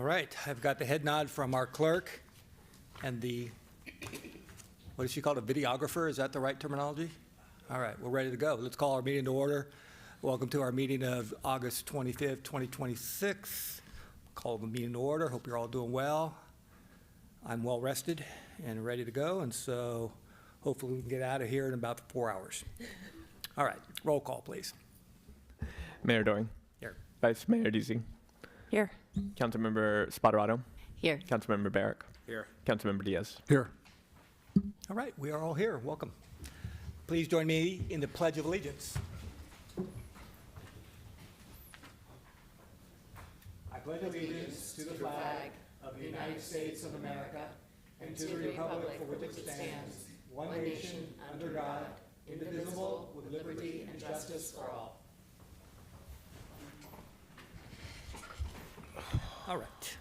right, I've got the head nod from our clerk and the, what is she called, a videographer? Is that the right terminology? All right, we're ready to go. Let's call our meeting to order. Welcome to our meeting of August 25th, 2026. Call the meeting to order. Hope you're all doing well. I'm well rested and ready to go, and so hopefully we can get out of here in about 4 hours. All right, roll call, please. Mayor Doring. Here. Vice Mayor Deasy. Here. Councilmember Spoterato. Here. Councilmember Barrick. Here. Councilmember Diaz. Here. All right, we are all here. Welcome. Please join me in the Pledge of Allegiance. I pledge allegiance to the flag of the United States of America and to the republic for which it stands, one nation, under God, indivisible, with liberty and justice for all. All right.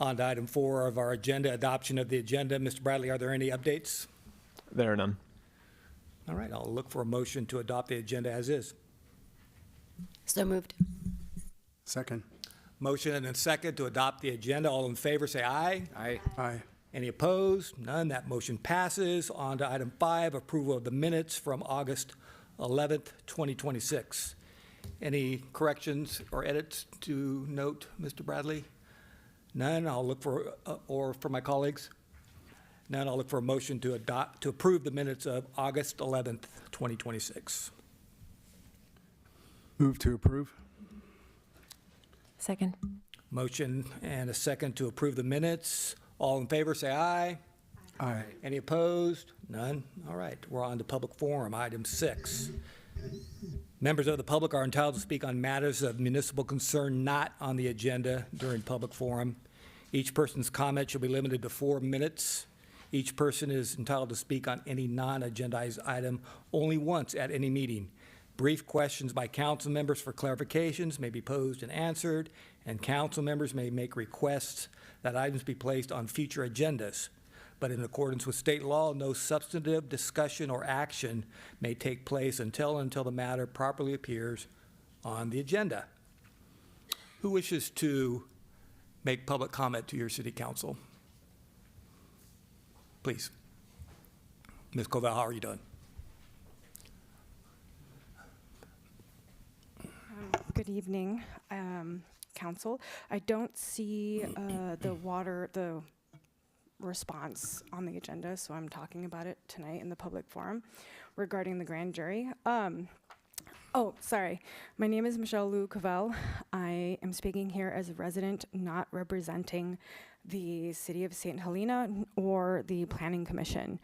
On to item 4 of our agenda, adoption of the agenda. Mr. Bradley, are there any updates? There are none. All right, I'll look for a motion to adopt the agenda as is. So moved. Second. Motion and a second to adopt the agenda. All in favor, say aye. Aye. Aye. Any opposed? None. That motion passes. On to item 5, approval of the minutes from August 11th, 2026. Any corrections or edits to note, Mr. Bradley? None. I'll look for, or for my colleagues? None. I'll look for a motion to approve the minutes of August 11th, 2026. Move to approve. Second. Motion and a second to approve the minutes. All in favor, say aye. Aye. Any opposed? None. All right, we're on to public forum, item 6. Members of the public are entitled to speak on matters of municipal concern not on the agenda during public forum. Each person's comment shall be limited to 4 minutes. Each person is entitled to speak on any non-agendized item only once at any meeting. Brief questions by council members for clarifications may be posed and answered, and council members may make requests that items be placed on future agendas. But in accordance with state law, no substantive discussion or action may take place until the matter properly appears on the agenda. Who wishes to make public comment to your city council? Please. Ms. Covell, how are you doing? Good evening, council. I don't see the response on the agenda, so I'm talking about it tonight in the public forum regarding the grand jury. Oh, sorry. My name is Michelle Lou Cavell. I am speaking here as a resident, not representing the City of St. Helena or the Planning Commission.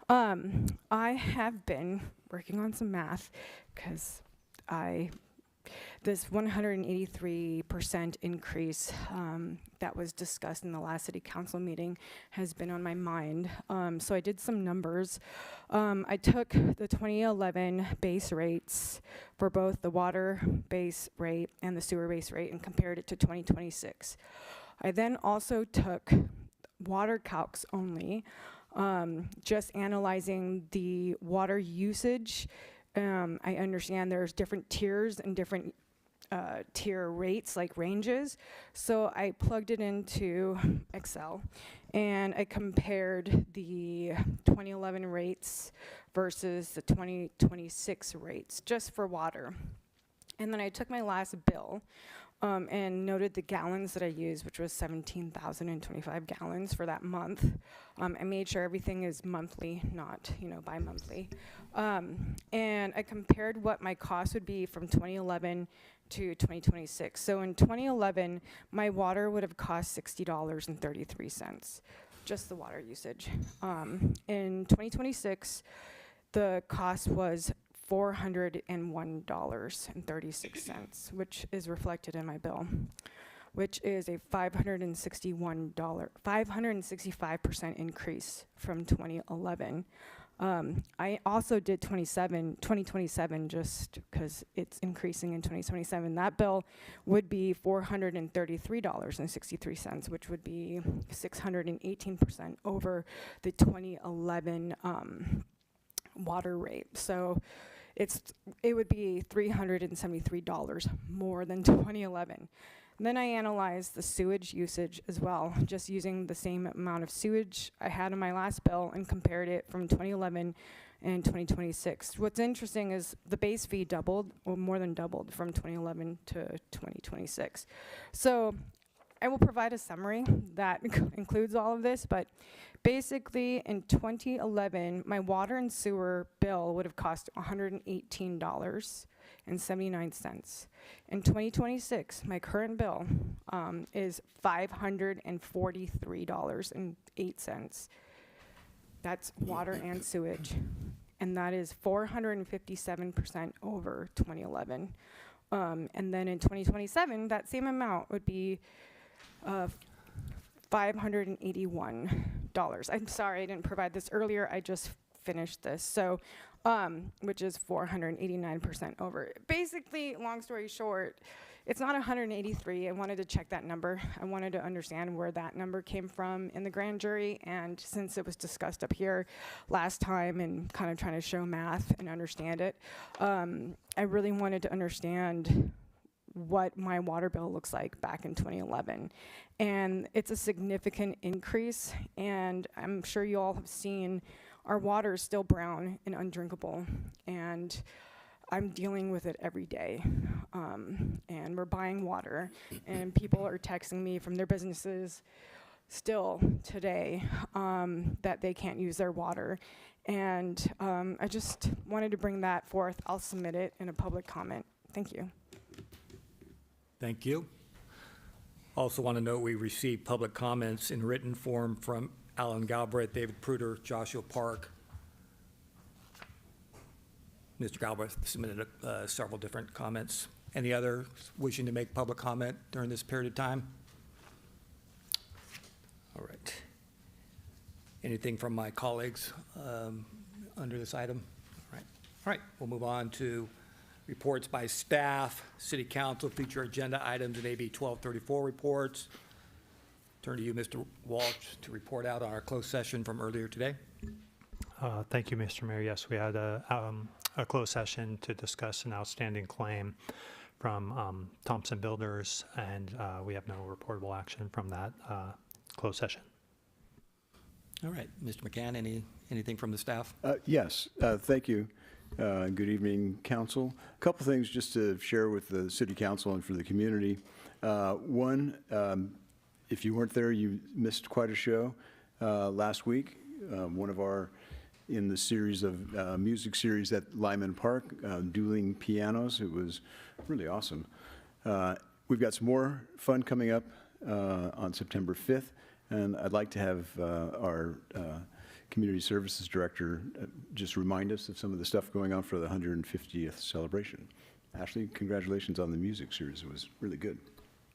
I have been working on some math because this 183% increase that was discussed in the last city council meeting has been on my mind. So I did some numbers. I took the 2011 base rates for both the water base rate and the sewer base rate and compared it to 2026. I then also took water calcs only, just analyzing the water usage. I understand there's different tiers and different tier rates, like ranges. So I plugged it into Excel and I compared the 2011 rates versus the 2026 rates just for water. And then I took my last bill and noted the gallons that I used, which was 17,025 gallons for that month. I made sure everything is monthly, not, bi-monthly. And I compared what my cost would be from 2011 to 2026. So in 2011, my water would have cost $60.33, just the water usage. In 2026, the cost was $401.36, which is reflected in my bill, which is a $565% increase from 2011. I also did 2027 just because it's increasing in 2027. That bill would be $433.63, which would be 618% over the 2011 water rate. So it would be $373 more than 2011. Then I analyzed the sewage usage as well, just using the same amount of sewage I had in my last bill and compared it from 2011 and 2026. What's interesting is the base fee doubled, or more than doubled, from 2011 to 2026. So I will provide a summary that includes all of this, but basically in 2011, my water and sewer bill would have cost $118.79. In 2026, my current bill is $543.08. That's water and sewage, and that is 457% over 2011. And then in 2027, that same amount would be $581. I'm sorry I didn't provide this earlier. I just finished this. So, which is 489% over. Basically, long story short, it's not 183. I wanted to check that number. I wanted to understand where that number came from in the grand jury. And since it was discussed up here last time and kind of trying to show math and understand it, I really wanted to understand what my water bill looks like back in 2011. And it's a significant increase. And I'm sure you all have seen our water is still brown and undrinkable. And I'm dealing with it every day. And we're buying water, and people are texting me from their businesses still today that they can't use their water. And I just wanted to bring that forth. I'll submit it in a public comment. Thank you. Thank you. Also want to note we received public comments in written form from Alan Galbraith, David Pruder, Joshua Park. Mr. Galbraith submitted several different comments. Any others wishing to make public comment during this period of time? All right. Anything from my colleagues under this item? All right, we'll move on to reports by staff, city council, future agenda items, and AB 1234 reports. Turn to you, Mr. Walsh, to report out on our closed session from earlier today. Thank you, Mr. Mayor. Yes, we had a closed session to discuss an outstanding claim from Thompson Builders, and we have no reportable action from that closed session. All right, Mr. McCann, anything from the staff? Yes, thank you. Good evening, council. A couple things just to share with the city council and for the community. One, if you weren't there, you missed quite a show last week. One of our, in the series of music series at Lyman Park, Dueling Pianos. It was really awesome. We've got some more fun coming up on September 5th, and I'd like to have our Community Services Director just remind us of some of the stuff going on for the 150th celebration. Ashley, congratulations on the music series. It was really good.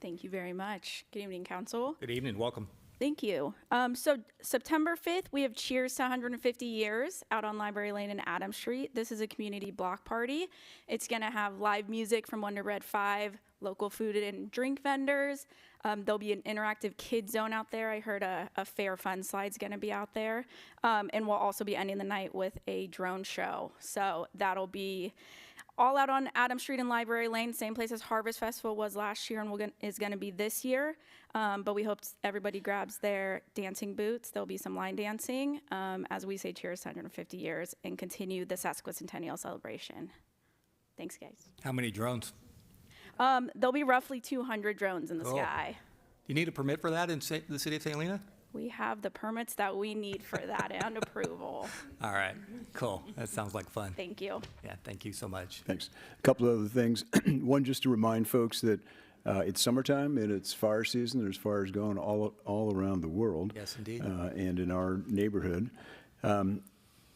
Thank you very much. Good evening, Council. Good evening, welcome. Thank you. So September 5th, we have Cheers to 150 Years out on Library Lane and Adams Street. This is a community block party. It's going to have live music from Wonder Bread 5, local food and drink vendors. There'll be an interactive kid zone out there. I heard a fair fun slide's going to be out there. And we'll also be ending the night with a drone show. So that'll be all out on Adams Street and Library Lane, same place as Harvest Festival was last year and is going to be this year. But we hope everybody grabs their dancing boots. There'll be some line dancing as we say cheers to 150 years and continue the Sesquicentennial celebration. Thanks, guys. How many drones? There'll be roughly 200 drones in the sky. You need a permit for that in the city of St. Helena? We have the permits that we need for that and approval. All right, cool. That sounds like fun. Thank you. Yeah, thank you so much. Thanks. A couple of other things. One, just to remind folks that it's summertime and it's fire season. There's fires going all around the world. Yes, indeed. And in our neighborhood.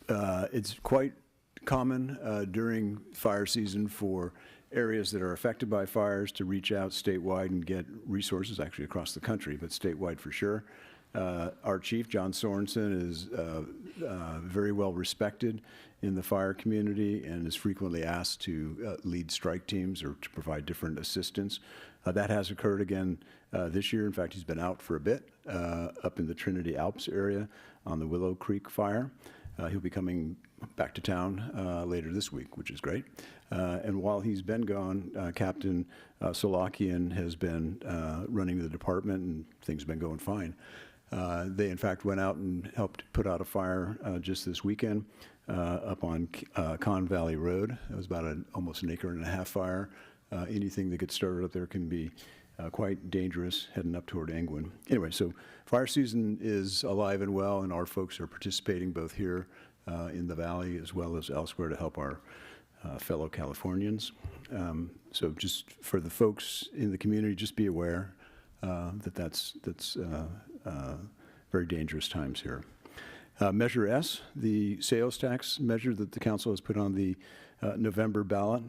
It's quite common during fire season for areas that are affected by fires to reach out statewide and get resources, actually across the country, but statewide for sure. Our chief, John Sorensen, is very well respected in the fire community and is frequently asked to lead strike teams or to provide different assistance. That has occurred again this year. In fact, he's been out for a bit up in the Trinity Alps area on the Willow Creek fire. He'll be coming back to town later this week, which is great. And while he's been gone, Captain Solakian has been running the department, and things have been going fine. They, in fact, went out and helped put out a fire just this weekend up on Con Valley Road. It was about almost an acre and a half fire. Anything that gets started up there can be quite dangerous heading up toward Angwin. Anyway, so fire season is alive and well, and our folks are participating both here in the valley as well as elsewhere to help our fellow Californians. So just for the folks in the community, just be aware that that's very dangerous times here. Measure S, the sales tax measure that the council has put on the November ballot,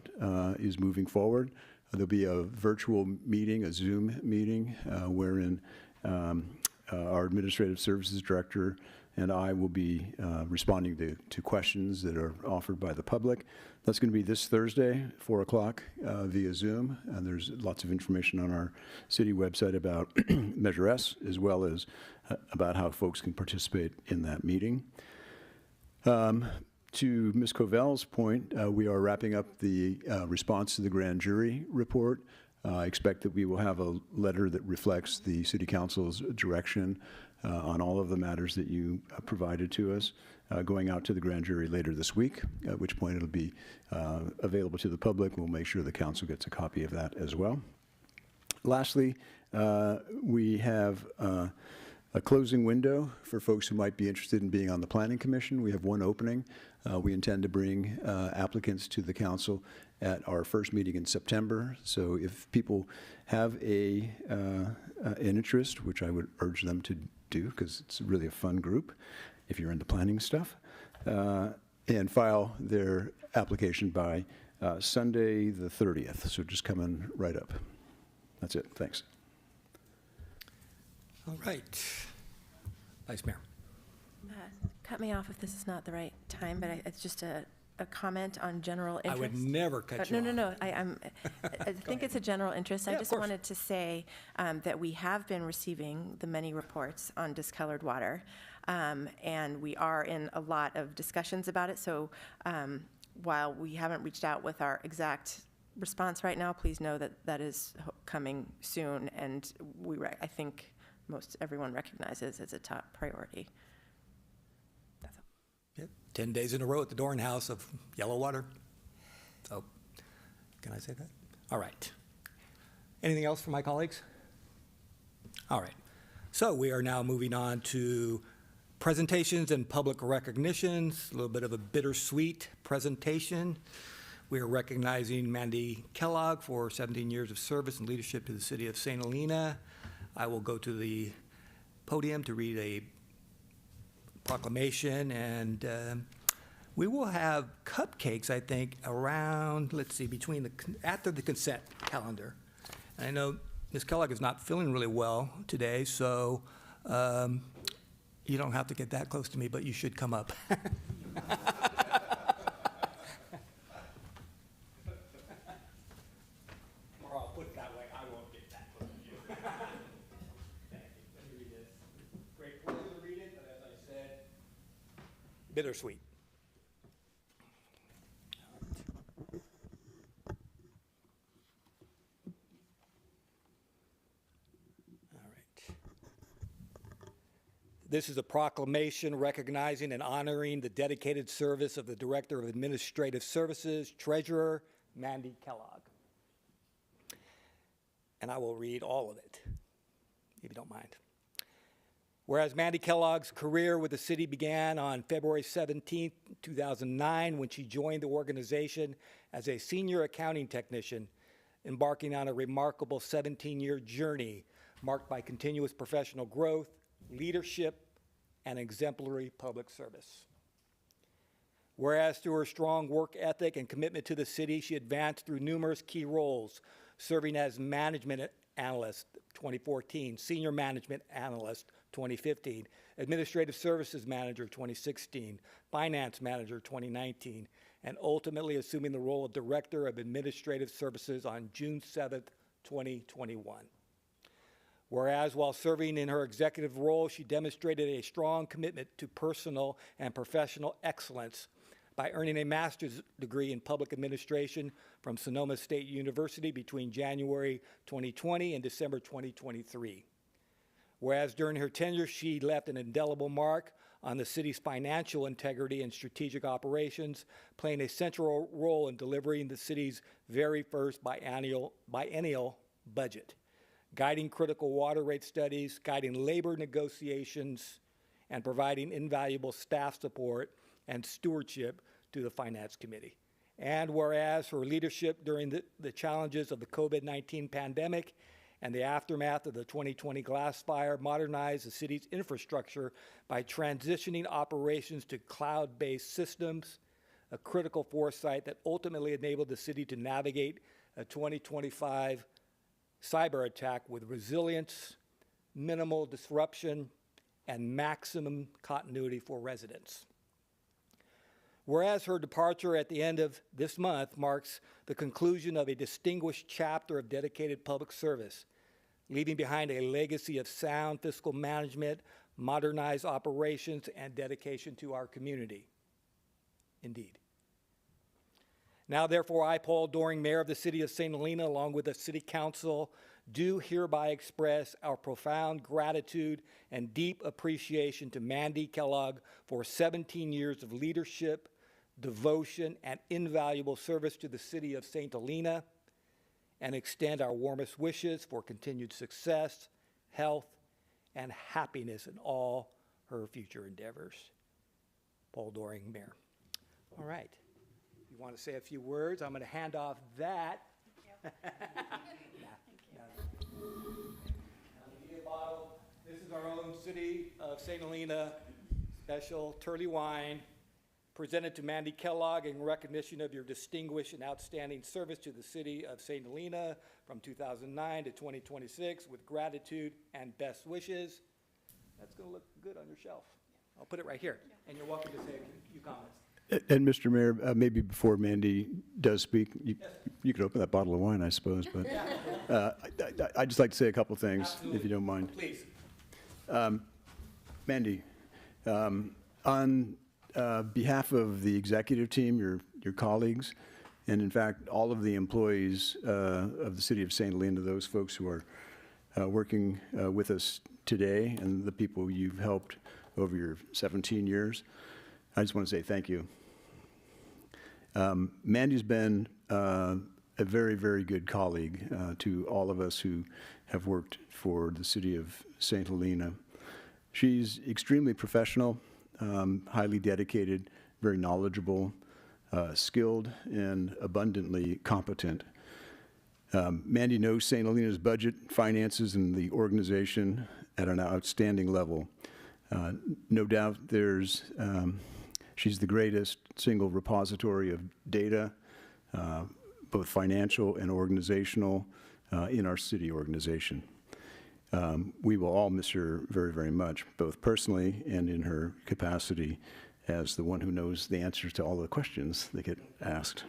is moving forward. There'll be a virtual meeting, a Zoom meeting, wherein our Administrative Services Director and I will be responding to questions that are offered by the public. That's going to be this Thursday, 4 o'clock via Zoom, and there's lots of information on our city website about Measure S, as well as about how folks can participate in that meeting. To Ms. Covell's point, we are wrapping up the response to the grand jury report. I expect that we will have a letter that reflects the City Council's direction on all of the matters that you provided to us, going out to the grand jury later this week, at which point it'll be available to the public. We'll make sure the council gets a copy of that as well. Lastly, we have a closing window for folks who might be interested in being on the Planning Commission. We have one opening. We intend to bring applicants to the council at our first meeting in September. So if people have an interest, which I would urge them to do because it's really a fun group if you're into planning stuff, and file their application by Sunday the 30th. So just coming right up. That's it. Thanks. All right. Vice Mayor. Cut me off if this is not the right time, but it's just a comment on general interest. I would never cut you off. No. I think it's a general interest. Yeah, I of just course. wanted to say that we have been receiving the many reports on discolored water, and we are in a lot of discussions about it. So while we haven't reached out with our exact response right now, please know that that is coming soon, and I think most everyone recognizes it's a top priority. Yep. 10 days in a row at the Dorn House of yellow water. So, can I say that? All right. Anything else from my colleagues? All right. So we are now moving on to presentations and public recognitions, a little bit of a bittersweet presentation. We are recognizing Mandy Kellogg for 17 years of service and leadership to the city of St. Helena. I will go to the podium to read a proclamation, and we will have cupcakes, I think, around, let's see, after the consent calendar. And I know Ms. Kellogg is not feeling really well today, so you don't have to get that close to me, but you should come up. Or I'll put it that way, I won't get that close to you. Thank you. Let me read this. Great pleasure to read it, but as I said, bittersweet. All right. This is a proclamation recognizing and honoring the dedicated service of the Director of Administrative Services, Treasurer Mandy Kellogg. And I will read all of it, if you don't mind. Whereas Mandy Kellogg's career with the city began on February 17, 2009, when she joined the organization as a senior accounting technician, embarking on a remarkable 17-year journey marked by continuous professional growth, leadership, and exemplary public service. Whereas through her strong work ethic and commitment to the city, she advanced through numerous key roles, serving as management analyst 2014, senior management analyst 2015, administrative services manager 2016, finance manager 2019, and ultimately assuming the role of director of administrative services on June 7th, 2021. Whereas while serving in her executive role, she demonstrated a strong commitment to personal and professional excellence by earning a master's degree in public administration from Sonoma State University between January 2020 and December 2023. Whereas during her tenure, she left an indelible mark on the city's financial integrity and strategic operations, playing a central role in delivering the city's very first biennial budget, guiding critical water rate studies, guiding labor negotiations, and providing invaluable staff support and stewardship to the Finance Committee. And whereas her leadership during the challenges of the COVID-19 pandemic and the aftermath of the 2020 glass fire modernized the city's infrastructure by transitioning operations to cloud-based systems, a critical foresight that ultimately enabled the city to navigate a 2025 cyber attack with resilience, minimal disruption, and maximum continuity for residents. Whereas her departure at the end of this month marks the conclusion of a distinguished chapter of dedicated public service, leaving behind a legacy of sound fiscal management, modernized operations, and dedication to our community. Indeed. Now, therefore, I, Paul Doring, Mayor of the City of St. Helena, along with the City Council, do hereby express our profound gratitude and deep appreciation to Mandy Kellogg for 17 years of leadership, devotion, and invaluable service to the City of St. Helena, and extend our warmest wishes for continued success, health, and happiness in all her future endeavors. Paul Doring, Mayor. All right. If you want to say a few words, I'm going to hand off that. This is our own City of St. Helena special Turley wine, presented to Mandy Kellogg in recognition of your distinguished and outstanding service to the City of St. Helena from 2009 to 2026 with gratitude and best wishes. That's going to look good on your shelf. I'll put it right here, and you're welcome to say a few comments. And Mr. Mayor, maybe before Mandy does speak, you could open that bottle of wine, I suppose, but I'd just like to say a couple things, Absolutely. if you don't mind. Please. Mandy, on behalf of the executive team, your colleagues, and in fact, all of the employees of the City of St. Helena, those folks who are working with us today and the people you've helped over your 17 years, I just want to say thank you. Mandy's been a very, very good colleague to all of us who have worked for the City of St. Helena. She's extremely professional, highly dedicated, very knowledgeable, skilled, and abundantly competent. Mandy knows St. Helena's budget, finances, and the organization at an outstanding level. No doubt she's the greatest single repository of data, both financial and organizational, in our city organization. We will all miss her very, very much, both personally and in her capacity as the one who knows the answers to all the questions that get asked.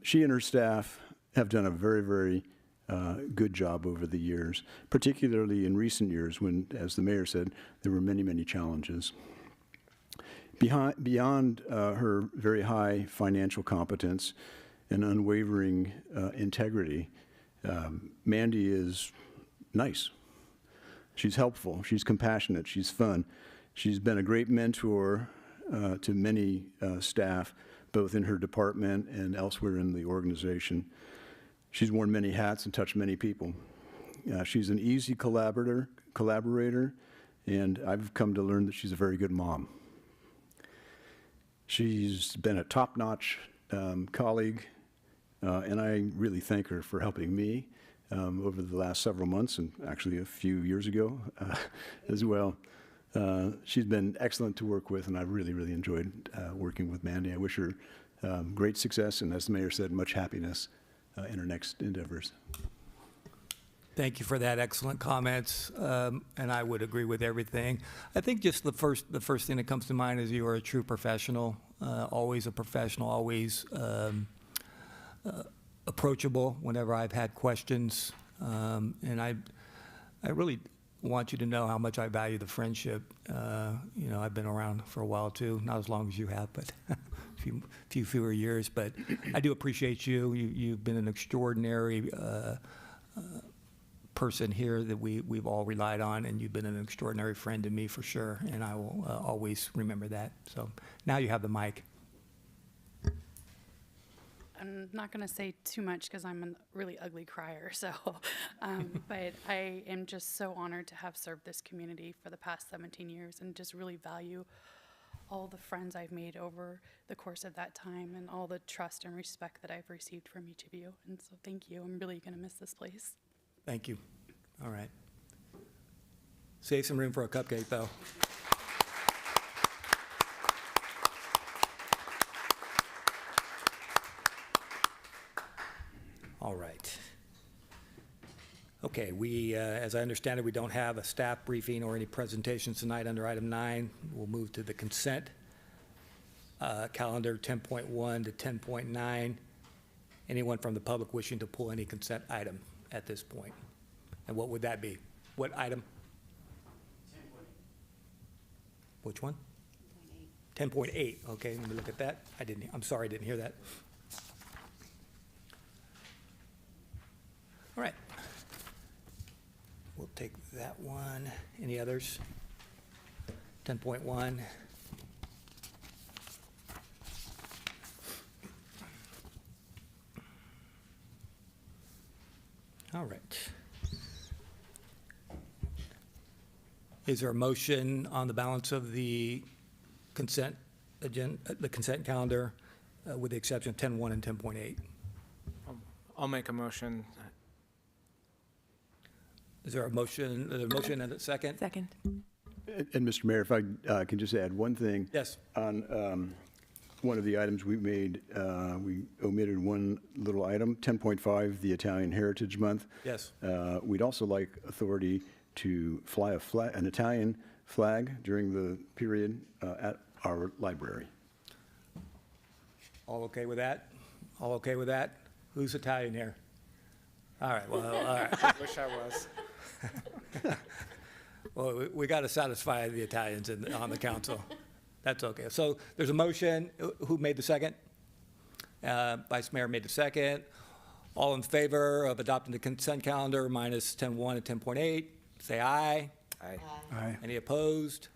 She and her staff have done a very, very good job over the years, particularly in recent years when, as the mayor said, there were many, many challenges. Beyond her very high financial competence and unwavering integrity, Mandy is nice. She's helpful. She's compassionate. She's fun. She's been a great mentor to many staff, both in her department and elsewhere in the organization. She's worn many hats and touched many people. She's an easy collaborator, and I've come to learn that she's a very good mom. She's been a top-notch colleague, and I really thank her for helping me over the last several months, and actually a few years ago as well. She's been excellent to work with, and I've really, really enjoyed working with Mandy. I wish her great success, and as the mayor said, much happiness in her next endeavors. Thank you for that excellent comments, and I would agree with everything. I think just the first thing that comes to mind is you are a true professional, always a professional, always approachable whenever I've had questions. And I really want you to know how much I value the friendship. You know, I've been around for a while too, not as long as you have, but a few fewer years. But I do appreciate you. You've been an extraordinary person here that we've all relied on, and you've been an extraordinary friend to me for sure, and I will always remember that. So now you have the mic. I'm not going to say too much because I'm a really ugly crier. So, but I am just so honored to have served this community for the past 17 years and just really value all the friends I've made over the course of that time and all the trust and respect that I've received from each of you. And so thank you. I'm really going to miss this place. Thank you. All right. Save some room for a cupcake, though. All right. Okay, as I understand it, we don't have a staff briefing or any presentations tonight under item 9. We'll move to the consent calendar 10.1 to 10.9. Anyone from the public wishing to pull any consent item at this point? And what would that be? What item? 10.8. Which one? 10.8. Okay, let me look at that. I'm sorry, I didn't hear that. All right. We'll take that one. Any others? 10.1. All right. Is there a motion on the balance of the consent agenda, the consent calendar, with the exception of 10.1 and 10.8? I'll make a motion. Is there a motion and a second? Second. And Mr. Mayor, if I can just add one thing. Yes. On one of the items we made, we omitted one little item, 10.5, the Italian Heritage Month. Yes. We'd also like authority to fly an Italian flag during the period at our library. All okay with that? All okay with that? Who's Italian here? All right, well, all right. I wish I was. Well, we got to satisfy the Italians on the council. That's okay. So there's a motion. Who made the second? Vice Mayor made the second. All in favor of adopting the consent calendar minus 10.1 and 10.8, say aye. Aye. Aye. Any opposed?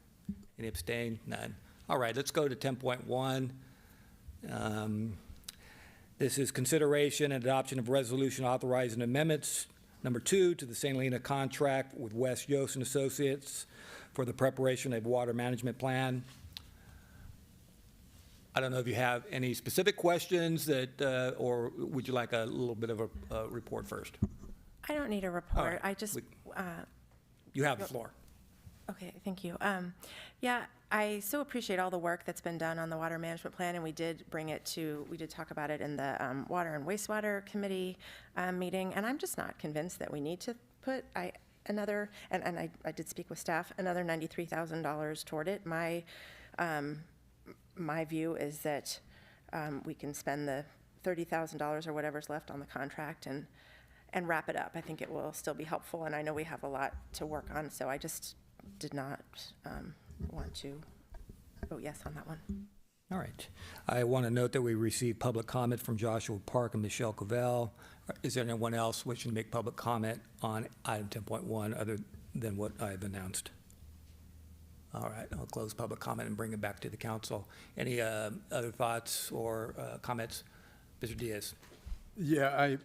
Any abstain? None. All right, let's go to 10.1. This is consideration and adoption of resolution authorizing amendments, number 2, to the St. Helena contract with West Yost and Associates for the preparation of water management plan. I don't know if you have any specific questions that, or would you like a little bit of a report first? I don't need a report. right. I just, You have the floor. okay, thank you. Yeah, I so appreciate all the work that's been done on the water management plan, and we did talk about it in the Water and Wastewater Committee meeting, and I'm just not convinced that we need to put another, and I did speak with staff, another $93,000 toward it. My view is that we can spend the $30,000 or whatever's left on the contract and wrap it up. I think it will still be helpful, and I know we have a lot to work on, so I just did not want to vote yes on that one. All right. I want to note that we received public comment from Joshua Park and Michelle Cavell. Is there anyone else wishing to make public comment on item 10.1 other than what I've announced? All right, I'll close public comment and bring it back to the council. Any other thoughts or comments? Mr. Diaz. Yeah,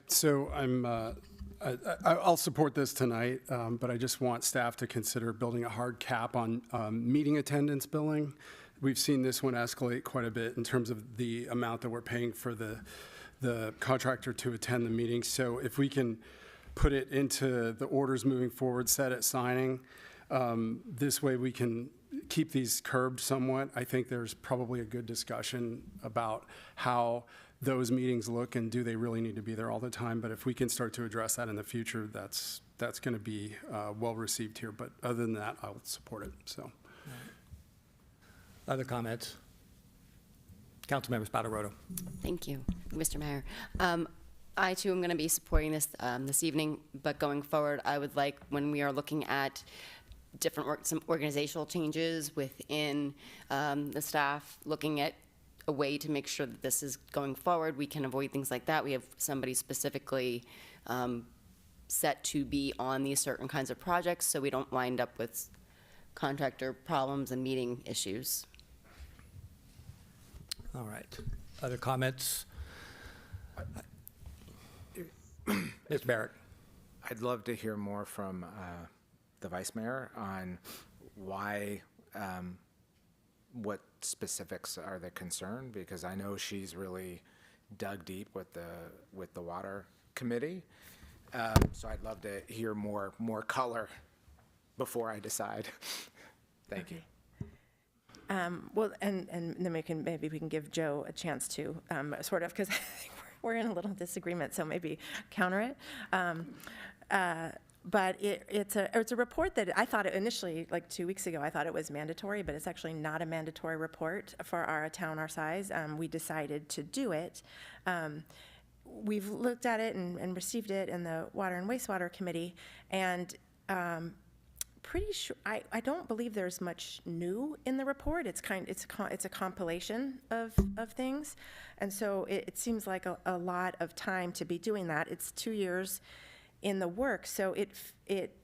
I'll support this tonight, but I just want staff to consider building a hard cap on meeting attendance billing. We've seen this one escalate quite a bit in terms of the amount that we're paying for the contractor to attend the meeting. So if we can put it into the orders moving forward, set at signing, this way we can keep these curbed somewhat. I think there's probably a good discussion about how those meetings look and do they really need to be there all the time. But if we can start to address that in the future, that's going to be well received here. But other than that, I'll support it. So, Other comments? Councilmember Spataroto. Thank you, Mr. Mayor. I too am going to be supporting this this evening, but going forward, I would like, when we are looking at some organizational changes within the staff, looking at a way to make sure that this is going forward, we can avoid things like that. We have somebody specifically set to be on these certain kinds of projects, so we don't wind up with contractor problems and meeting issues. All right. Other comments? Mr. Barrett. I'd love to hear more from the vice mayor on why, what specifics are the concern, because I know she's really dug deep with the water committee. So I'd love to hear more color before I decide. Thank you. Well, and then maybe we can give Joe a chance to sort of, because I think we're in a little disagreement, so maybe counter it. But it's a report that I thought initially, like 2 weeks ago, I thought it was mandatory, but it's actually not a mandatory report for a town our size. We decided to do it. We've looked at it and received it in the Water and Wastewater Committee, and pretty sure I don't believe there's much new in the report. It's a compilation of things, and so it seems like a lot of time to be doing that. It's 2 years in the work, so it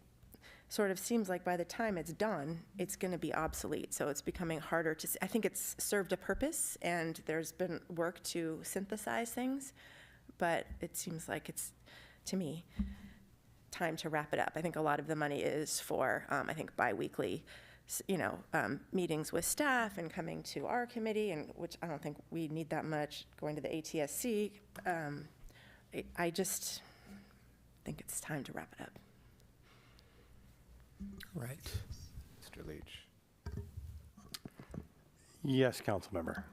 sort of seems like by the time it's done, it's going to be obsolete. So it's becoming harder to. I think it's served a purpose, and there's been work to synthesize things, but it seems like it's, to me, time to wrap it up. I think a lot of the money is for, I think, biweekly, meetings with staff and coming to our committee, and which I don't think we need that much, going to the ATSC. I just think it's time to wrap it up. Right. Mr. Leach. Yes, council member.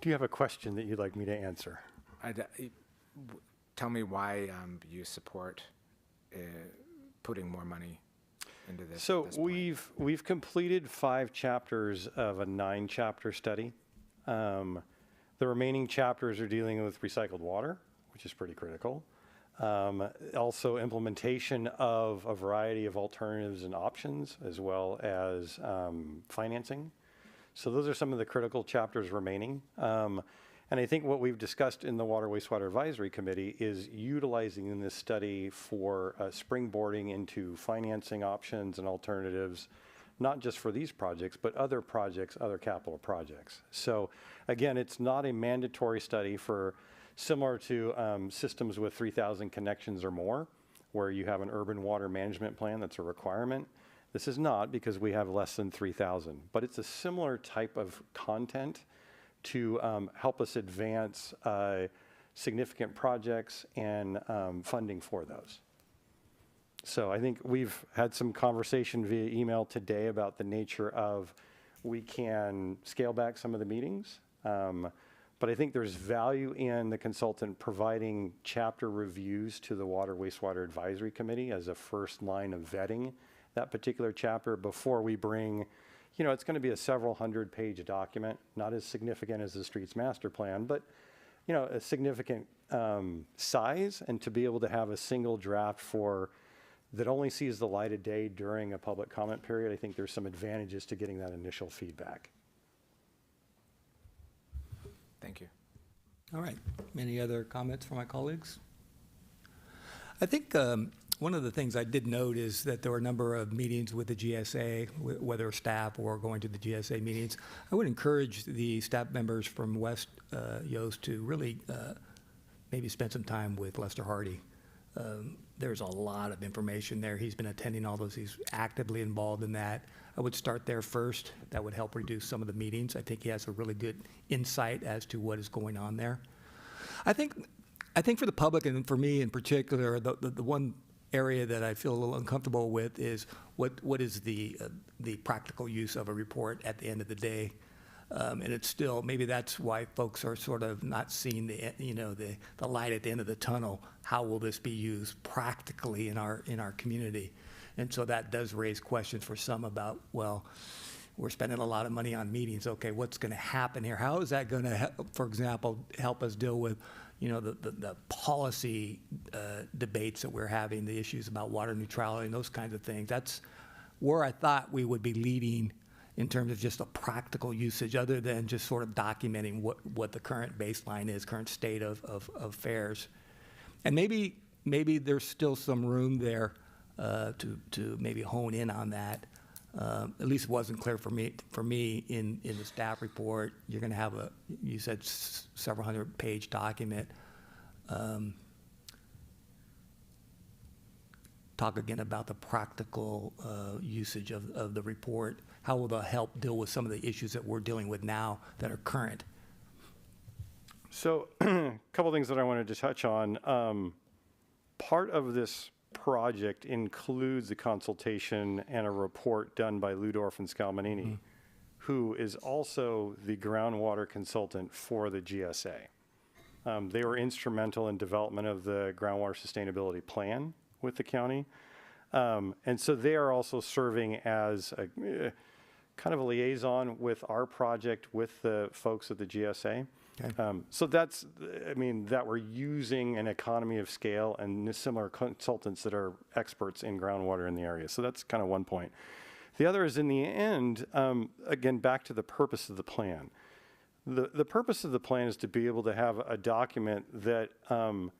Do you have a question that you'd like me to answer? Tell me why you support putting more money into this. So at this point. we've completed 5 chapters of a 9-chapter study. The remaining chapters are dealing with recycled water, which is pretty critical. Also implementation of a variety of alternatives and options, as well as financing. So those are some of the critical chapters remaining. And I think what we've discussed in the Water Wastewater Advisory Committee is utilizing this study for springboarding into financing options and alternatives, not just for these projects, but other projects, other capital projects. So again, it's not a mandatory study for similar to systems with 3,000 connections or more, where you have an urban water management plan that's a requirement. This is not, because we have less than 3,000, but it's a similar type of content to help us advance significant projects and funding for those. So I think we've had some conversation via email today about the nature of we can scale back some of the meetings, but I think there's value in the consultant providing chapter reviews to the Water Wastewater Advisory Committee as a first line of vetting that particular chapter before we bring. It's going to be a several 100-page document, not as significant as the streets master plan, but, a significant size, and to be able to have a single draft that only sees the light of day during a public comment period, I think there's some advantages to getting that initial feedback. Thank you. All right. Any other comments from my colleagues? I think one of the things I did note is that there were a number of meetings with the GSA, whether staff or going to the GSA meetings. I would encourage the staff members from West Yost to really maybe spend some time with Lester Hardy. There's a lot of information there. He's been attending all those. He's actively involved in that. I would start there first. That would help reduce some of the meetings. I think he has a really good insight as to what is going on there. I think for the public, and for me in particular, the one area that I feel a little uncomfortable with is what is the practical use of a report at the end of the day. And it's still, maybe that's why folks are sort of not seeing the light at the end of the tunnel. How will this be used practically in our community? And so that does raise questions for some about, well, we're spending a lot of money on meetings. Okay, what's going to happen here? How is that going to, for example, help us deal with, the policy debates that we're having, the issues about water neutrality and those kinds of things. That's where I thought we would be leading in terms of just a practical usage, other than just sort of documenting what the current baseline is, current state of affairs. And maybe there's still some room there to maybe hone in on that. At least it wasn't clear for me in the staff report. You're going to have you said several hundred-page document. Talk again about the practical usage of the report. How will that help deal with some of the issues that we're dealing with now that are current? So a couple things that I wanted to touch on. Part of this project includes a consultation and a report done by Ludorf and Scalmanini, who is also the groundwater consultant for the GSA. They were instrumental in development of the groundwater sustainability plan with the county. And so they are also serving as a kind of a liaison with our project with the folks at the GSA. Okay. So that's, that we're using an economy of scale and similar consultants that are experts in groundwater in the area. So that's kind of one point. The other is in the end, again, back to the purpose of the plan. The purpose of the plan is to be able to have a document that, I'm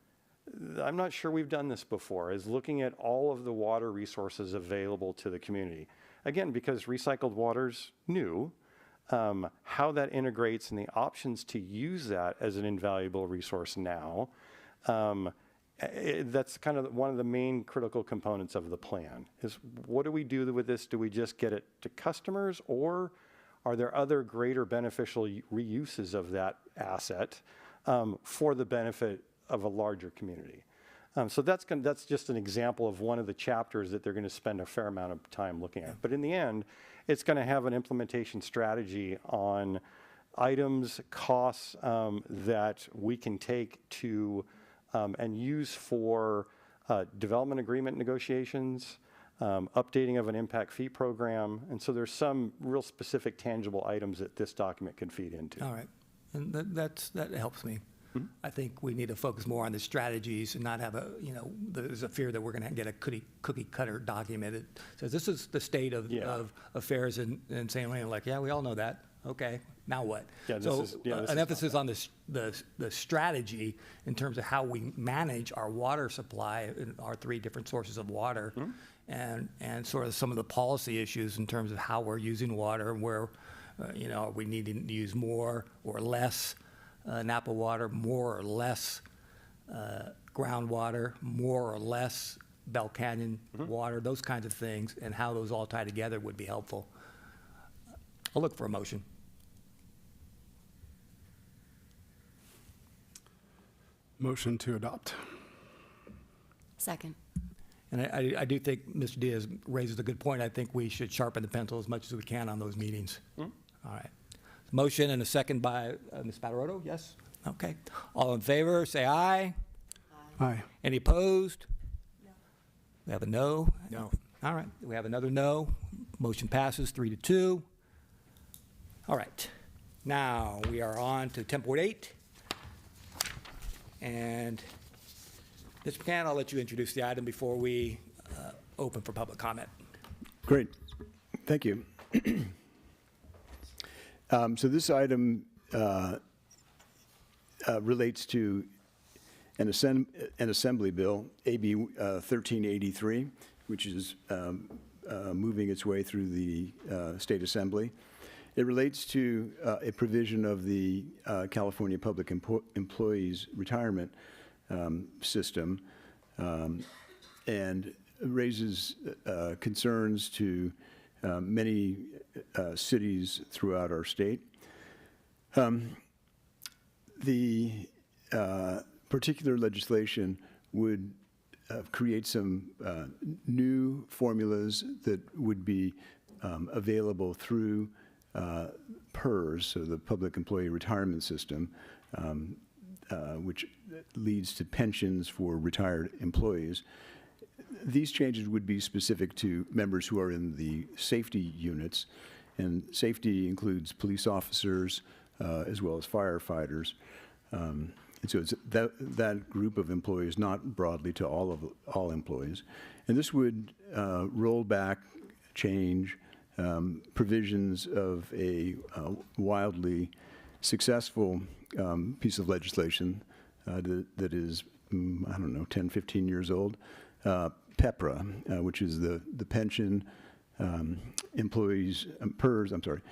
not sure we've done this before, is looking at all of the water resources available to the community. Again, because recycled water's new, how that integrates and the options to use that as an invaluable resource now, that's kind of one of the main critical components of the plan, is what do we do with this? Do we just get it to customers, or are there other greater beneficial reuses of that asset for the benefit of a larger community? So that's just an example of one of the chapters that they're going to spend a fair amount of time looking at. But in the end, it's going to have an implementation strategy on items, costs that we can take to and use for development agreement negotiations, updating of an impact fee program. And so there's some real specific tangible items that this document can feed into. All right. And that helps me. I think we need to focus more on the strategies and not have there's a fear that we're going to get a cookie cutter document. It says this is the state of affairs in St. Helena. Like, yeah, we all know that. Okay, now what? Yeah, an emphasis on the strategy in terms of how we manage our water supply, our three different sources of water, and sort of some of the policy issues in terms of how we're using water and where, are we needing to use more or less Napa water, more or less groundwater, more or less Bell Canyon water, those kinds of things, and how those all tie together would be helpful. I'll look for a motion. Motion to adopt. Second. And I do think Mr. Diaz raises a good point. I think we should sharpen the pencil as much as we can on those meetings. All right. Motion and a second by Ms. Patarotto, yes? Okay. All in favor, say aye. Aye. Any opposed? No. We have a no? No. All right. We have another no. Motion passes 3-2. All right. Now we are on to 10.8. And Mr. McCann, I'll let you introduce the item before we open for public comment. Great. Thank you. So this item relates to an assembly bill, AB 1383, which is moving its way through the State Assembly. It relates to a provision of the California Public Employees Retirement System and raises concerns to many cities throughout our state. The particular legislation would create some new formulas that would be available through PERS, so the Public Employee Retirement System, which leads to pensions for retired employees. These changes would be specific to members who are in the safety units, and safety includes police officers as well as firefighters. so it's that group of employees, not broadly to all employees. And this would roll back, change provisions of a wildly successful piece of legislation that is, I don't know, 10, 15 years old, PEPRA, which is the Pension Employees, PERS, I'm sorry,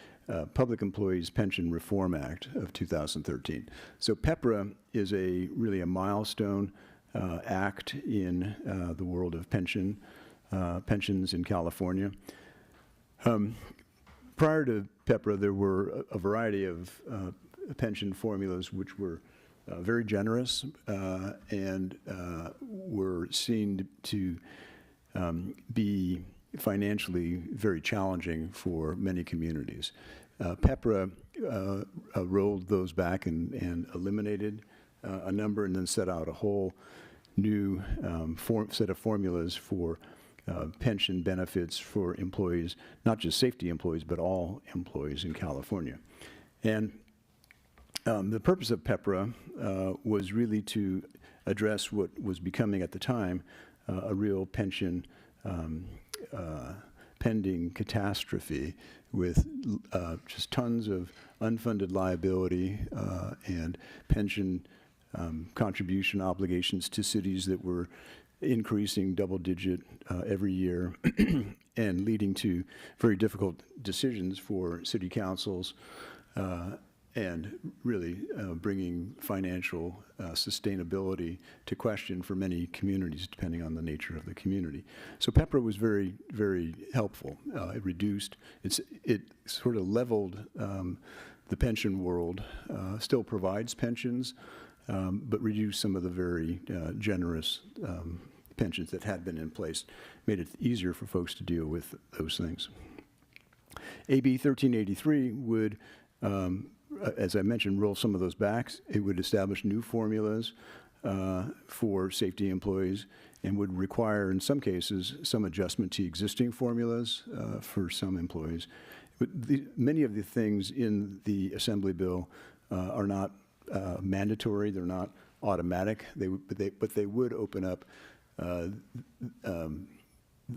Public Employees Pension Reform Act of 2013. So PEPRA is really a milestone act in the world of pensions in California. Prior to PEPRA, there were a variety of pension formulas which were very generous and were seen to be financially very challenging for many communities. PEPRA rolled those back and eliminated a number, and then set out a whole new set of formulas for pension benefits for employees, not just safety employees, but all employees in California. And the purpose of PEPRA was really to address what was becoming at the time a real pension pending catastrophe with just tons of unfunded liability and pension contribution obligations to cities that were increasing double-digit every year and leading to very difficult decisions for city councils and really bringing financial sustainability to question for many communities, depending on the nature of the community. So PEPRA was very, very helpful. It reduced, it sort of leveled the pension world, still provides pensions, but reduced some of the very generous pensions that had been in place, made it easier for folks to deal with those things. AB 1383 would, as I mentioned, roll some of those back. It would establish new formulas for safety employees and would require, in some cases, some adjustment to existing formulas for some employees. But many of the things in the Assembly bill are not mandatory. They're not automatic. But they would open up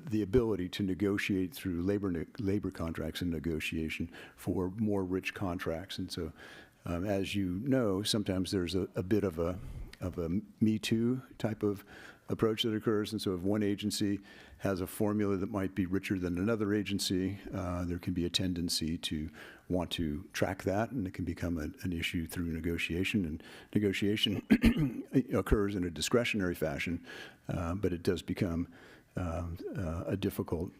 the ability to negotiate through labor contracts and negotiation for more rich contracts. And so, as you know, sometimes there's a bit of a Me Too type of approach that occurs. And so if one agency has a formula that might be richer than another agency, there can be a tendency to want to track that, and it can become an issue through negotiation. And negotiation occurs in a discretionary fashion, but it does become a difficult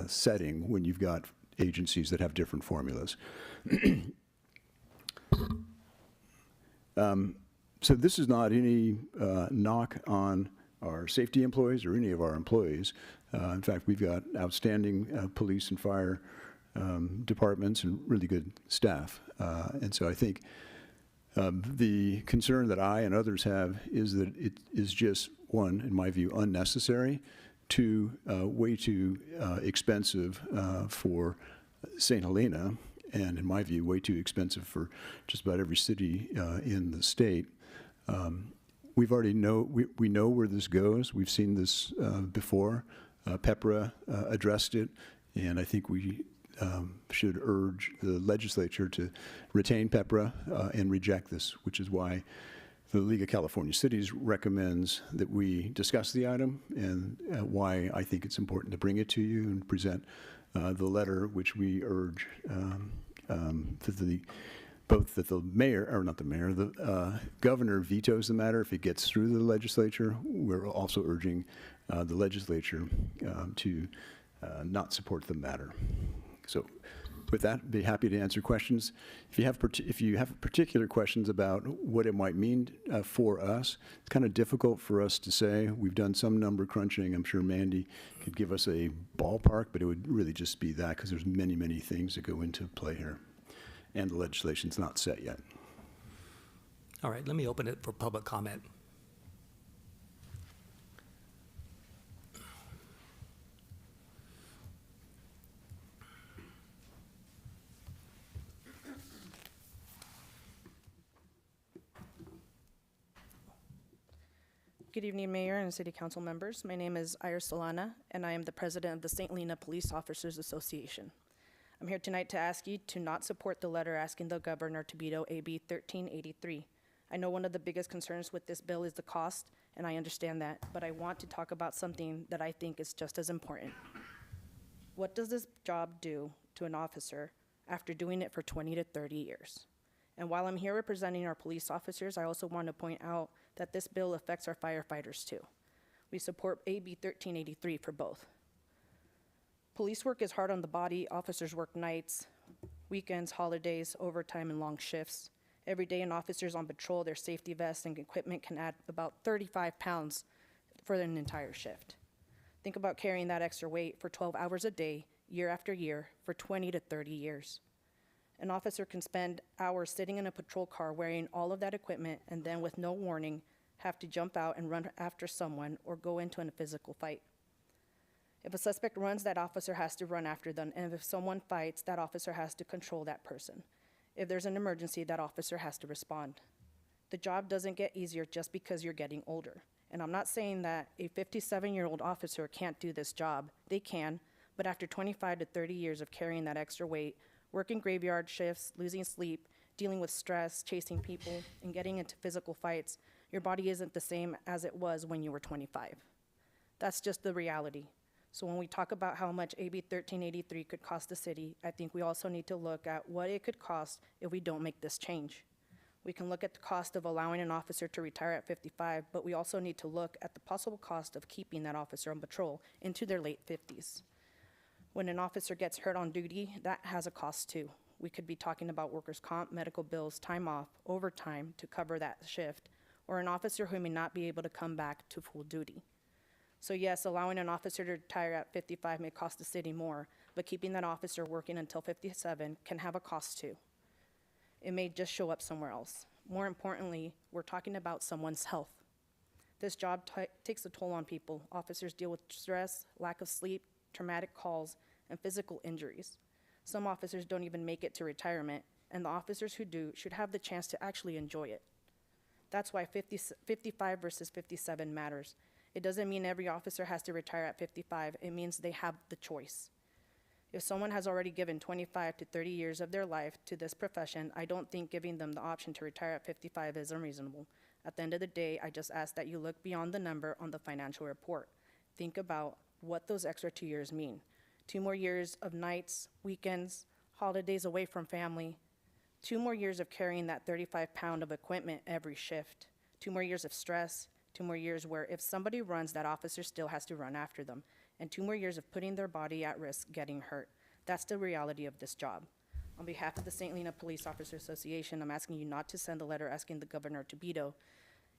setting when you've got agencies that have different formulas. So this is not any knock on our safety employees or any of our employees. In fact, we've got outstanding police and fire departments and really good staff. And so I think the concern that I and others have is that it is just, one, in my view, unnecessary, two, way too expensive for St. Helena, and in my view, way too expensive for just about every city in the state. We know where this goes. We've seen this before. PEPRA addressed it, and I think we should urge the legislature to retain PEPRA and reject this, which is why the League of California Cities recommends that we discuss the item, and why I think it's important to bring it to you and present the letter, which we urge that the mayor, or not the mayor, the governor vetoes the matter if it gets through the legislature. We're also urging the legislature to not support the matter. So with that, be happy to answer questions. If you have particular questions about what it might mean for us, it's kind of difficult for us to say. We've done some number crunching. I'm sure Mandy could give us a ballpark, but it would really just be that, because there's many, many things that go into play here. And the legislation's not set yet. All right, let me open it for public comment. Good evening, Mayor and City Council members. My name is Iris Solana, and I am the president of the St. Helena Police Officers Association. I'm here tonight to ask you to not support the letter asking the governor to veto AB 1383. I know one of the biggest concerns with this bill is the cost, and I understand that, but I want to talk about something that I think is just as important. What does this job do to an officer after doing it for 20 to 30 years? And while I'm here representing our police officers, I also want to point out that this bill affects our firefighters too. We support AB 1383 for both. Police work is hard on the body. Officers work nights, weekends, holidays, overtime, and long shifts. Every day an officer's on patrol, their safety vests and equipment can add about 35 pounds for an entire shift. Think about carrying that extra weight for 12 hours a day, year after year, for 20 to 30 years. An officer can spend hours sitting in a patrol car wearing all of that equipment and then with no warning have to jump out and run after someone or go into a physical fight. If a suspect runs, that officer has to run after them, and if someone fights, that officer has to control that person. If there's an emergency, that officer has to respond. The job doesn't get easier just because you're getting older. And I'm not saying that a 57-year-old officer can't do this job. They can, but after 25 to 30 years of carrying that extra weight, working graveyard shifts, losing sleep, dealing with stress, chasing people, and getting into physical fights, your body isn't the same as it was when you were 25. That's just the reality. So when we talk about how much AB 1383 could cost the city, I think we also need to look at what it could cost if we don't make this change. We can look at the cost of allowing an officer to retire at 55, but we also need to look at the possible cost of keeping that officer on patrol into their late 50s. When an officer gets hurt on duty, that has a cost too. We could be talking about workers' comp, medical bills, time off, overtime to cover that shift, or an officer who may not be able to come back to full duty. So yes, allowing an officer to retire at 55 may cost the city more, but keeping that officer working until 57 can have a cost too. It may just show up somewhere else. More importantly, we're talking about someone's health. This job takes a toll on people. Officers deal with stress, lack of sleep, traumatic calls, and physical injuries. Some officers don't even make it to retirement, and the officers who do should have the chance to actually enjoy it. That's why 55 versus 57 matters. It doesn't mean every officer has to retire at 55. It means they have the choice. If someone has already given 25 to 30 years of their life to this profession, I don't think giving them the option to retire at 55 is unreasonable. At the end of the day, I just ask that you look beyond the number on the financial report. Think about what those extra 2 years mean. 2 more years of nights, weekends, holidays away from family. 2 more years of carrying that 35-pound of equipment every shift. 2 more years of stress. 2 more years where if somebody runs, that officer still has to run after them. And 2 more years of putting their body at risk getting hurt. That's the reality of this job. On behalf of the St. Helena Police Officers Association, I'm asking you not to send a letter asking the governor to veto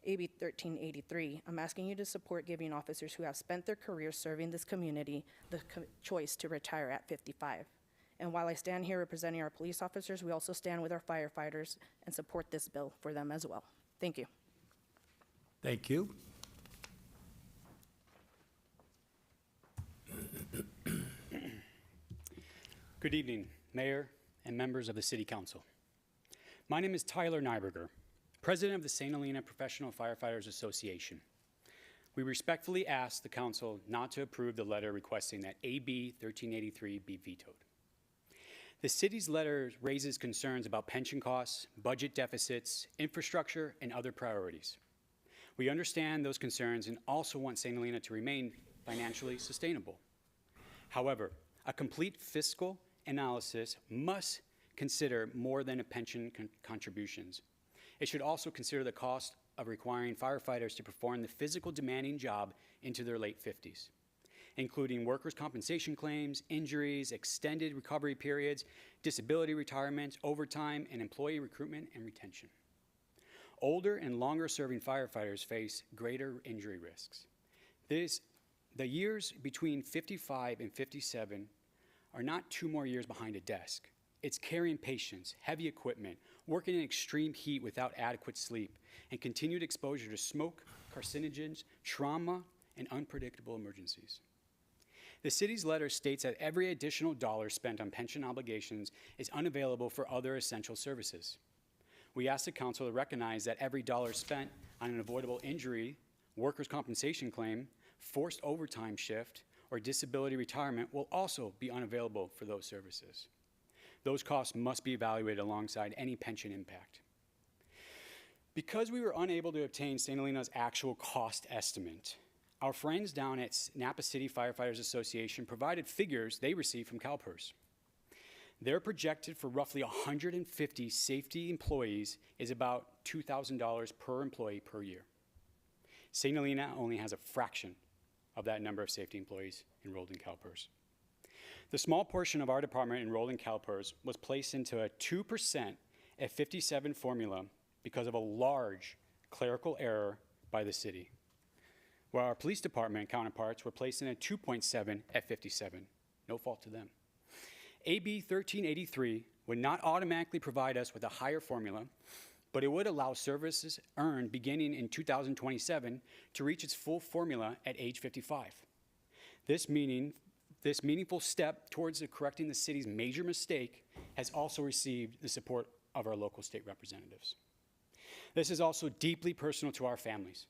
AB 1383. I'm asking you to support giving officers who have spent their careers serving this community the choice to retire at 55. And while I stand here representing our police officers, we also stand with our firefighters and support this bill for them as well. Thank you. Thank you. Good evening, Mayor and members of the City Council. My name is Tyler Nyberger, President of the St. Helena Professional Firefighters Association. We respectfully ask the Council not to approve the letter requesting that AB 1383 be vetoed. The city's letter raises concerns about pension costs, budget deficits, infrastructure, and other priorities. We understand those concerns and also want St. Helena to remain financially sustainable. However, a complete fiscal analysis must consider more than pension contributions. It should also consider the cost of requiring firefighters to perform the physical demanding job into their late 50s, including workers' compensation claims, injuries, extended recovery periods, disability retirement, overtime, and employee recruitment and retention. Older and longer-serving firefighters face greater injury risks. The years between 55 and 57 are not 2 more years behind a desk. It's carrying patients, heavy equipment, working in extreme heat without adequate sleep, and continued exposure to smoke, carcinogens, trauma, and unpredictable emergencies. The city's letter states that every additional dollar spent on pension obligations is unavailable for other essential services. We ask the Council to recognize that every dollar spent on an avoidable injury workers' compensation claim, forced overtime shift, or disability retirement will also be unavailable for those services. Those costs must be evaluated alongside any pension impact. Because we were unable to obtain St. Helena's actual cost estimate, our friends down at Napa City Firefighters Association provided figures they received from CalPERS. They're projected for roughly 150 safety employees is about $2,000 per employee per year. St. Helena only has a fraction of that number of safety employees enrolled in CalPERS. The small portion of our department enrolled in CalPERS was placed into a 2% at 57 formula because of a large clerical error by the city, while our police department counterparts were placed in a 2.7 at 57. No fault to them. AB 1383 would not automatically provide us with a higher formula, but it would allow services earned beginning in 2027 to reach its full formula at age 55. This meaningful step towards correcting the city's major mistake has also received the support of our local state representatives. This is also deeply personal to our families.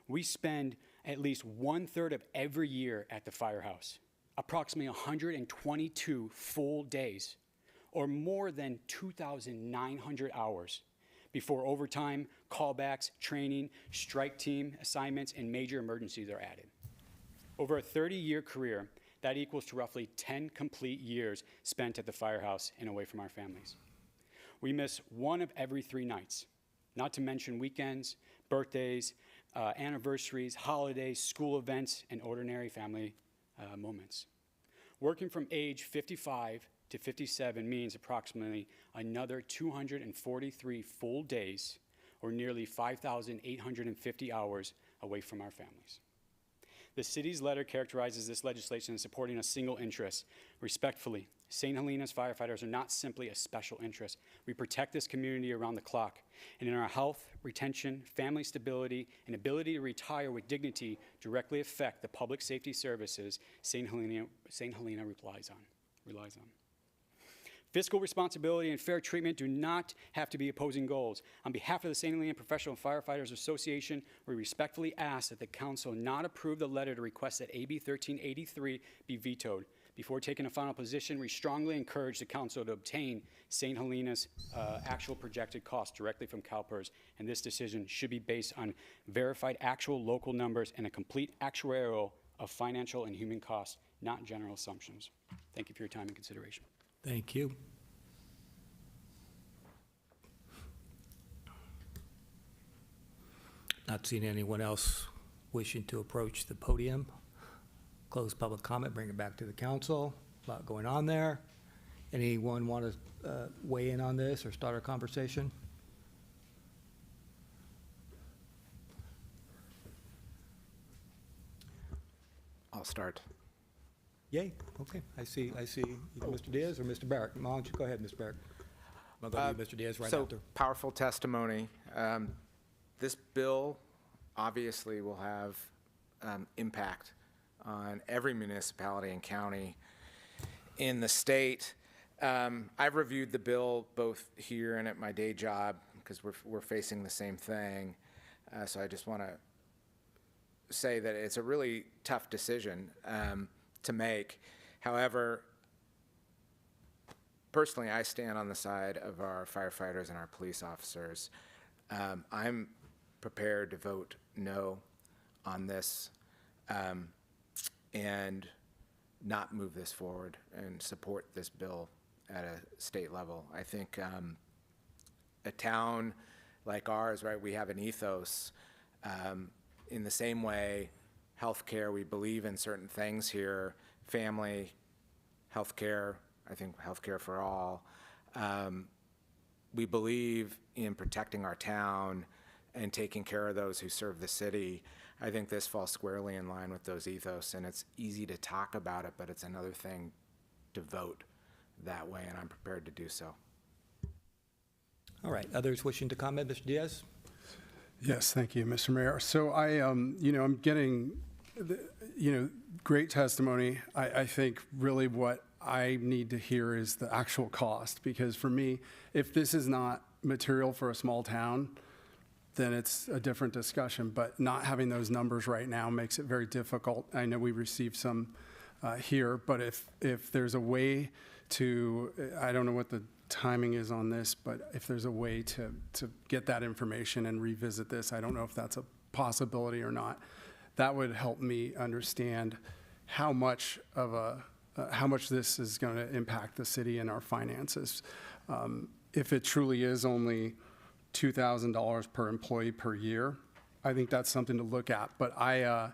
We spend at least 1/3 of every year at the firehouse, approximately 122 full days, or more than 2,900 hours, before overtime, callbacks, training, strike team assignments, and major emergencies are added. Over a 30-year career, that equals to roughly 10 complete years spent at the firehouse and away from our families. We miss one of every 3 nights, not to mention weekends, birthdays, anniversaries, holidays, school events, and ordinary family moments. Working from age 55 to 57 means approximately another 243 full days, or nearly 5,850 hours away from our families. The city's letter characterizes this legislation as supporting a single interest. Respectfully, St. Helena's firefighters are not simply a special interest. We protect this community around the clock, and in our health, retention, family stability, and ability to retire with dignity directly affect the public safety services St. Helena relies on. Fiscal responsibility and fair treatment do not have to be opposing goals. On behalf of the St. Helena Professional Firefighters Association, we respectfully ask that the council not approve the letter to request that AB 1383 be vetoed. Before taking a final position, we strongly encourage the council to obtain St. Helena's actual projected costs directly from CalPERS, and this decision should be based on verified actual local numbers and a complete actuarial of financial and human costs, not general assumptions. Thank you for your time and consideration. Thank you. Not seeing anyone else wishing to approach the podium. Close public comment, bring it back to the council. A lot going on there. Anyone want to weigh in on this or start a conversation? I'll start. Yay, okay. I see either Mr. Diaz or Mr. Barrett. Why don't you go ahead, Mr. Barrett? I'll go to you, Mr. Diaz, right So, after. powerful testimony. This bill obviously will have impact on every municipality and county in the state. I've reviewed the bill both here and at my day job because we're facing the same thing. So I just want to say that it's a really tough decision to make. However, personally, I stand on the side of our firefighters and our police officers. I'm prepared to vote no on this and not move this forward and support this bill at a state level. I think a town like ours, right, we have an ethos. In the same way, healthcare, we believe in certain things here, family, healthcare, I think healthcare for all. We believe in protecting our town and taking care of those who serve the city. I think this falls squarely in line with those ethos, and it's easy to talk about it, but it's another thing to vote that way, and I'm prepared to do so. All right, others wishing to comment, Mr. Diaz? Yes, thank you, Mr. Mayor. So I'm getting, great testimony. I think really what I need to hear is the actual cost, because for me, if this is not material for a small town, then it's a different discussion. But not having those numbers right now makes it very difficult. I know we received some here, but if there's a way to, I don't know what the timing is on this, but if there's a way to get that information and revisit this, I don't know if that's a possibility or not. That would help me understand how much this is going to impact the city and our finances. If it truly is only $2,000 per employee per year, I think that's something to look at. But I'm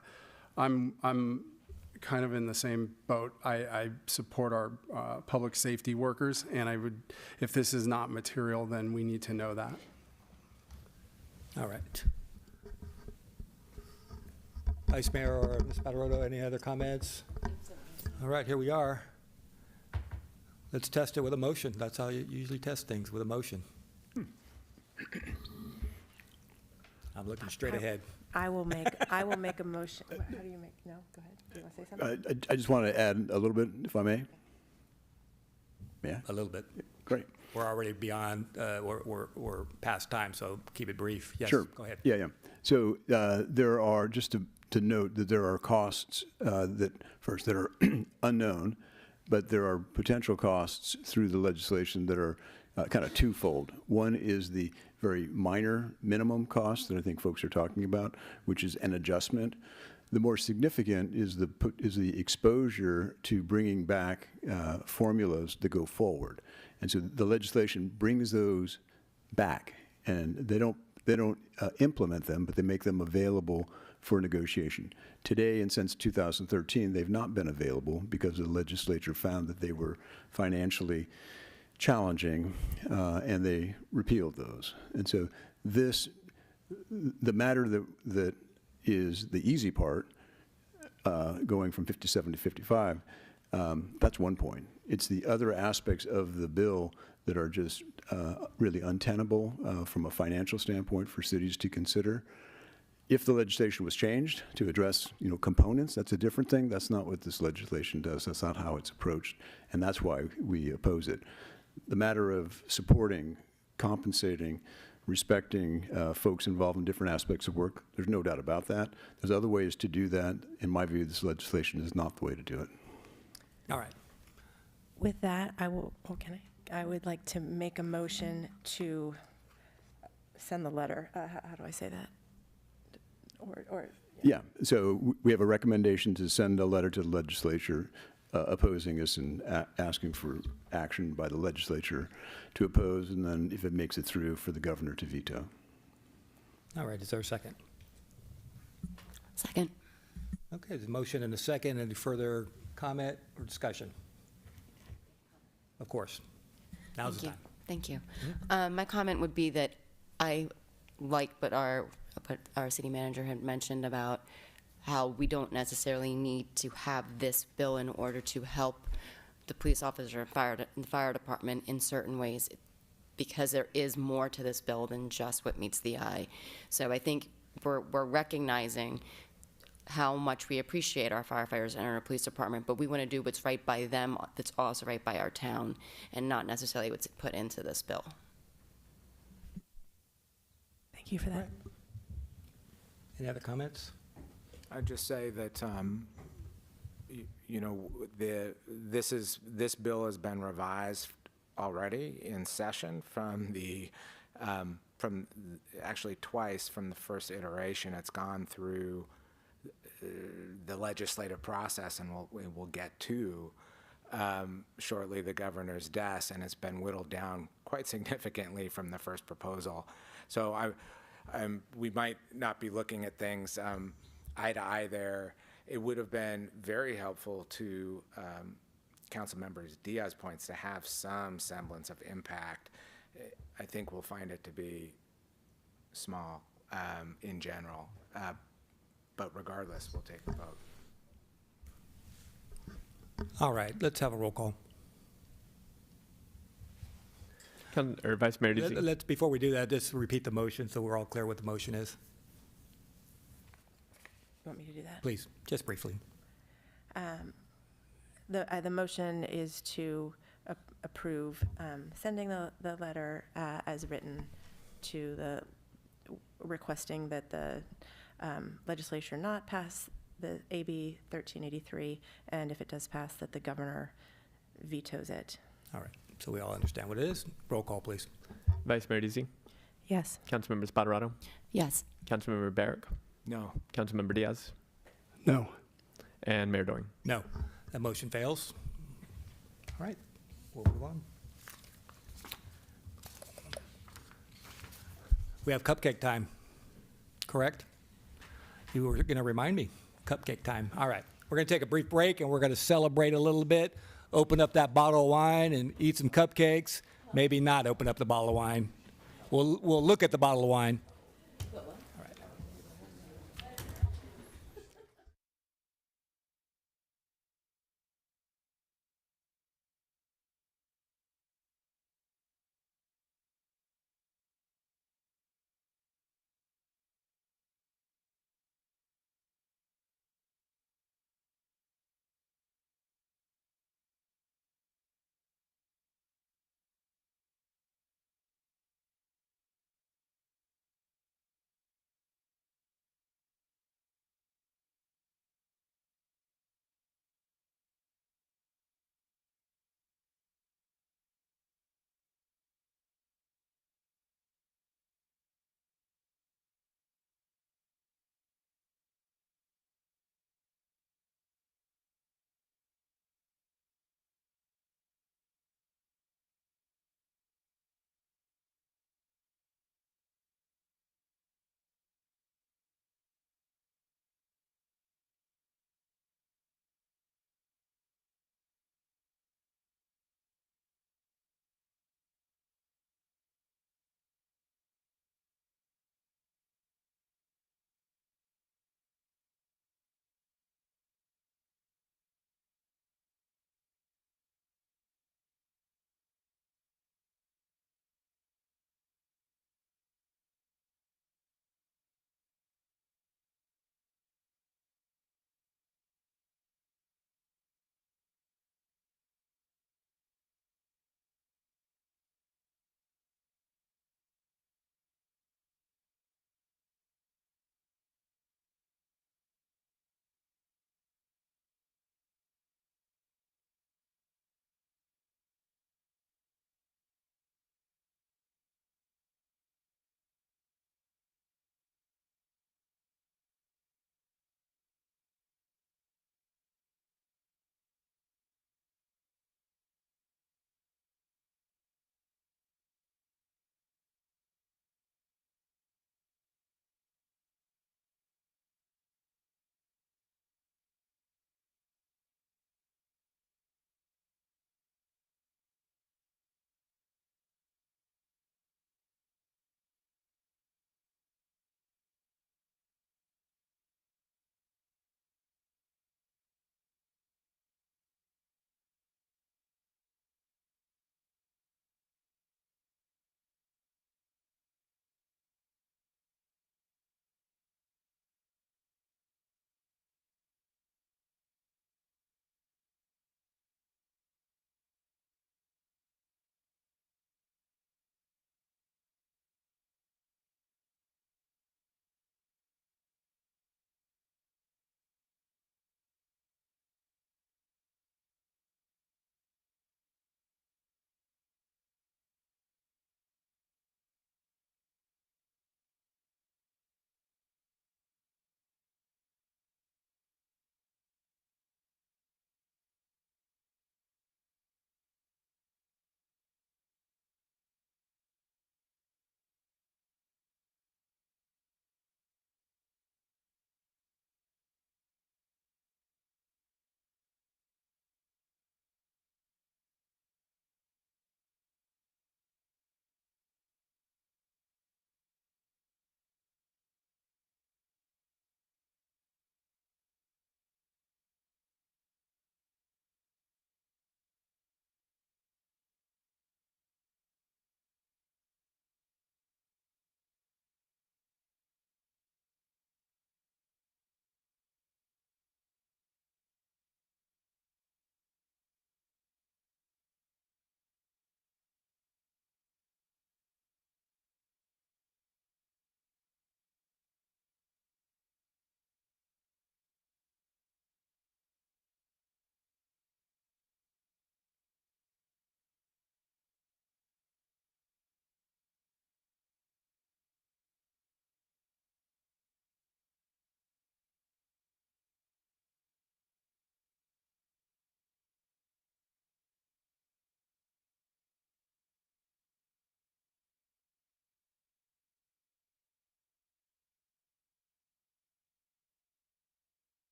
kind of in the same boat. I support our public safety workers, and if this is not material, then we need to know that. All right. Vice Mayor or Ms. Spadaro, any other comments? All right, here we are. Let's test it with a motion. That's how you usually test things, with a motion. I'm looking straight ahead. I will make a motion. How do you make, no, go ahead. Do you want to say something? I just want to add a little bit, if I may. Yeah, A little bit. great. We're already beyond, we're past time, so keep it brief. Yes, Sure. go ahead. Yeah. So there are, just to note that there are costs that are unknown, but there are potential costs through the legislation that are kind of twofold. One is the very minor minimum cost that I think folks are talking about, which is an adjustment. The more significant is the exposure to bringing back formulas that go forward. And so the legislation brings those back, and they don't implement them, but they make them available for negotiation. Today and since 2013, they've not been available because the legislature found that they were financially challenging, and they repealed those. And so the matter that is the easy part, going from 57 to 55, that's one point. It's the other aspects of the bill that are just really untenable from a financial standpoint for cities to consider. If the legislation was changed to address, components, that's a different thing. That's not what this legislation does. That's not how it's approached, and that's why we oppose it. The matter of supporting, compensating, respecting folks involved in different aspects of work, there's no doubt about that. There's other ways to do that. In my view, this legislation is not the way to do it. All right. With that, I would like to make a motion to send the letter. How do I say that? Yeah, so we have a recommendation to send a letter to the legislature opposing us and asking for action by the legislature to oppose, and then if it makes it through, for the governor to veto. All right, is there a second? Second. Okay, there's a motion and a second. Any further comment or discussion? Of course. Now's the time. Thank you. My comment would be that I like what our city manager had mentioned about how we don't necessarily need to have this bill in order to help the police officer and fire department in certain ways, because there is more to this bill than just what meets the eye. So I think we're recognizing how much we appreciate our firefighters and our police department, but we want to do what's right by them, that's also right by our town, and not necessarily what's put into this bill. Thank you for that. Any other comments? I'd just say that, this bill has been revised already in session actually twice from the first iteration. It's gone through the legislative process, and we'll get to shortly the governor's desk, and it's been whittled down quite significantly from the first proposal. So we might not be looking at things eye to eye there. It would have been very helpful to Councilmember Diaz's points to have some semblance of impact. I think we'll find it to be small in general, but regardless, we'll take a vote. All right, let's have a roll call. Vice Mayor, did you? Let's, before we do that, just repeat the motion so we're all clear what the motion is. You want me to do that? Please, just briefly. The motion is to approve sending the letter as written to the requesting that the legislature not pass the AB 1383, and if it does pass, that the governor vetoes it. All right, so we all understand what it is. Roll call, please. Vice Mayor Dizzy, Yes. Councilmember Spoterato, Yes. Councilmember Barrick, No. Councilmember Diaz, No. and Mayor Doing. No, that motion fails. All right, we'll move on. We have cupcake time, correct? You were going to remind me, cupcake time. All right, we're going to take a brief break, and we're going to celebrate a little bit, open up that bottle of wine and eat some cupcakes, maybe not open up the bottle of wine. We'll look at the bottle of wine.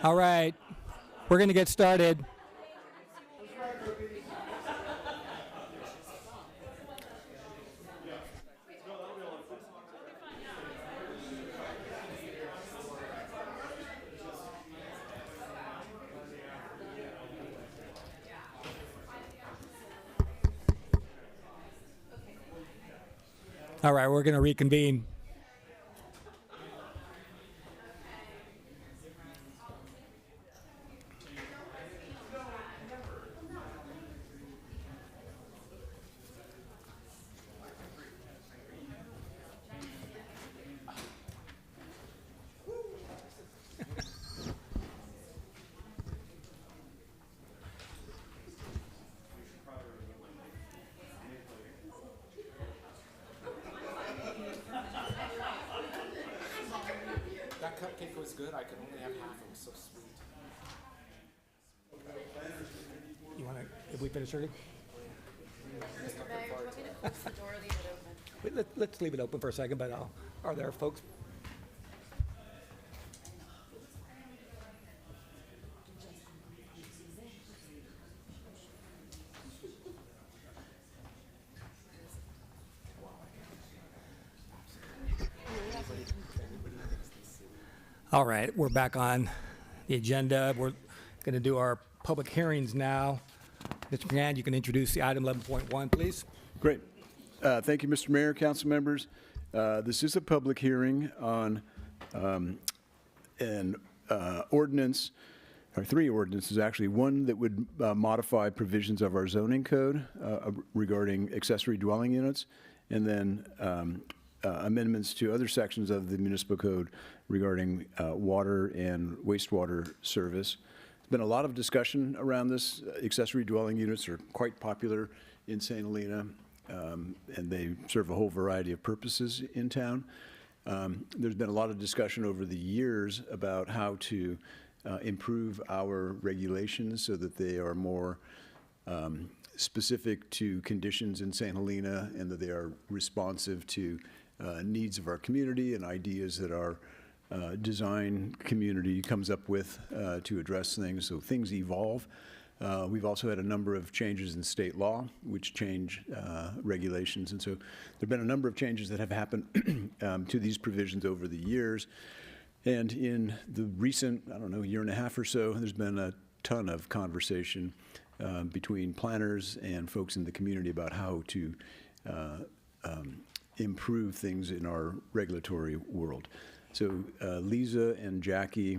All right, we're going to get started. All right, we're going to reconvene. That cupcake was good. I could only have half. It was so sweet. You want to, if we finish early? Wait, let's leave it open for a second, but are there folks? All right, we're back on the agenda. We're going to do our public hearings now. Mr. McGann, you can introduce the item 11.1, please. Great. Thank you, Mr. Mayor, council members. This is a public hearing on an ordinance, or three ordinances actually. One that would modify provisions of our zoning code regarding accessory dwelling units, and then amendments to other sections of the municipal code regarding water and wastewater service. There's been a lot of discussion around this. Accessory dwelling units are quite popular in St. Helena, and they serve a whole variety of purposes in town. There's been a lot of discussion over the years about how to improve our regulations so that they are more specific to conditions in St. Helena, and that they are responsive to needs of our community and ideas that our design community comes up with to address things. So things evolve. We've also had a number of changes in state law, which change regulations. And so there have been a number of changes that have happened to these provisions over the years. And in the recent, I don't know, year and a half or so, there's been a ton of conversation between planners and folks in the community about how to improve things in our regulatory world. So Lisa and Jackie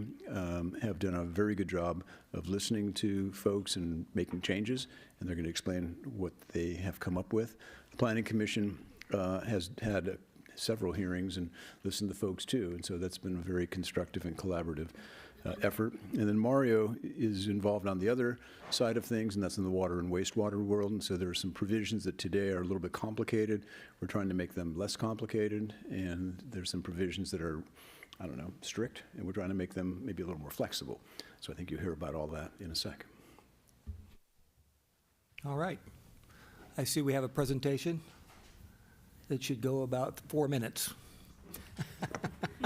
have done a very good job of listening to folks and making changes, and they're going to explain what they have come up with. The Planning Commission has had several hearings and listened to folks too, and so that's been a very constructive and collaborative effort. And then Mario is involved on the other side of things, and that's in the water and wastewater world. And so there are some provisions that today are a little bit complicated. We're trying to make them less complicated, and there's some provisions that are, I don't know, strict, and we're trying to make them maybe a little more flexible. So I think you'll hear about all that in a sec. All right. I see we have a presentation that should go about 4 minutes.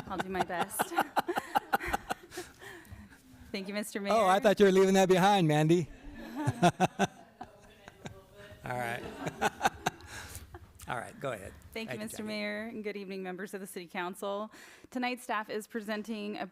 I'll do my best. Thank you, Mr. Mayor. Oh, I thought you were leaving that behind, Mandy. All right. All right, go ahead. Thank you, Mr. Jackie. Mayor, and good evening, members of the City Council. Tonight, staff is presenting a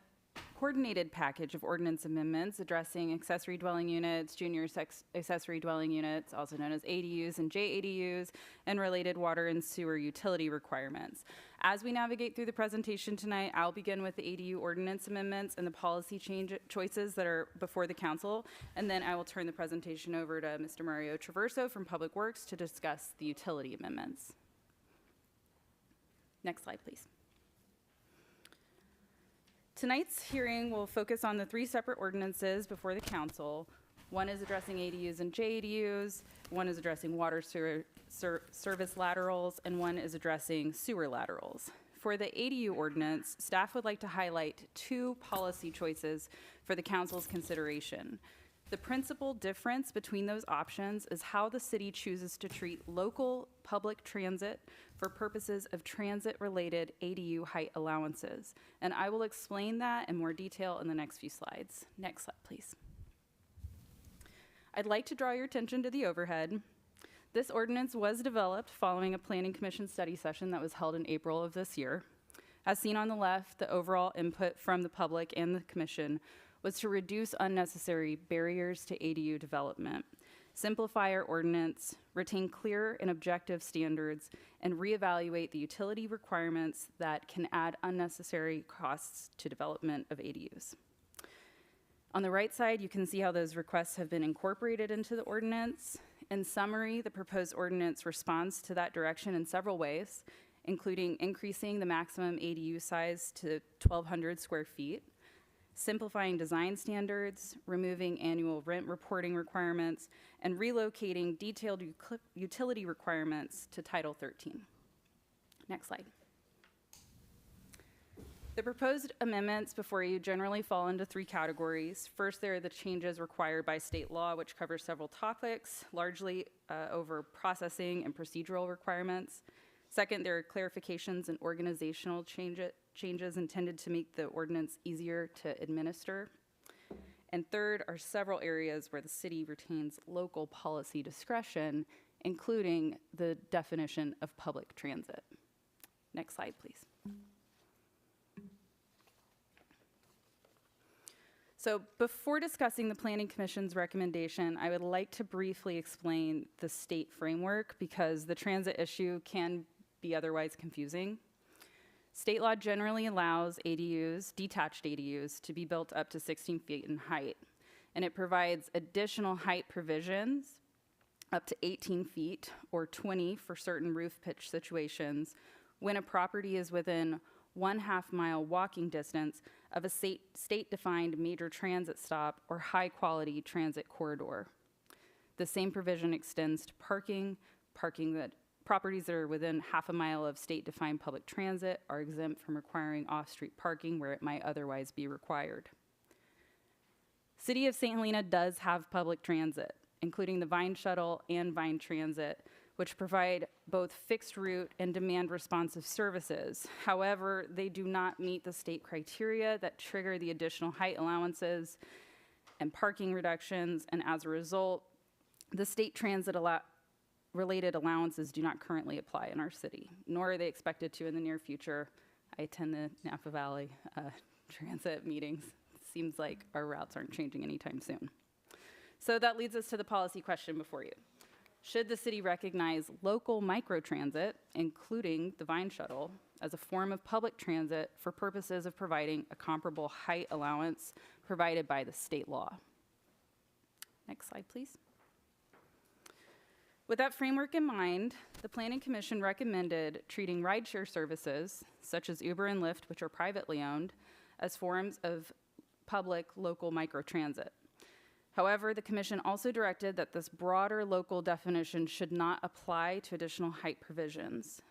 coordinated package of ordinance amendments addressing accessory dwelling units, junior accessory dwelling units, also known as ADUs and JADUs, and related water and sewer utility requirements. As we navigate through the presentation tonight, I'll begin with the ADU ordinance amendments and the policy choices that are before the council, and then I will turn the presentation over to Mr. Mario Traverso from Public Works to discuss the utility amendments. Next slide, please. Tonight's hearing will focus on the three separate ordinances before the council. One is addressing ADUs and JADUs, one is addressing water service laterals, and one is addressing sewer laterals. For the ADU ordinance, staff would like to highlight two policy choices for the council's consideration. The principal difference between those options is how the city chooses to treat local public transit for purposes of transit-related ADU height allowances. And I will explain that in more detail in the next few slides. Next slide, please. I'd like to draw your attention to the overhead. This ordinance was developed following a Planning Commission study session that was held in April of this year. As seen on the left, the overall input from the public and the commission was to reduce unnecessary barriers to ADU development, simplify our ordinance, retain clear and objective standards, and reevaluate the utility requirements that can add unnecessary costs to development of ADUs. On the right side, you can see how those requests have been incorporated into the ordinance. In summary, the proposed ordinance responds to that direction in several ways, including increasing the maximum ADU size to 1,200 square feet, simplifying design standards, removing annual rent reporting requirements, and relocating detailed utility requirements to Title 13. Next slide. The proposed amendments before you generally fall into three categories. First, there are the changes required by state law, which covers several topics, largely over processing and procedural requirements. Second, there are clarifications and organizational changes intended to make the ordinance easier to administer. And third are several areas where the city retains local policy discretion, including the definition of public transit. Next slide, please. So before discussing the Planning Commission's recommendation, I would like to briefly explain the state framework because the transit issue can be otherwise confusing. State law generally allows ADUs, detached ADUs, to be built up to 16 feet in height, and it provides additional height provisions up to 18 feet or 20 for certain roof pitch situations when a property is within 1/2 mile walking distance of a state-defined major transit stop or high-quality transit corridor. The same provision extends to parking that properties that are within 1/2 mile of state-defined public transit are exempt from requiring off-street parking where it might otherwise be required. City of St. Helena does have public transit, including the Vine Shuttle and Vine Transit, which provide both fixed route and demand responsive services. However, they do not meet the state criteria that trigger the additional height allowances and parking reductions, and as a result, the state transit related allowances do not currently apply in our city, nor are they expected to in the near future. I attend the Napa Valley transit meetings. It seems like our routes aren't changing anytime soon. So that leads us to the policy question before you. Should the city recognize local microtransit, including the Vine Shuttle, as a form of public transit for purposes of providing a comparable height allowance provided by the state law? Next slide, please. With that framework in mind, the Planning Commission recommended treating rideshare services, such as Uber and Lyft, which are privately owned, as forms of public local microtransit. However, the Commission also directed that this broader local definition should not apply to additional height provisions.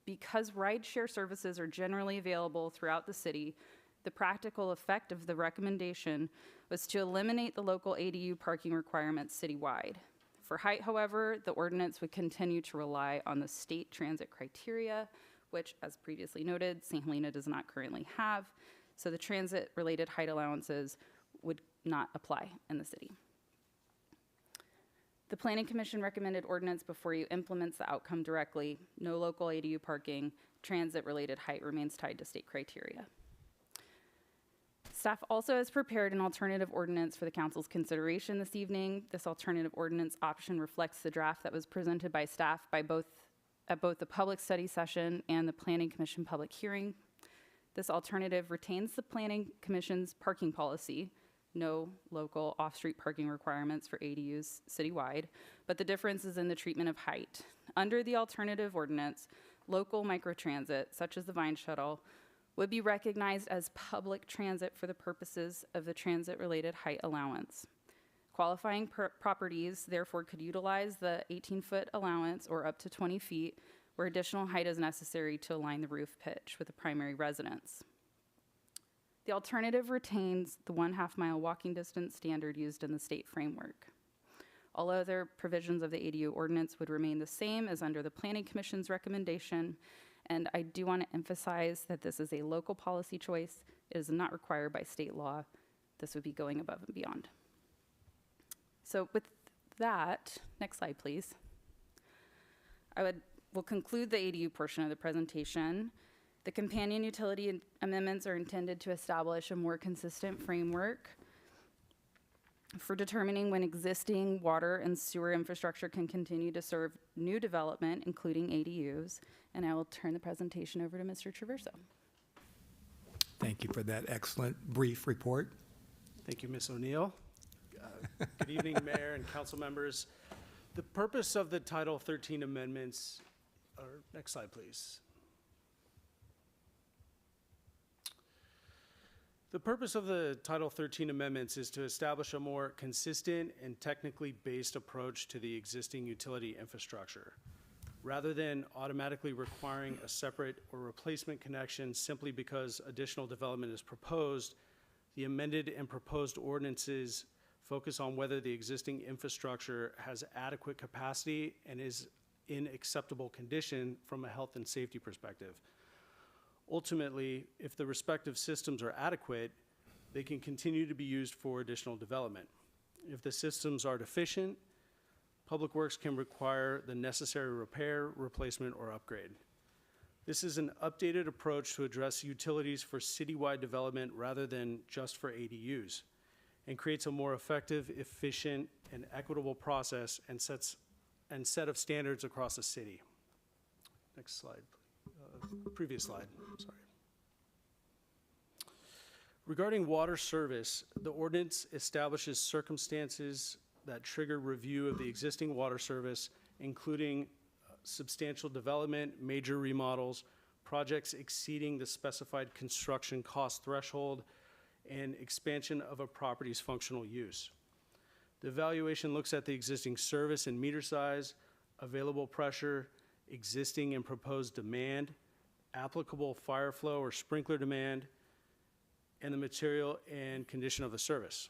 Because rideshare services are generally available throughout the city, the practical effect of the recommendation was to eliminate the local ADU parking requirements citywide. For height, however, the ordinance would continue to rely on the state transit criteria, which, as previously noted, St. Helena does not currently have, so the transit-related height allowances would not apply in the city. The Planning Commission recommended ordinance before you implements the outcome directly. No local ADU parking, transit-related height remains tied to state criteria. Staff also has prepared an alternative ordinance for the council's consideration this evening. This alternative ordinance option reflects the draft that was presented by staff at both the public study session and the Planning Commission public hearing. This alternative retains the Planning Commission's parking policy, no local off-street parking requirements for ADUs citywide, but the difference is in the treatment of height. Under the alternative ordinance, local microtransit, such as the Vine Shuttle, would be recognized as public transit for the purposes of the transit-related height allowance. Qualifying properties, therefore, could utilize the 18-foot allowance or up to 20 feet where additional height is necessary to align the roof pitch with the primary residence. The alternative retains the 1/2 mile walking distance standard used in the state framework. All other provisions of the ADU ordinance would remain the same as under the Planning Commission's recommendation, and I do want to emphasize that this is a local policy choice. It is not required by state law. This would be going above and beyond. So with that, next slide, please. We'll conclude the ADU portion of the presentation. The companion utility amendments are intended to establish a more consistent framework for determining when existing water and sewer infrastructure can continue to serve new development, including ADUs. And I will turn the presentation over to Mr. Traverso. Thank you for that excellent brief report. Thank you, Ms. O'Neill. Good evening, Mayor and council members. The purpose of the Title 13 amendments, or next slide, please. The purpose of the Title 13 amendments is to establish a more consistent and technically based approach to the existing utility infrastructure. Rather than automatically requiring a separate or replacement connection simply because additional development is proposed, the amended and proposed ordinances focus on whether the existing infrastructure has adequate capacity and is in acceptable condition from a health and safety perspective. Ultimately, if the respective systems are adequate, they can continue to be used for additional development. If the systems are deficient, Public Works can require the necessary repair, replacement, or upgrade. This is an updated approach to address utilities for citywide development rather than just for ADUs, and creates a more effective, efficient, and equitable process and set of standards across the city. Next slide, previous slide, sorry. Regarding water service, the ordinance establishes circumstances that trigger review of the existing water service, including substantial development, major remodels, projects exceeding the specified construction cost threshold, and expansion of a property's functional use. The evaluation looks at the existing service and meter size, available pressure, existing and proposed demand, applicable fire flow or sprinkler demand, and the material and condition of the service.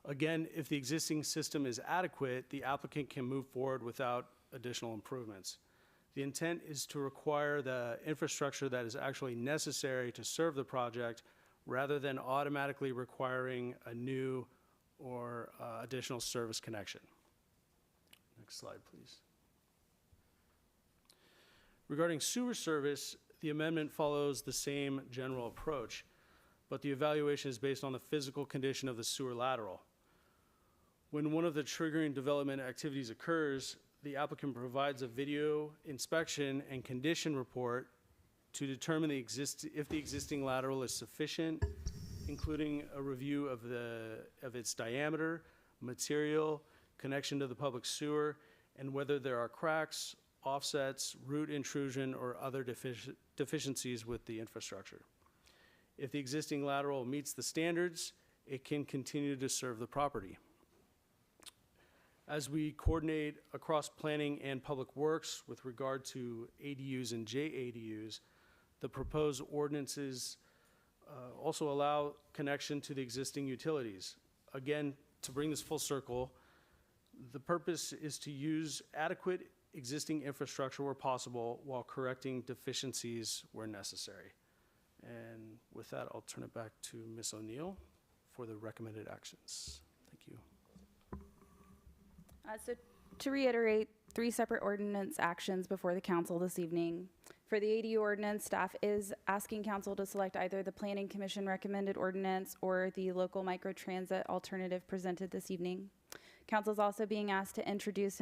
Again, if the existing system is adequate, the applicant can move forward without additional improvements. The intent is to require the infrastructure that is actually necessary to serve the project rather than automatically requiring a new or additional service connection. Next slide, please. Regarding sewer service, the amendment follows the same general approach, but the evaluation is based on the physical condition of the sewer lateral. When one of the triggering development activities occurs, the applicant provides a video inspection and condition report to determine if the existing lateral is sufficient, including a review of its diameter, material, connection to the public sewer, and whether there are cracks, offsets, root intrusion, or other deficiencies with the infrastructure. If the existing lateral meets the standards, it can continue to serve the property. As we coordinate across planning and public works with regard to ADUs and JADUs, the proposed ordinances also allow connection to the existing utilities. Again, to bring this full circle, the purpose is to use adequate existing infrastructure where possible while correcting deficiencies where necessary. And with that, I'll turn it back to Ms. O'Neill for the recommended actions. Thank you. So to reiterate, 3 separate ordinance actions before the council this evening. For the ADU ordinance, staff is asking council to select either the Planning Commission recommended ordinance or the local microtransit alternative presented this evening. Council is also being asked to introduce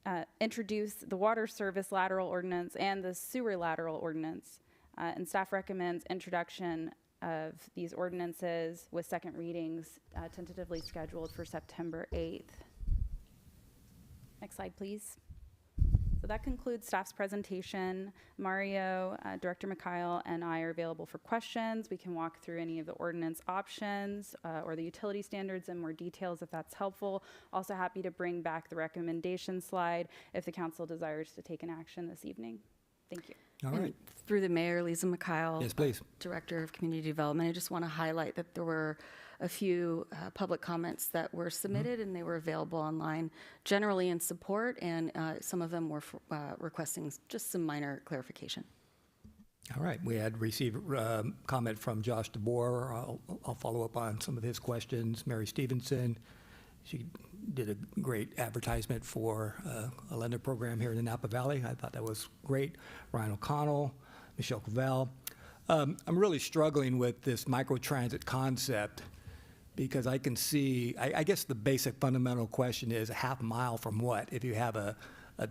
the water service lateral ordinance and the sewer lateral ordinance. And staff recommends introduction of these ordinances with second readings tentatively scheduled for September 8th. Next slide, please. So that concludes staff's presentation. Mario, Director Mikhail, and I are available for questions. We can walk through any of the ordinance options or the utility standards in more details if that's helpful. Also happy to bring back the recommendation slide if the council desires to take an action this evening. Thank you. All And right. Through the mayor, Lisa Mikhail. Yes, please. Director of Community Development. I just want to highlight that there were a few public comments that were submitted and they were available online, generally in support, and some of them were requesting just some minor clarification. All right, we had received comment from Josh DeBoer. I'll follow up on some of his questions. Mary Stevenson, she did a great advertisement for a lender program here in the Napa Valley. I thought that was great. Ryan O'Connell, Michelle Cavell. I'm really struggling with this microtransit concept because I can see, I guess the basic fundamental question is a half mile from what? If you have a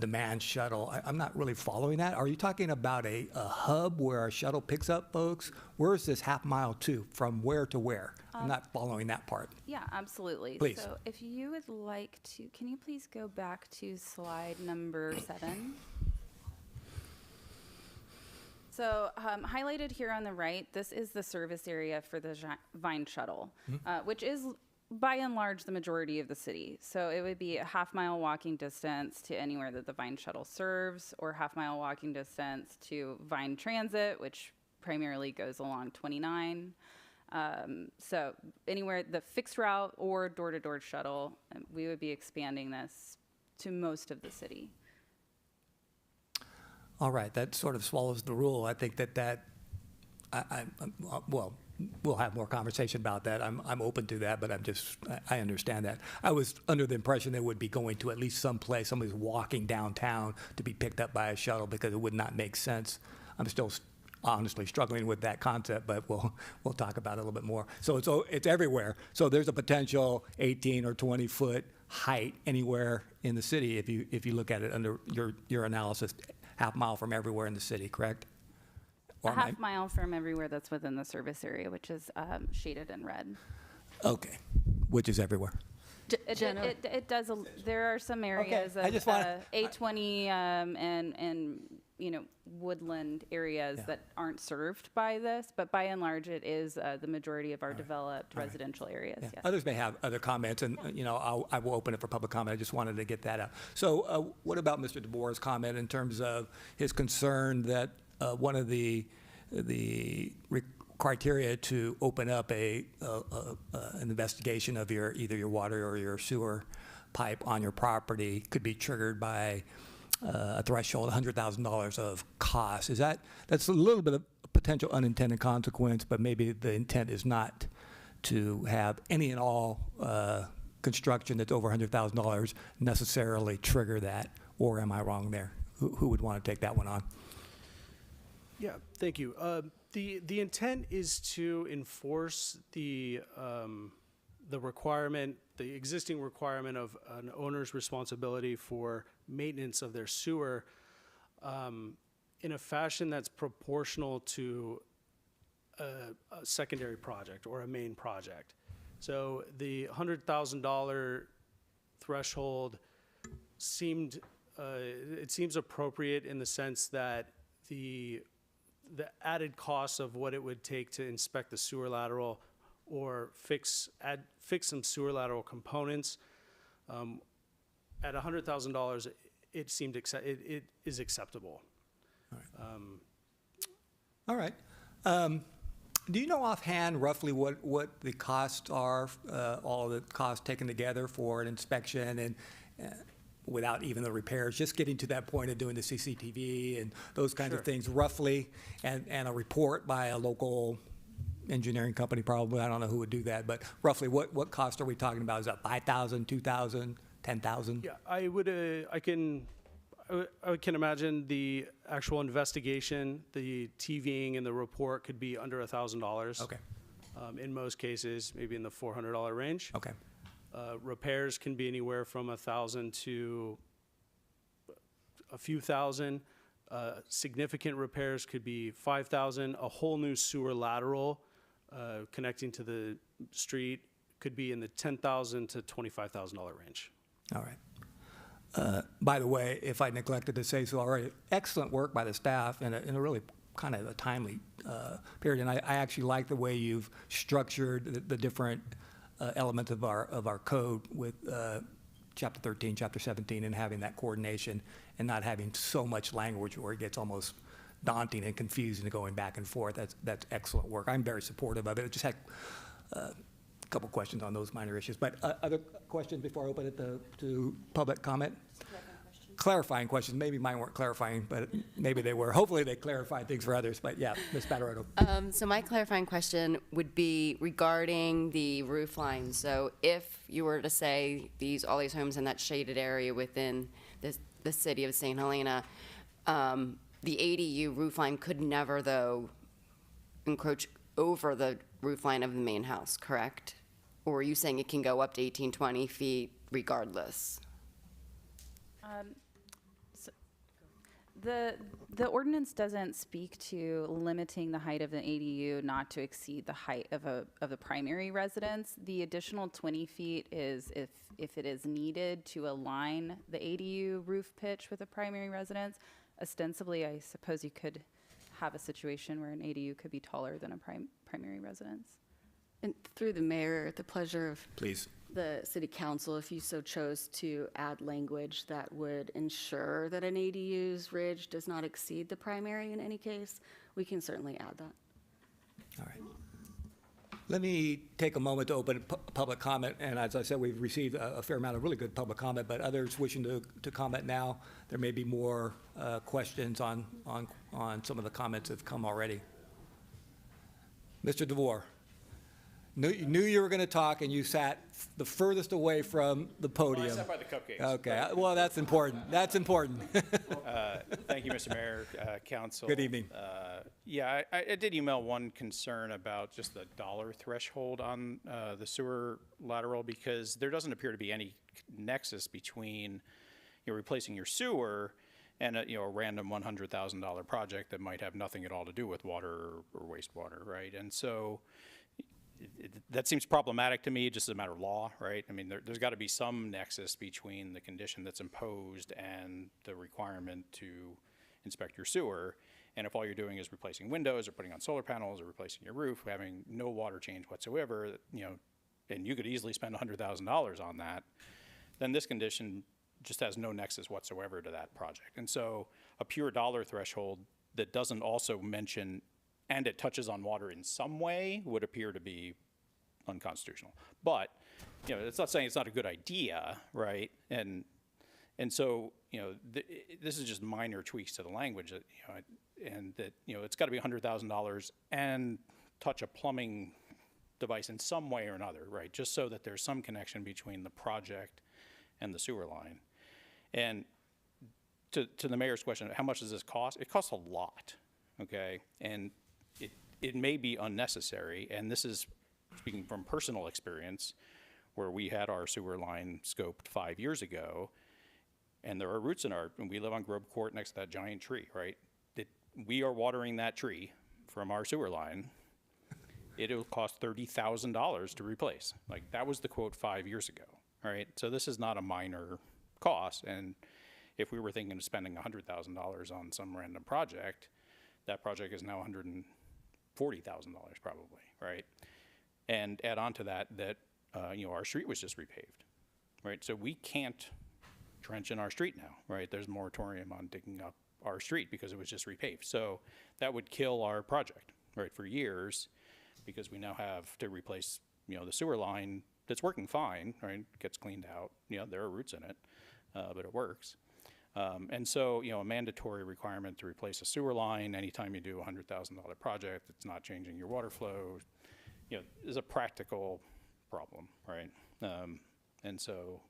demand shuttle. I'm not really following that. Are you talking about a hub where a shuttle picks up folks? Where is this half mile to? From where to where? I'm not following that part. Yeah, absolutely. Please. So if you would like to, can you please go back to slide number 7? So highlighted here on the right, this is the service area for the Vine Shuttle, which is by and large the majority of the city. So it would be a half-mile walking distance to anywhere that the Vine Shuttle serves, or half-mile walking distance to Vine Transit, which primarily goes along 29. So anywhere the fixed route or door-to-door shuttle, we would be expanding this to most of the city. All right, that sort of swallows the rule. I think well, we'll have more conversation about that. I'm open to that, but I understand that. I was under the impression they would be going to at least some place, somebody's walking downtown to be picked up by a shuttle because it would not make sense. I'm still honestly struggling with that concept, but we'll talk about it a little bit more. So it's everywhere. So there's a potential 18 or 20 foot height anywhere in the city if you look at it under your analysis, half mile from everywhere in the city, correct? A half mile from everywhere that's within the service area, which is shaded in red. Okay, which is everywhere. It does. There are some areas I of just wanna- A20 and woodland areas that aren't served by this, but by and large, it is the majority of our developed residential areas. Yeah. Yes. Others may have other comments, and I will open it for public comment. I just wanted to get that out. So, what about Mr. DeBoer's comment in terms of his concern that one of the criteria to open up an investigation of either your water or your sewer pipe on your property could be triggered by a threshold, $100,000 of cost? That's a little bit of potential unintended consequence, but maybe the intent is not to have any and all construction that's over $100,000 necessarily trigger that, or am I wrong there? Who would want to take that one on? Yeah, thank you. The intent is to enforce the requirement, the existing requirement of an owner's responsibility for maintenance of their sewer in a fashion that's proportional to a secondary project or a main project. So the $100,000 threshold seems appropriate in the sense that the added cost of what it would take to inspect the sewer lateral or fix some sewer lateral components at $100,000, it seemed it is acceptable. All right. Do you know offhand roughly what the costs are, all the costs taken together for an inspection and without even the repairs, just getting to that point of doing the CCTV and those kinds of things roughly, and a report by a local engineering company probably, I don't know who would do that, but roughly what cost are we talking about? Is that $5,000, $2,000, $10,000? Yeah, I can imagine the actual investigation, the TVing and the report could be under $1,000. Okay. In most cases, maybe in the $400 range. Okay. Repairs can be anywhere from $1,000 to a few thousand. Significant repairs could be $5,000. A whole new sewer lateral connecting to the street could be in the $10,000 to $25,000 range. All right. By the way, if I neglected to say so already, excellent work by the staff in a really kind of a timely period. And I actually like the way you've structured the different elements of our code with Chapter 13, Chapter 17, and having that coordination and not having so much language where it gets almost daunting and confusing and going back and forth. That's excellent work. I'm very supportive of it. I just had a couple questions on those minor issues. But other questions before I open it to public comment? Clarifying questions. Maybe mine weren't clarifying, but maybe they were. Hopefully they clarified things for others. But yeah, Ms. Patarotto. So my clarifying question would be regarding the roof line. So if you were to say all these homes in that shaded area within the city of St. Helena, the ADU roof line could never, though, encroach over the roof line of the main house, correct? Or are you saying it can go up to 18, 20 feet regardless? The ordinance doesn't speak to limiting the height of an ADU not to exceed the height of the primary residence. The additional 20 feet is if it is needed to align the ADU roof pitch with a primary residence. Ostensibly, I suppose you could have a situation where an ADU could be taller than a primary residence. And through the mayor, at the pleasure of Please. the city council, if you so chose to add language that would ensure that an ADU's ridge does not exceed the primary in any case, we can certainly add that. All right. Let me take a moment to open public comment. And as I said, we've received a fair amount of really good public comment, but others wishing to comment now, there may be more questions on some of the comments that have come already. Mr. DeVore. Knew you were going to talk, and you sat the furthest away from the podium. Well, I sat by the cupcakes. Okay, well, that's important. That's important. Thank you, Mr. Mayor, Council. Good evening. Yeah, I did email one concern about just the dollar threshold on the sewer lateral, because there doesn't appear to be any nexus between replacing your sewer and a random $100,000 project that might have nothing at all to do with water or wastewater, right? And so that seems problematic to me, just as a matter of law, right? I mean, there's got to be some nexus between the condition that's imposed and the requirement to inspect your sewer. And if all you're doing is replacing windows or putting on solar panels or replacing your roof, having no water change whatsoever, and you could easily spend $100,000 on that, then this condition just has no nexus whatsoever to that project. And so a pure dollar threshold that doesn't also mention and it touches on water in some way would appear to be unconstitutional. But, it's not saying it's not a good idea, right? And so, this is just minor tweaks to the language that, and that, it's got to be $100,000 and touch a plumbing device in some way or another, right? Just so that there's some connection between the project and the sewer line. And to the mayor's question, how much does this cost? It costs a lot, okay? And it may be unnecessary, and this is speaking from personal experience, where we had our sewer line scoped 5 years ago, and there are roots and we live on Grove Court next to that giant tree, right? We are watering that tree from our sewer line. It'll cost $30,000 to replace. Like, that was the quote 5 years ago, right? So this is not a minor cost, and if we were thinking of spending $100,000 on some random project, that project is now $140,000 probably, right? And add on to that, our street was just repaved, right? So we can't trench in our street now, right? There's a moratorium on digging up our street because it was just repaved. So that would kill our project, right, for years, because we now have to replace, the sewer line that's working fine, right? Gets cleaned out. There are roots in it, but it works. And so, a mandatory requirement to replace a sewer line anytime you do a $100,000 project that's not changing your water flow, is a practical problem, right? And so,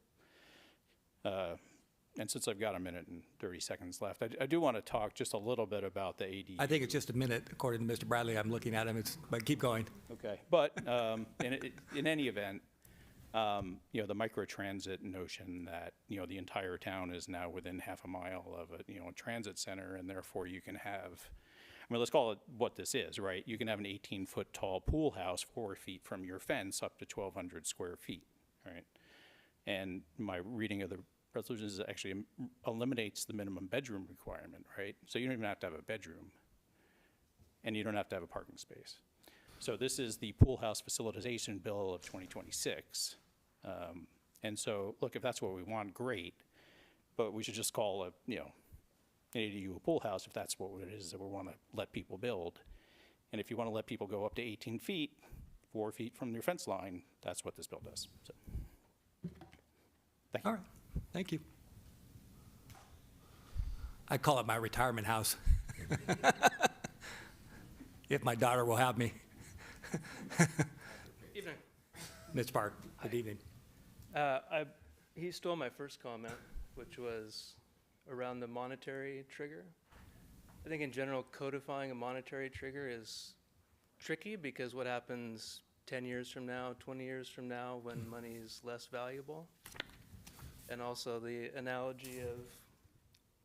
and since I've got a minute and 30 seconds left, I do want to talk just a little bit about the ADU. I think it's just a minute, according to Mr. Bradley. I'm looking at him, but keep going. Okay, but in any event, the microtransit notion that, the entire town is now within half a mile of a transit center, and therefore you can have, let's call it what this is, right? You can have an 18-foot tall pool house 4 feet from your fence up to 1,200 square feet, right? And my reading of the resolution is actually eliminates the minimum bedroom requirement, right? So you don't even have to have a bedroom, and you don't have to have a parking space. So this is the Pool House Facilitization Bill of 2026. And so, look, if that's what we want, great. But we should just call an ADU a pool house if that's what it is that we want to let people build. And if you want to let people go up to 18 feet, 4 feet from your fence line, that's what this bill does. So, thank you. All right, thank you. I call it my retirement house. If my daughter will have me. Evening. Ms. Park, good evening. He stole my first comment, which was around the monetary trigger. I think in general, codifying a monetary trigger is tricky because what happens 10 years from now, 20 years from now, when money is less valuable? And also the analogy of,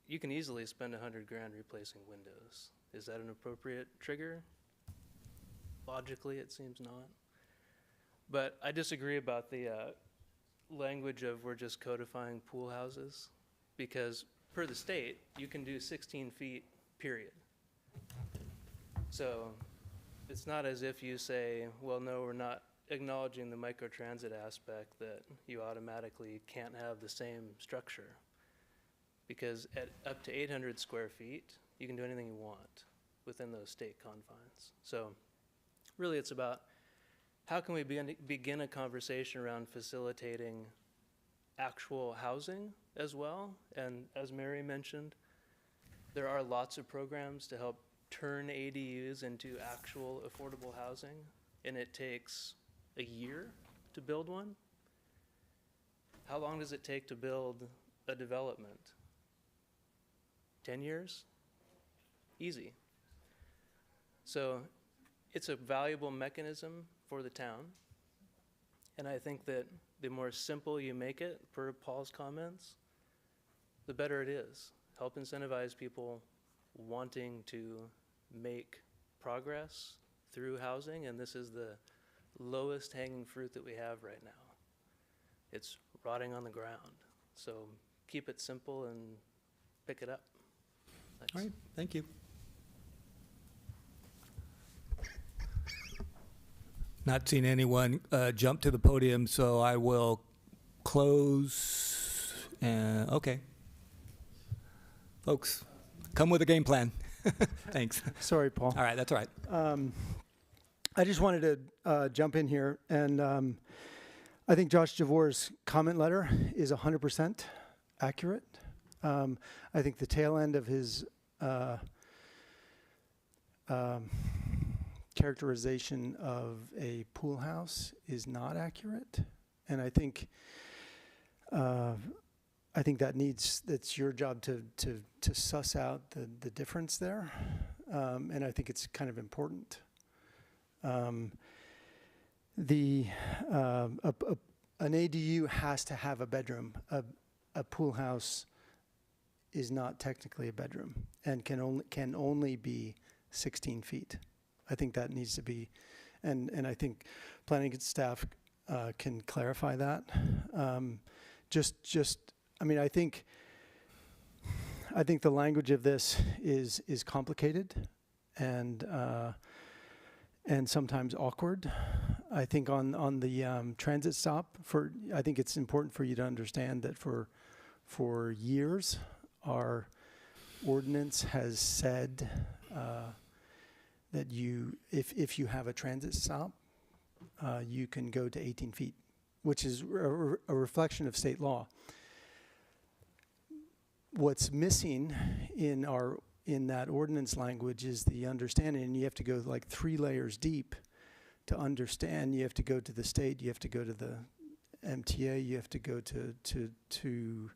you can easily spend $100 grand replacing windows. Is that an appropriate trigger? Logically, it seems not. But I disagree about the language of we're just codifying pool houses, because per the state, you can do 16 feet, period. So it's not as if you say, well, no, we're not acknowledging the microtransit aspect, that you automatically can't have the same structure. Because at up to 800 square feet, you can do anything you want within those state confines. So really it's about how can we begin a conversation around facilitating actual housing as well. And as Mary mentioned, there are lots of programs to help turn ADUs into actual affordable housing, and it takes a year to build one. How long does it take to build a development? 10 years? Easy. So it's a valuable mechanism for the town. And I think that the more simple you make it, per Paul's comments, the better it is. Help incentivize people wanting to make progress through housing, and this is the lowest hanging fruit that we have right now. It's rotting on the ground. So keep it simple and pick it up. Thanks. All right, thank you. Not seeing anyone jump to the podium, so I will close. Okay. Folks, come with a game plan. Thanks. Sorry, Paul. All right, that's all right. I just wanted to jump in here, and I think Josh Javor's comment letter is 100% accurate. I think the tail end of his characterization of a pool house is not accurate, and I think that's your job to suss out the difference there, and I think it's kind of important. An ADU has to have a bedroom. A pool house is not technically a bedroom and can only be 16 feet. I think that needs to be, and I think planning staff can clarify that. I mean, I think the language of this is complicated and sometimes awkward. I think on the transit stop, I think it's important for you to understand that for years, our ordinance has said that if you have a transit stop, you can go to 18 feet, which is a reflection of state law. What's missing in that ordinance language is the understanding, and you have to go like 3 layers deep to understand. You have to go to the state, you have to go to the MTA, you have to go to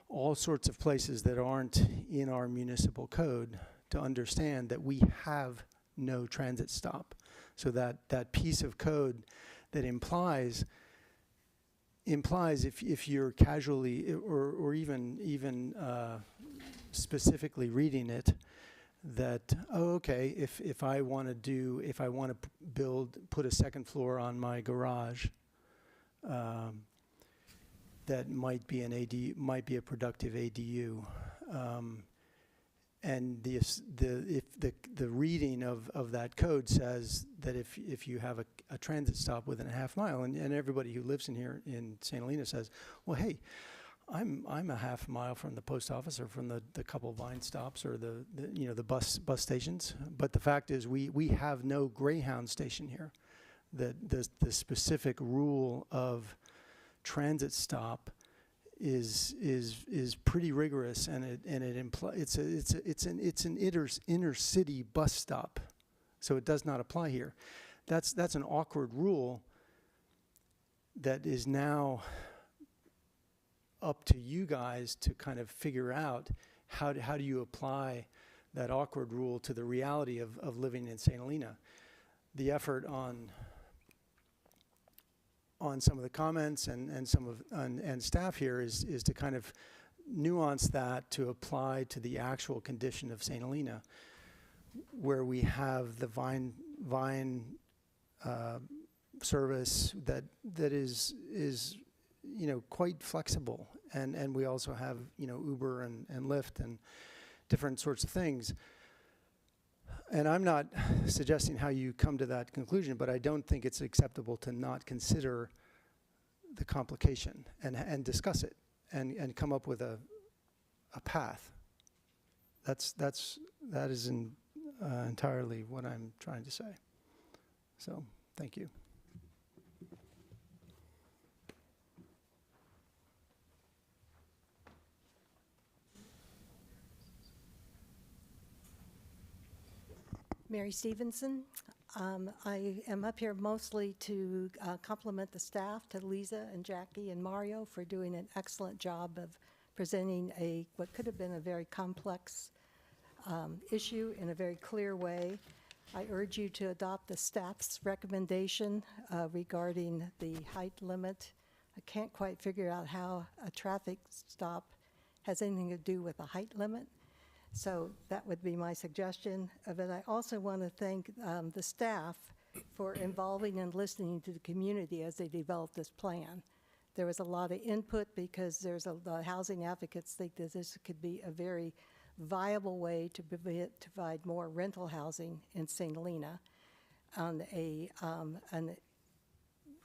all sorts of places that aren't in our municipal code to understand that we have no transit stop. So that piece of code that implies if you're casually or even specifically reading it, that if I want to put a second floor on my garage, that might be a productive ADU, And the reading of that code says that if you have a transit stop within a half mile, and everybody who lives in here in St. Helena says, well, hey, I'm a half mile from the post office or from the couple Vine stops or the bus stations. But the fact is we have no Greyhound station here. The specific rule of transit stop is pretty rigorous, and it implies it's an inner city bus stop, so it does not apply here. That's an awkward rule that is now up to you guys to kind of figure out how do you apply that awkward rule to the reality of living in St. Helena. The effort on some of the comments and staff here is to kind of nuance that to apply to the actual condition of St. Helena, where we have the Vine service that is quite flexible, and we also have Uber and Lyft and different sorts of things. And I'm not suggesting how you come to that conclusion, but I don't think it's acceptable to not consider the complication and discuss it and come up with a path. That is entirely what I'm trying to say. So, thank you. Mary Stevenson. I am up here mostly to compliment the staff, to Lisa and Jackie and Mario for doing an excellent job of presenting what could have been a very complex issue in a very clear way. I urge you to adopt the staff's recommendation regarding the height limit. I can't quite figure out how a traffic stop has anything to do with a height limit. So that would be my suggestion. But I also want to thank the staff for involving and listening to the community as they developed this plan. There was a lot of input because the housing advocates think that this could be a very viable way to provide more rental housing in St. Helena and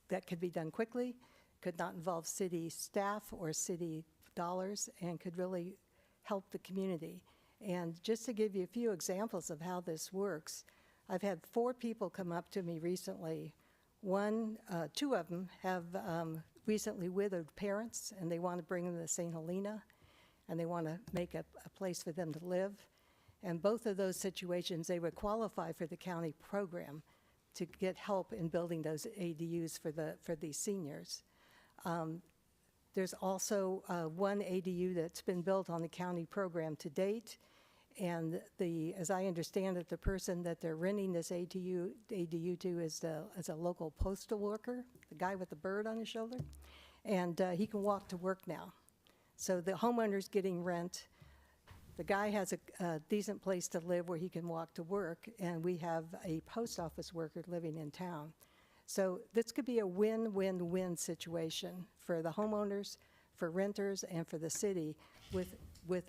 that could be done quickly, could not involve city staff or city dollars, and could really help the community. And just to give you a few examples of how this works, I've had 4 people come up to me recently. 2 of them have recently widowed parents, and they want to bring them to St. Helena, and they want to make a place for them to live. And both of those situations, they would qualify for the county program to get help in building those ADUs for these seniors. There's also 1 ADU that's been built on the county program to date. And as I understand it, the person that they're renting this ADU to is a local postal worker, the guy with the bird on his shoulder. And he can walk to work now. So the homeowner's getting rent. The guy has a decent place to live where he can walk to work. And we have a post office worker living in town. So this could be a win-win-win situation for the homeowners, for renters, and for the city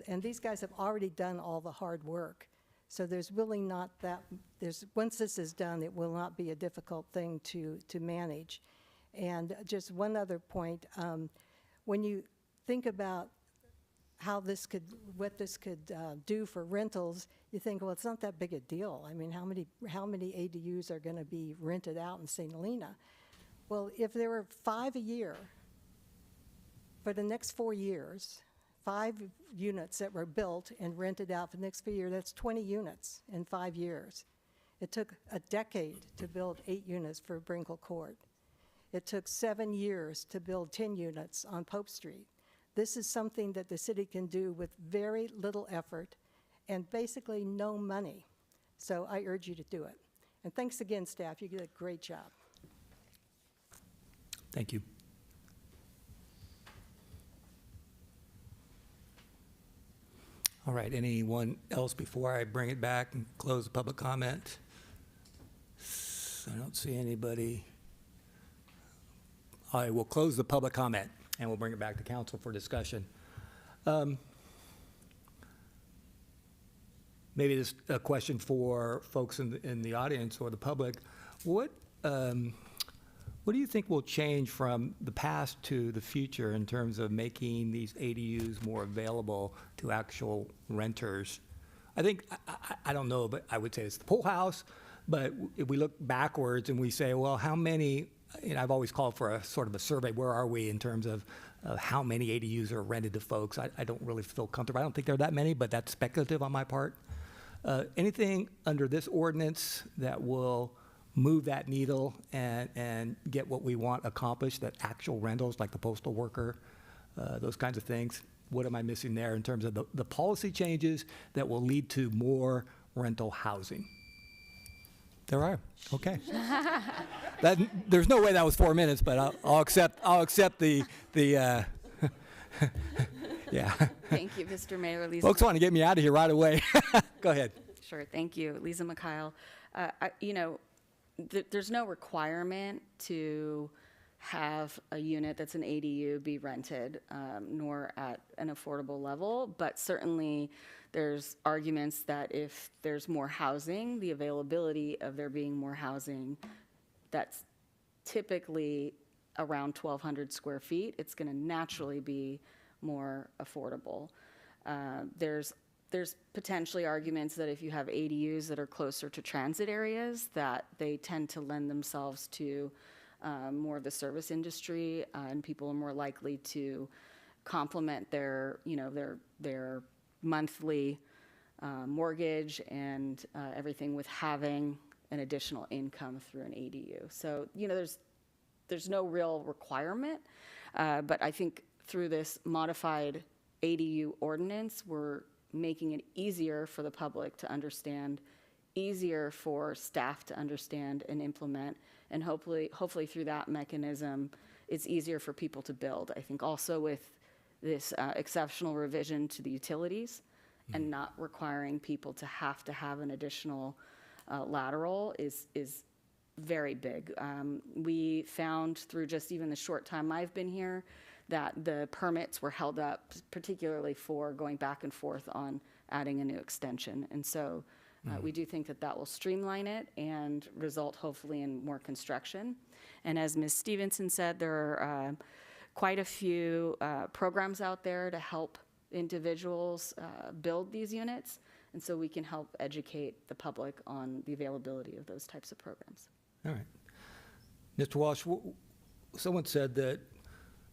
and these guys have already done all the hard work. So there's really not once this is done, it will not be a difficult thing to manage. And just one other point, when you think about what this could do for rentals, you think, well, it's not that big a deal. I mean, how many ADUs are going to be rented out in St. Helena? Well, if there were 5 a year, for the next 4 years, 5 units that were built and rented out for the next 4 years, that's 20 units in 5 years. It took a decade to build 8 units for Brinkle Court. It took 7 years to build 10 units on Pope Street. This is something that the city can do with very little effort and basically no money. So I urge you to do it. And thanks again, staff. You did a great job. Thank you. All right, anyone else before I bring it back and close the public comment? I don't see anybody. All right, we'll close the public comment and we'll bring it back to council for discussion. maybe this a question for folks in the audience or the public. What do you think will change from the past to the future in terms of making these ADUs more available to actual renters? I think, I don't know, but I would say it's the pool house. But if we look backwards and we say, well, how many, I've always called for a sort of a survey, where are we in terms of how many ADUs are rented to folks? I don't really feel comfortable. I don't think there are that many, but that's speculative on my part. Anything under this ordinance that will move that needle and get what we want accomplished, that actual rentals like the postal worker, those kinds of things? What am I missing there in terms of the policy changes that will lead to more rental housing? There are. Okay. There's no way that was 4 minutes, but I'll accept the yeah. Thank you, Mr. Mayor. Lisa Folks want to get me out of here right away. Go ahead. Sure, thank you. Lisa Mikhail. There's no requirement to have a unit that's an ADU be rented, nor at an affordable level, but certainly there's arguments that if there's more housing, the availability of there being more housing, that's typically around 1,200 square feet, it's going to naturally be more affordable. There's potentially arguments that if you have ADUs that are closer to transit areas, that they tend to lend themselves to more of the service industry, and people are more likely to complement their monthly mortgage and everything with having an additional income through an ADU. So, there's no real requirement, but I think through this modified ADU ordinance, we're making it easier for the public to understand, easier for staff to understand and implement, and hopefully through that mechanism, it's easier for people to build. I think also with this exceptional revision to the utilities and not requiring people to have an additional lateral is very big. We found through just even the short time I've been here that the permits were held up, particularly for going back and forth on adding a new extension. And so we do think that will streamline it and result hopefully in more construction. And as Ms. Stevenson said, there are quite a few programs out there to help individuals build these units. And so we can help educate the public on the availability of those types of programs. All right. Mr. Walsh, someone said that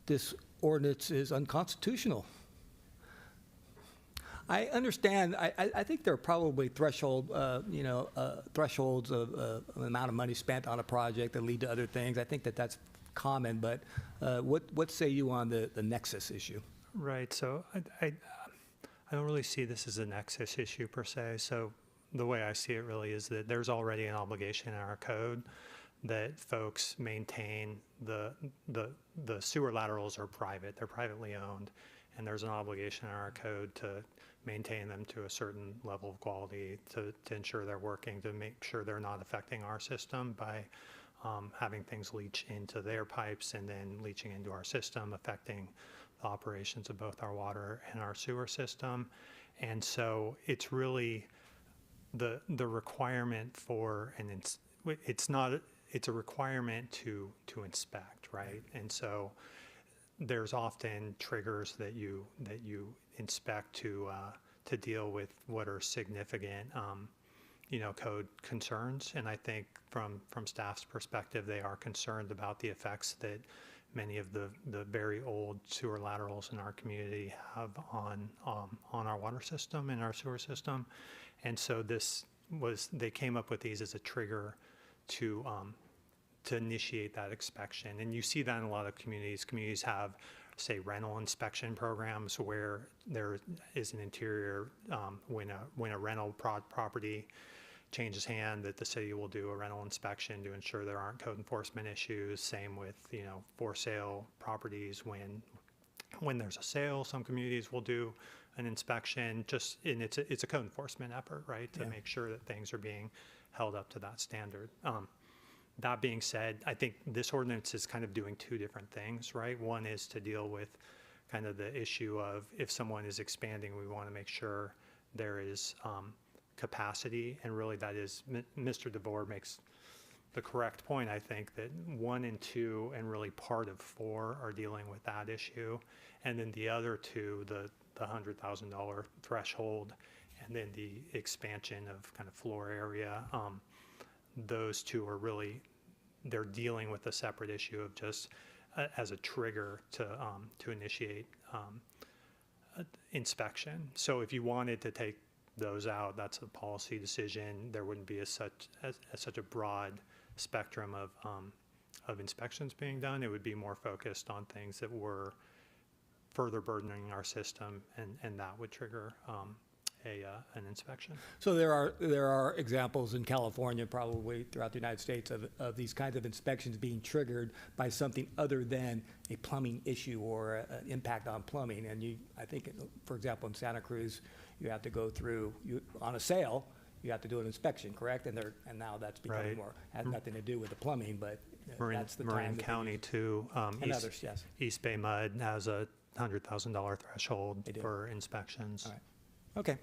this ordinance is unconstitutional. I understand. I think there are probably thresholds of the amount of money spent on a project that lead to other things. I think that's common. But what say you on the nexus issue? Right. So I don't really see this as a nexus issue per se. So the way I see it really is that there's already an obligation in our code that folks maintain the sewer laterals are private. They're privately owned, and there's an obligation in our code to maintain them to a certain level of quality, to ensure they're working, to make sure they're not affecting our system by having things leach into their pipes and then leaching into our system, affecting the operations of both our water and our sewer system. And so it's really the requirement for it's a requirement to inspect, right? And so there's often triggers that you inspect to deal with what are significant code concerns. And I think from staff's perspective, they are concerned about the effects that many of the very old sewer laterals in our community have on our water system and our sewer system. And so they came up with these as a trigger to initiate that inspection. And you see that in a lot of communities. Communities have, say, rental inspection programs where there is an interior, when a rental property changes hand, that the city will do a rental inspection to ensure there aren't code enforcement issues. Same with, for sale properties. When there's a sale, some communities will do an inspection, and it's a code enforcement effort, right, to make sure that things are being held up to that standard. That being said, I think this ordinance is kind of doing two different things, right? One is to deal with kind of the issue of if someone is expanding, we want to make sure there is capacity, and really that is, Mr. DeVore makes the correct point, I think, that 1 and 2 and really part of 4 are dealing with that issue. And then the other two, the $100,000 threshold and then the expansion of kind of floor area, those two are really, they're dealing with a separate issue of just as a trigger to initiate inspection. So if you wanted to take those out, that's a policy decision. There wouldn't be such a broad spectrum of inspections being done. It would be more focused on things that were further burdening our system, and that would trigger an inspection. So there are examples in California, probably throughout the United States, of these kinds of inspections being triggered by something other than a plumbing issue or an impact on plumbing. And I think, for example, in Santa Cruz, you have to go through, on a sale, you have to do an inspection, correct? And now that's becoming Right. more, has nothing to do with the plumbing, but that's the Marin time. that County too. And others, yes. East Bay Mud has a $100,000 threshold for inspections. All right. Okay,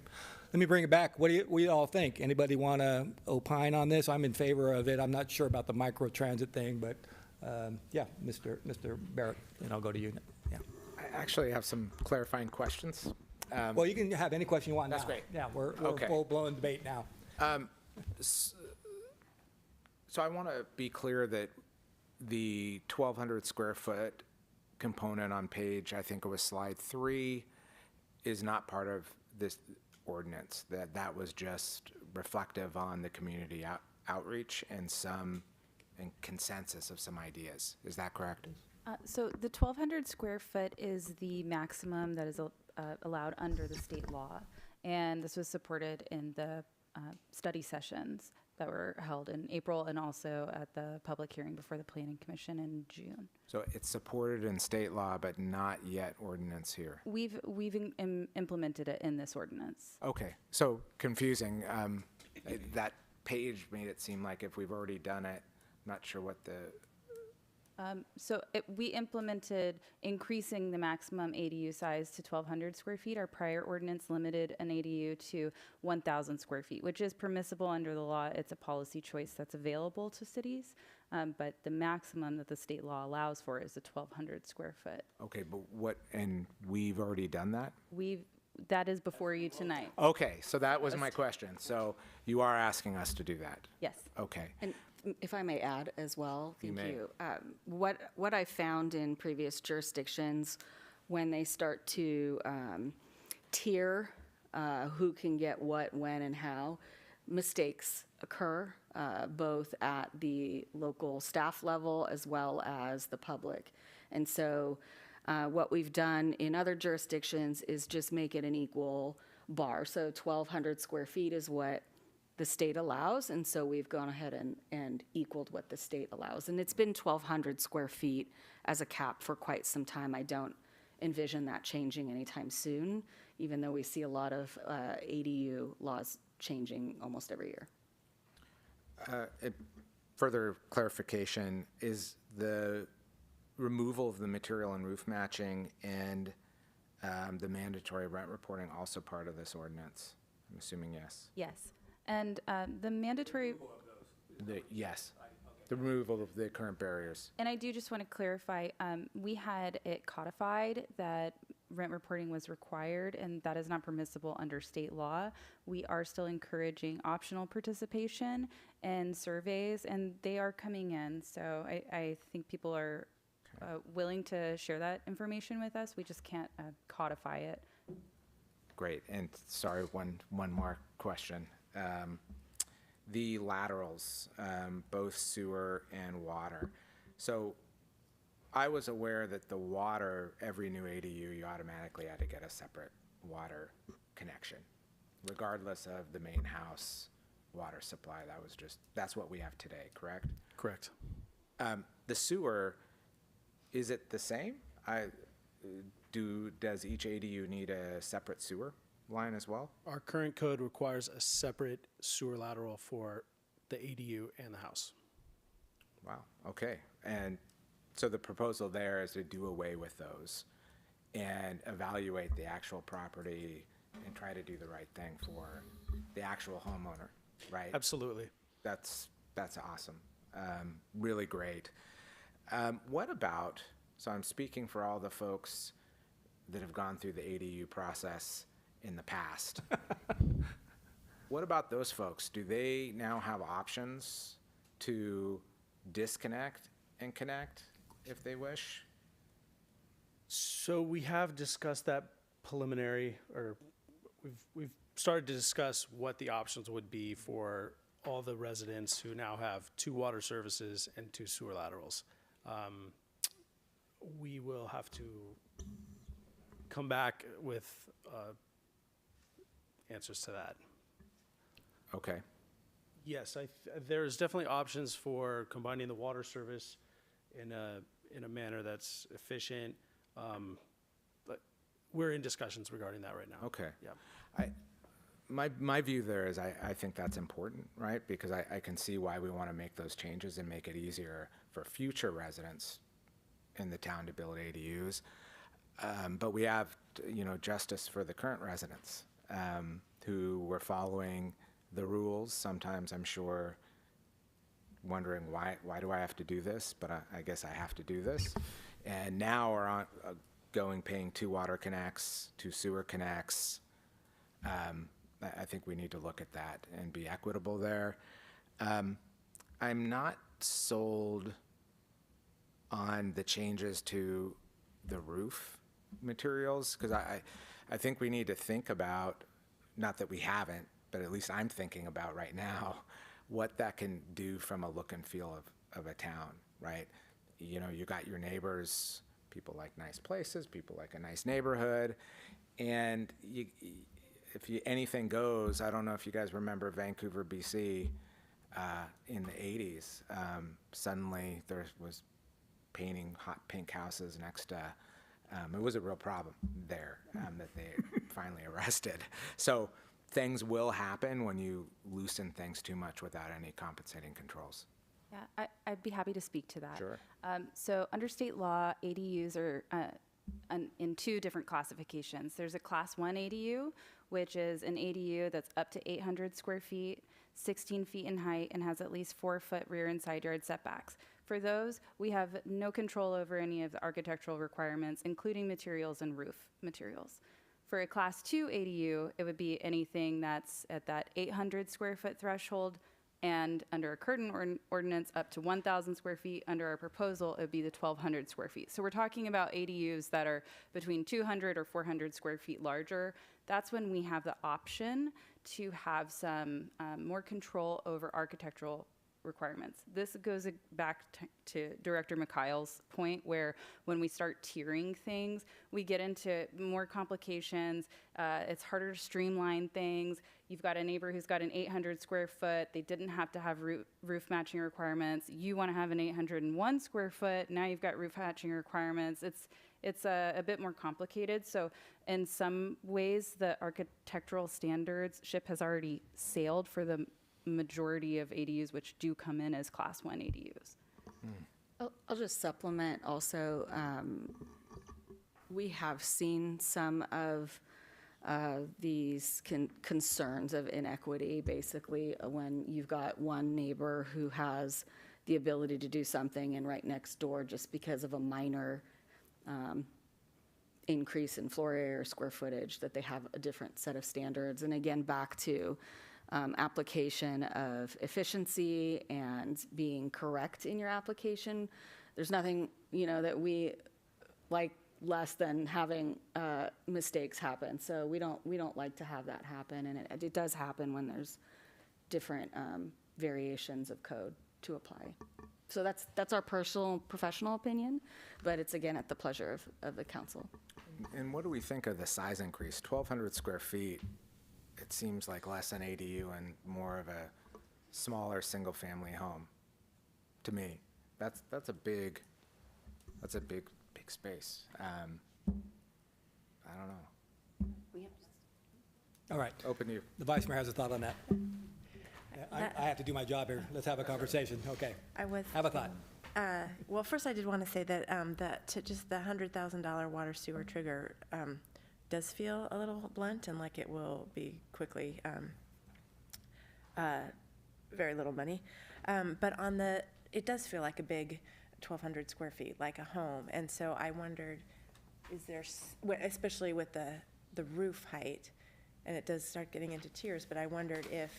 let me bring it back. What do you all think? Anybody want to opine on this? I'm in favor of it. I'm not sure about the microtransit thing, but yeah, Mr. Barrett, and I'll go to you. Yeah. I actually have some clarifying questions. Well, you can have any question you want now. That's great. Yeah, we're Okay. full-blown debate now. So I want to be clear that the 1,200 square foot component on page, I think it was slide 3, is not part of this ordinance. That was just reflective on the community outreach and consensus of some ideas. Is that correct? So the 1,200 square foot is the maximum that is allowed under the state law. And this was supported in the study sessions that were held in April and also at the public hearing before the Planning Commission in June. So it's supported in state law, but not yet ordinance here. We've implemented it in this ordinance. Okay, so confusing. That page made it seem like if we've already done it, I'm not sure what the, We implemented increasing the maximum ADU size to 1,200 square feet. Our prior ordinance limited an ADU to 1,000 square feet, which is permissible under the law. It's a policy choice that's available to cities, but the maximum that the state law allows for is a 1,200 square foot. okay, but and we've already done that? That is before you tonight. Okay, so that was my question. So you are asking us to do that? Yes. Okay. And if I may add as well, You thank may. you. What I found in previous jurisdictions, when they start to tier who can get what, when, and how, mistakes occur, both at the local staff level as well as the public. And so what we've done in other jurisdictions is just make it an equal bar. So 1,200 square feet is what the state allows, and so we've gone ahead and equaled what the state allows. And it's been 1,200 square feet as a cap for quite some time. I don't envision that changing anytime soon, even though we see a lot of ADU laws changing almost every year. Further clarification, is the removal of the material and roof matching and the mandatory rent reporting also part of this ordinance? I'm assuming yes. Yes. And the mandatory, Yes, the removal of the current barriers. and I do just want to clarify, we had it codified that rent reporting was required, and that is not permissible under state law. We are still encouraging optional participation in surveys, and they are coming in. So I think people are willing to share that information with us. We just can't codify it. Great, and sorry, one more question. The laterals, both sewer and water. So I was aware that the water, every new ADU, you automatically had to get a separate water connection, regardless of the main house water supply. That's what we have today, correct? Correct. The sewer, is it the same? Does each ADU need a separate sewer line as well? Our current code requires a separate sewer lateral for the ADU and the house. Wow, okay. And so the proposal there is to do away with those and evaluate the actual property and try to do the right thing for the actual homeowner, right? Absolutely. That's awesome. Really great. What about, so I'm speaking for all the folks that have gone through the ADU process in the past. What about those folks? Do they now have options to disconnect and connect if they wish? So we have discussed that preliminary, or we've started to discuss what the options would be for all the residents who now have 2 water services and 2 sewer laterals. We will have to come back with answers to that. Okay. Yes, there's definitely options for combining the water service in a manner that's efficient. But we're in discussions regarding that right now. Okay. Yeah. My view there is I think that's important, right? Because I can see why we want to make those changes and make it easier for future residents in the town to build ADUs. But we have, justice for the current residents who were following the rules. Sometimes I'm sure wondering why do I have to do this? But I guess I have to do this. And now we're paying 2 water connects, 2 sewer connects. I think we need to look at that and be equitable there. I'm not sold on the changes to the roof materials, because I think we need to think about, not that we haven't, but at least I'm thinking about right now, what that can do from a look and feel of a town, right? You got your neighbors, people like nice places, people like a nice neighborhood, and anything goes. I don't know if you guys remember Vancouver, BC, in the 80s. Suddenly there was painting hot pink houses next to, it was a real problem there that they finally arrested. So things will happen when you loosen things too much without any compensating controls. Yeah, I'd be happy to speak to that. Sure. So under state law, ADUs are in 2 different classifications. There's a Class 1 ADU, which is an ADU that's up to 800 square feet, 16 feet in height, and has at least 4-foot rear and side yard setbacks. For those, we have no control over any of the architectural requirements, including materials and roof materials. For a Class 2 ADU, it would be anything that's at that 800 square foot threshold, and under a current ordinance up to 1,000 square feet. Under our proposal, it would be the 1,200 square feet. So we're talking about ADUs that are between 200 or 400 square feet larger. That's when we have the option to have some more control over architectural requirements. This goes back to Director Mikhail's point, where when we start tiering things, we get into more complications. It's harder to streamline things. You've got a neighbor who's got an 800 square foot. They didn't have to have roof matching requirements. You want to have an 801 square foot. Now you've got roof matching requirements. It's a bit more complicated. So in some ways, the architectural standards ship has already sailed for the majority of ADUs, which do come in as Class 1 ADUs. I'll just supplement also. We have seen some of these concerns of inequity, basically, when you've got one neighbor who has the ability to do something and right next door, just because of a minor increase in floor area or square footage, that they have a different set of standards. And again, back to application of efficiency and being correct in your application. There's nothing, that we like less than having mistakes happen. So we don't like to have that happen, and it does happen when there's different variations of code to apply. So that's our personal professional opinion, but it's again at the pleasure of the council. And what do we think of the size increase? 1,200 square feet. It seems like less than ADU and more of a smaller single-family home. To me, that's a big space. I don't know. All right. Open to you. The Vice Mayor has a thought on that. I have to do my job here. Let's have a conversation. Okay. Have a thought. Well, first I did want to say that just the $100,000 water sewer trigger does feel a little blunt and like it will be quickly very little money. But on the, it does feel like a big 1,200 square feet, like a home. And so I wondered, is there, especially with the roof height, and it does start getting into tiers, but I wondered if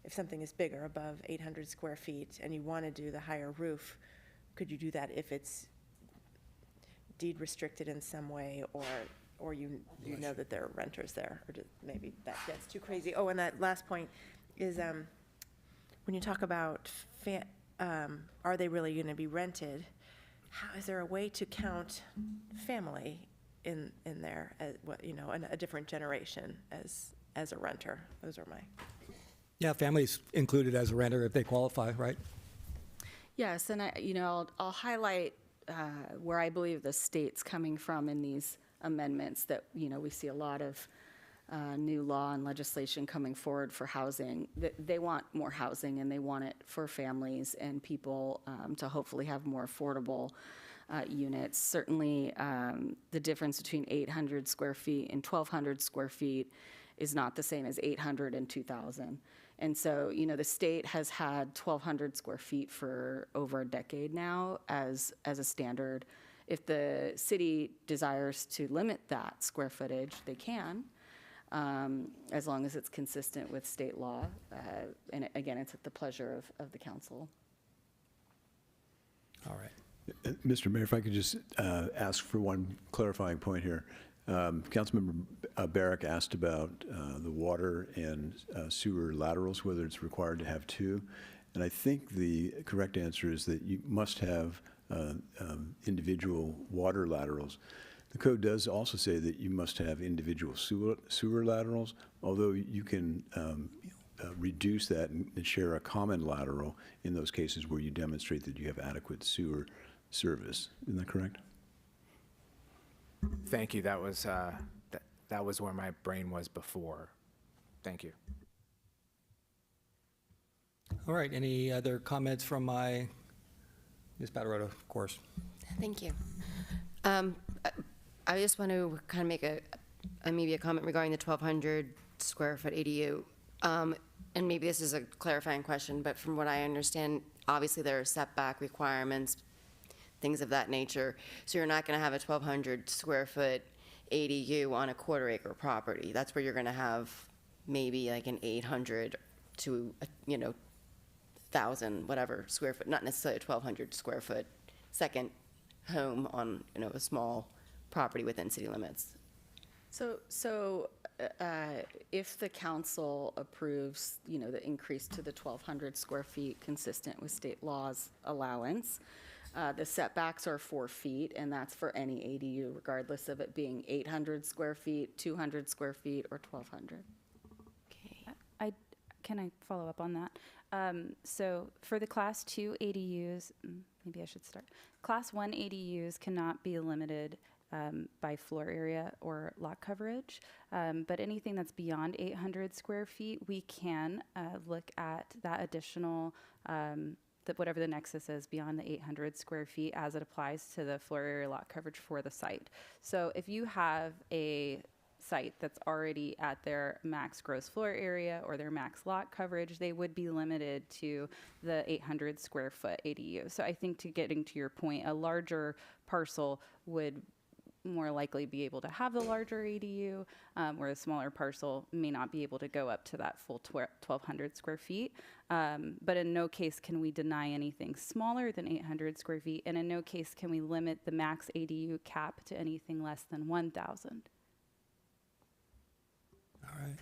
something is bigger, above 800 square feet, and you want to do the higher roof, could you do that if it's deed restricted in some way, or you know that there are renters there, or maybe that gets too crazy. Oh, and that last point is, when you talk about, are they really going to be rented? How, is there a way to count family in there, as what, you know, a different generation as a renter? Those are my. Yeah, families included as a renter if they qualify, right? Yes, and I'll highlight where I believe the state's coming from in these amendments, that, we see a lot of new law and legislation coming forward for housing. They want more housing, and they want it for families and people to hopefully have more affordable units. Certainly, the difference between 800 square feet and 1,200 square feet is not the same as 800 and 2,000. And so, the state has had 1,200 square feet for over a decade now as a standard. If the city desires to limit that square footage, they can, as long as it's consistent with state law. And again, it's at the pleasure of the council. All right. Mr. Mayor, if I could just ask for one clarifying point here. Councilmember Barrick asked about the water and sewer laterals, whether it's required to have two. And I think the correct answer is that you must have individual water laterals. The code does also say that you must have individual sewer laterals, although you can reduce that and share a common lateral in those cases where you demonstrate that you have adequate sewer service. Isn't that correct? Thank you. That was that was where my brain was before. Thank you. All right, any other comments from Ms. Badarotto, of course? Thank you. I just want to kind of make maybe a comment regarding the 1,200 square foot ADU. And maybe this is a clarifying question, but from what I understand, obviously there are setback requirements, things of that nature. So you're not going to have a 1,200 square foot ADU on a quarter-acre property. That's where you're going to have maybe like an 800 to 1,000 whatever square foot, not necessarily a 1,200 square foot second home on a small property within city limits. So if the council approves, the increase to the 1,200 square feet consistent with state law's allowance, the setbacks are 4 feet, and that's for any ADU, regardless of it being 800 square feet, 200 square feet, or 1,200. Can I follow up on that? So for the Class 2 ADUs, maybe I should start. Class 1 ADUs cannot be limited by floor area or lot coverage, but anything that's beyond 800 square feet, we can look at that additional, whatever the nexus is beyond the 800 square feet as it applies to the floor area lot coverage for the site. So if you have a site that's already at their max gross floor area or their max lot coverage, they would be limited to the 800 square foot ADU. So I think, to getting to your point, a larger parcel would more likely be able to have the larger ADU, where a smaller parcel may not be able to go up to that full 1,200 square feet. But in no case can we deny anything smaller than 800 square feet, and in no case can we limit the max ADU cap to anything less than 1,000. All right.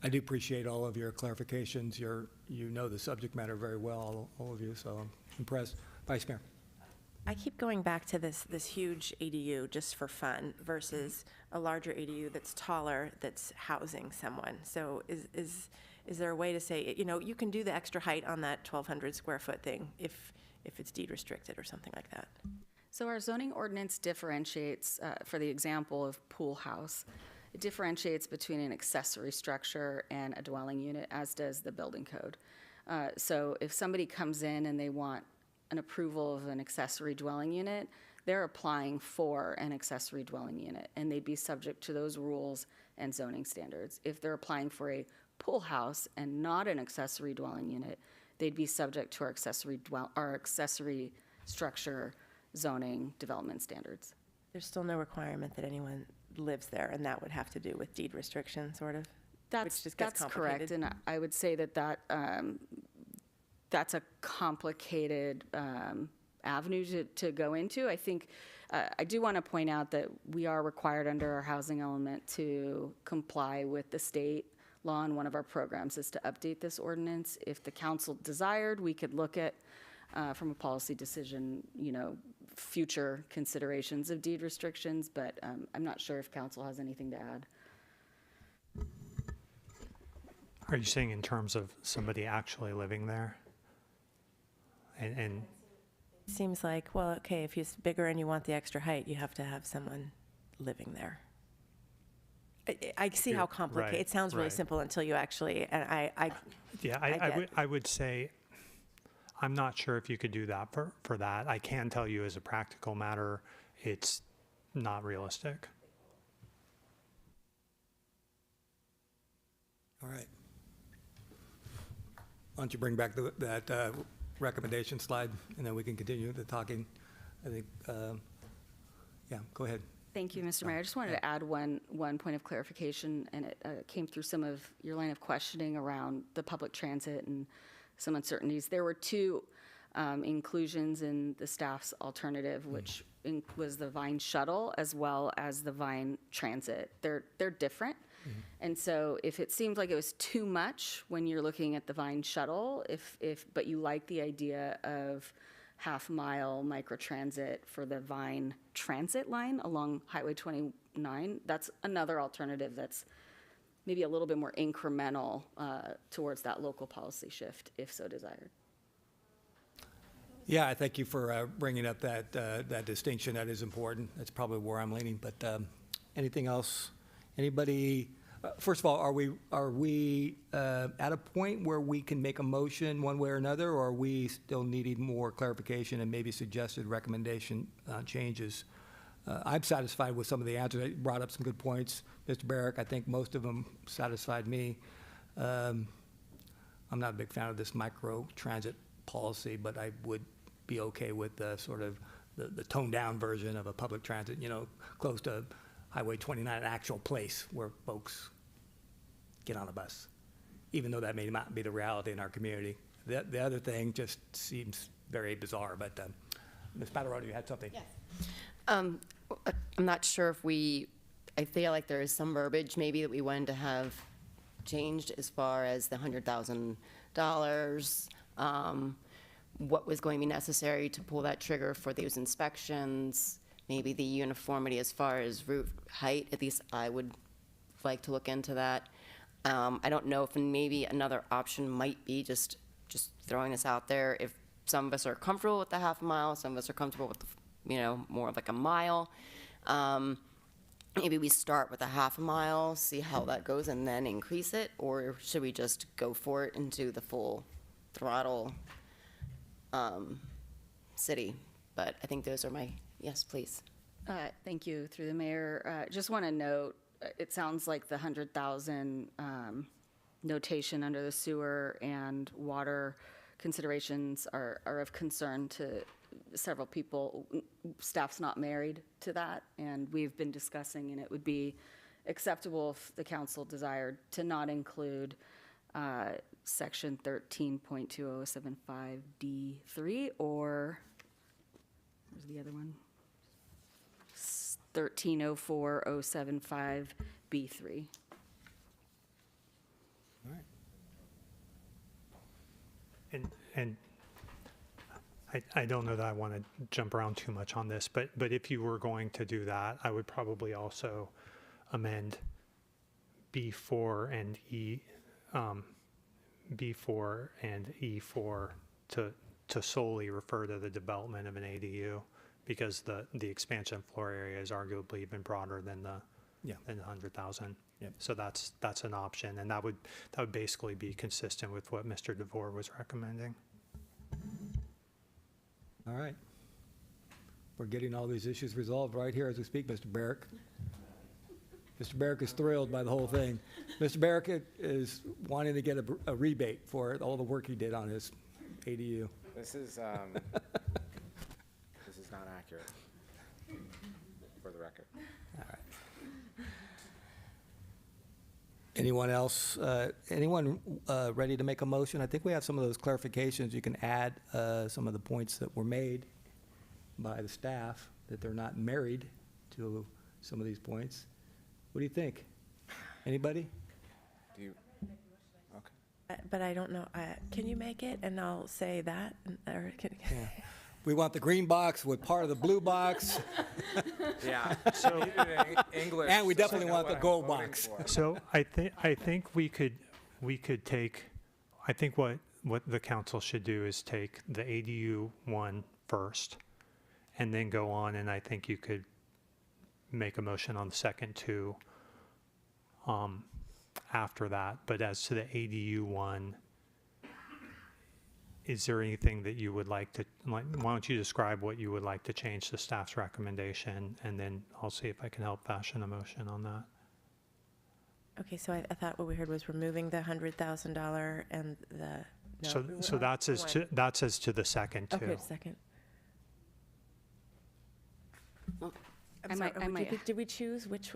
I do appreciate all of your clarifications. You know the subject matter very well, all of you, so I'm impressed. Vice Mayor. I keep going back to this huge ADU just for fun versus a larger ADU that's taller, that's housing someone. So is there a way to say, you can do the extra height on that 1,200 square foot thing if it's deed restricted or something like that? So our zoning ordinance differentiates, for the example of pool house, it differentiates between an accessory structure and a dwelling unit, as does the building code. So if somebody comes in and they want an approval of an accessory dwelling unit, they're applying for an accessory dwelling unit, and they'd be subject to those rules and zoning standards. If they're applying for a pool house and not an accessory dwelling unit, they'd be subject to our accessory structure zoning development standards. There's still no requirement that anyone lives there, and that would have to do with deed restriction, sort of? That's just gets correct, complicated. and I would say that's a complicated avenue to go into. I think I do want to point out that we are required under our housing element to comply with the state law, and one of our programs is to update this ordinance. If the council desired, we could look at, from a policy decision, future considerations of deed restrictions, but I'm not sure if council has anything to add. Are you saying in terms of somebody actually living there? And Seems like, well, okay, if it's bigger and you want the extra height, you have to have someone living there. I see how complicated, right, it sounds really right. simple until you actually, and I would say, I'm not sure if you could do that for that. I can tell you as a practical matter, it's not realistic. All right. Why don't you bring back that recommendation slide, and then we can continue the talking. I think, yeah, go ahead. Thank you, Mr. Mayor. I just wanted to add one point of clarification, and it came through some of your line of questioning around the public transit and some uncertainties. There were two inclusions in the staff's alternative, which was the Vine Shuttle as well as the Vine Transit. They're different. And so if it seemed like it was too much when you're looking at the Vine Shuttle, but you like the idea of half-mile microtransit for the Vine Transit line along Highway 29, that's another alternative that's maybe a little bit more incremental towards that local policy shift, if so desired. Yeah, I thank you for bringing up that distinction. That is important. That's probably where I'm leaning. But anything else? Anybody? First of all, are we at a point where we can make a motion one way or another, or are we still needing more clarification and maybe suggested recommendation changes? I'm satisfied with some of the answers. I brought up some good points, Mr. Barrick. I think most of them satisfied me. I'm not a big fan of this micro transit policy, but I would be okay with the sort of the toned down version of a public transit, close to Highway 29, an actual place where folks get on a bus, even though that may not be the reality in our community. The other thing just seems very bizarre, but Ms. Patarotto, you had something? Yes. I'm not sure if I feel like there is some verbiage maybe that we wanted to have changed as far as the $100,000, what was going to be necessary to pull that trigger for those inspections, maybe the uniformity as far as roof height. At least I would like to look into that. I don't know if maybe another option might be just throwing this out there. If some of us are comfortable with the half a mile, some of us are comfortable with more of like a mile. Maybe we start with a half a mile, see how that goes, and then increase it, or should we just go for it into the full throttle city? But I think those are my, yes, please. Thank you, through the mayor. Just want to note, it sounds like the 100,000 notation under the sewer and water considerations are of concern to several people. Staff's not married to that, and we've been discussing, and it would be acceptable if the council desired to not include section 13.2075D3, or where's the other one? 1304.075B3. All right. And I don't know that I want to jump around too much on this, but if you were going to do that, I would probably also amend B4 and E4 to solely refer to the development of an ADU, because the expansion floor area is arguably even broader than the 100,000. Yep. So that's an option, and that would basically be consistent with what Mr. DeVore was recommending. All right. We're getting all these issues resolved right here as we speak, Mr. Barrick. Mr. Barrick is thrilled by the whole thing. Mr. Barrick is wanting to get a rebate for all the work he did on his ADU. This is not accurate, for the record. All right. Anyone else, anyone ready to make a motion? I think we have some of those clarifications. You can add some of the points that were made by the staff, that they're not married to some of these points. What do you think? Anybody? Do you? Okay. But I don't know, can you make it, and I'll say that, or can? Yeah. We want the green box with part of the blue box. Yeah. So English. And we so I definitely know want what the I'm gold voting box. for. So I think we could take, I think what the council should do is take the ADU one first and then go on, and I think you could make a motion on the second two after that. But as to the ADU one, is there anything that you would like to, why don't you describe what you would like to change the staff's recommendation, and then I'll see if I can help fashion a motion on that. Okay, so I thought what we heard was removing the $100,000 and the. no, So that's as one. to, the second two. Okay, second. Well, I'm I sorry, might- did we choose which,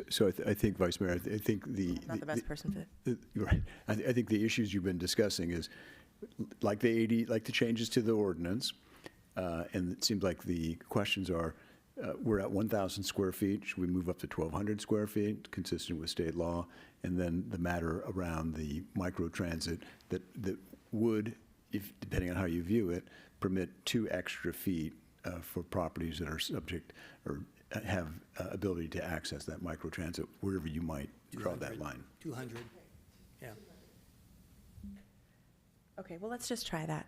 So I think, Vice Mayor, I think not the best person for you're right. I think the issues you've been discussing is, like the changes to the ordinance, and it seems like the questions are, we're at 1,000 square feet, should we move up to 1,200 square feet, consistent with state law? And then the matter around the microtransit that would, if, depending on how you view it, permit 2 extra feet for properties that are subject or have ability to access that microtransit, wherever you might draw that line. 200, yeah. Okay, well, let's just try that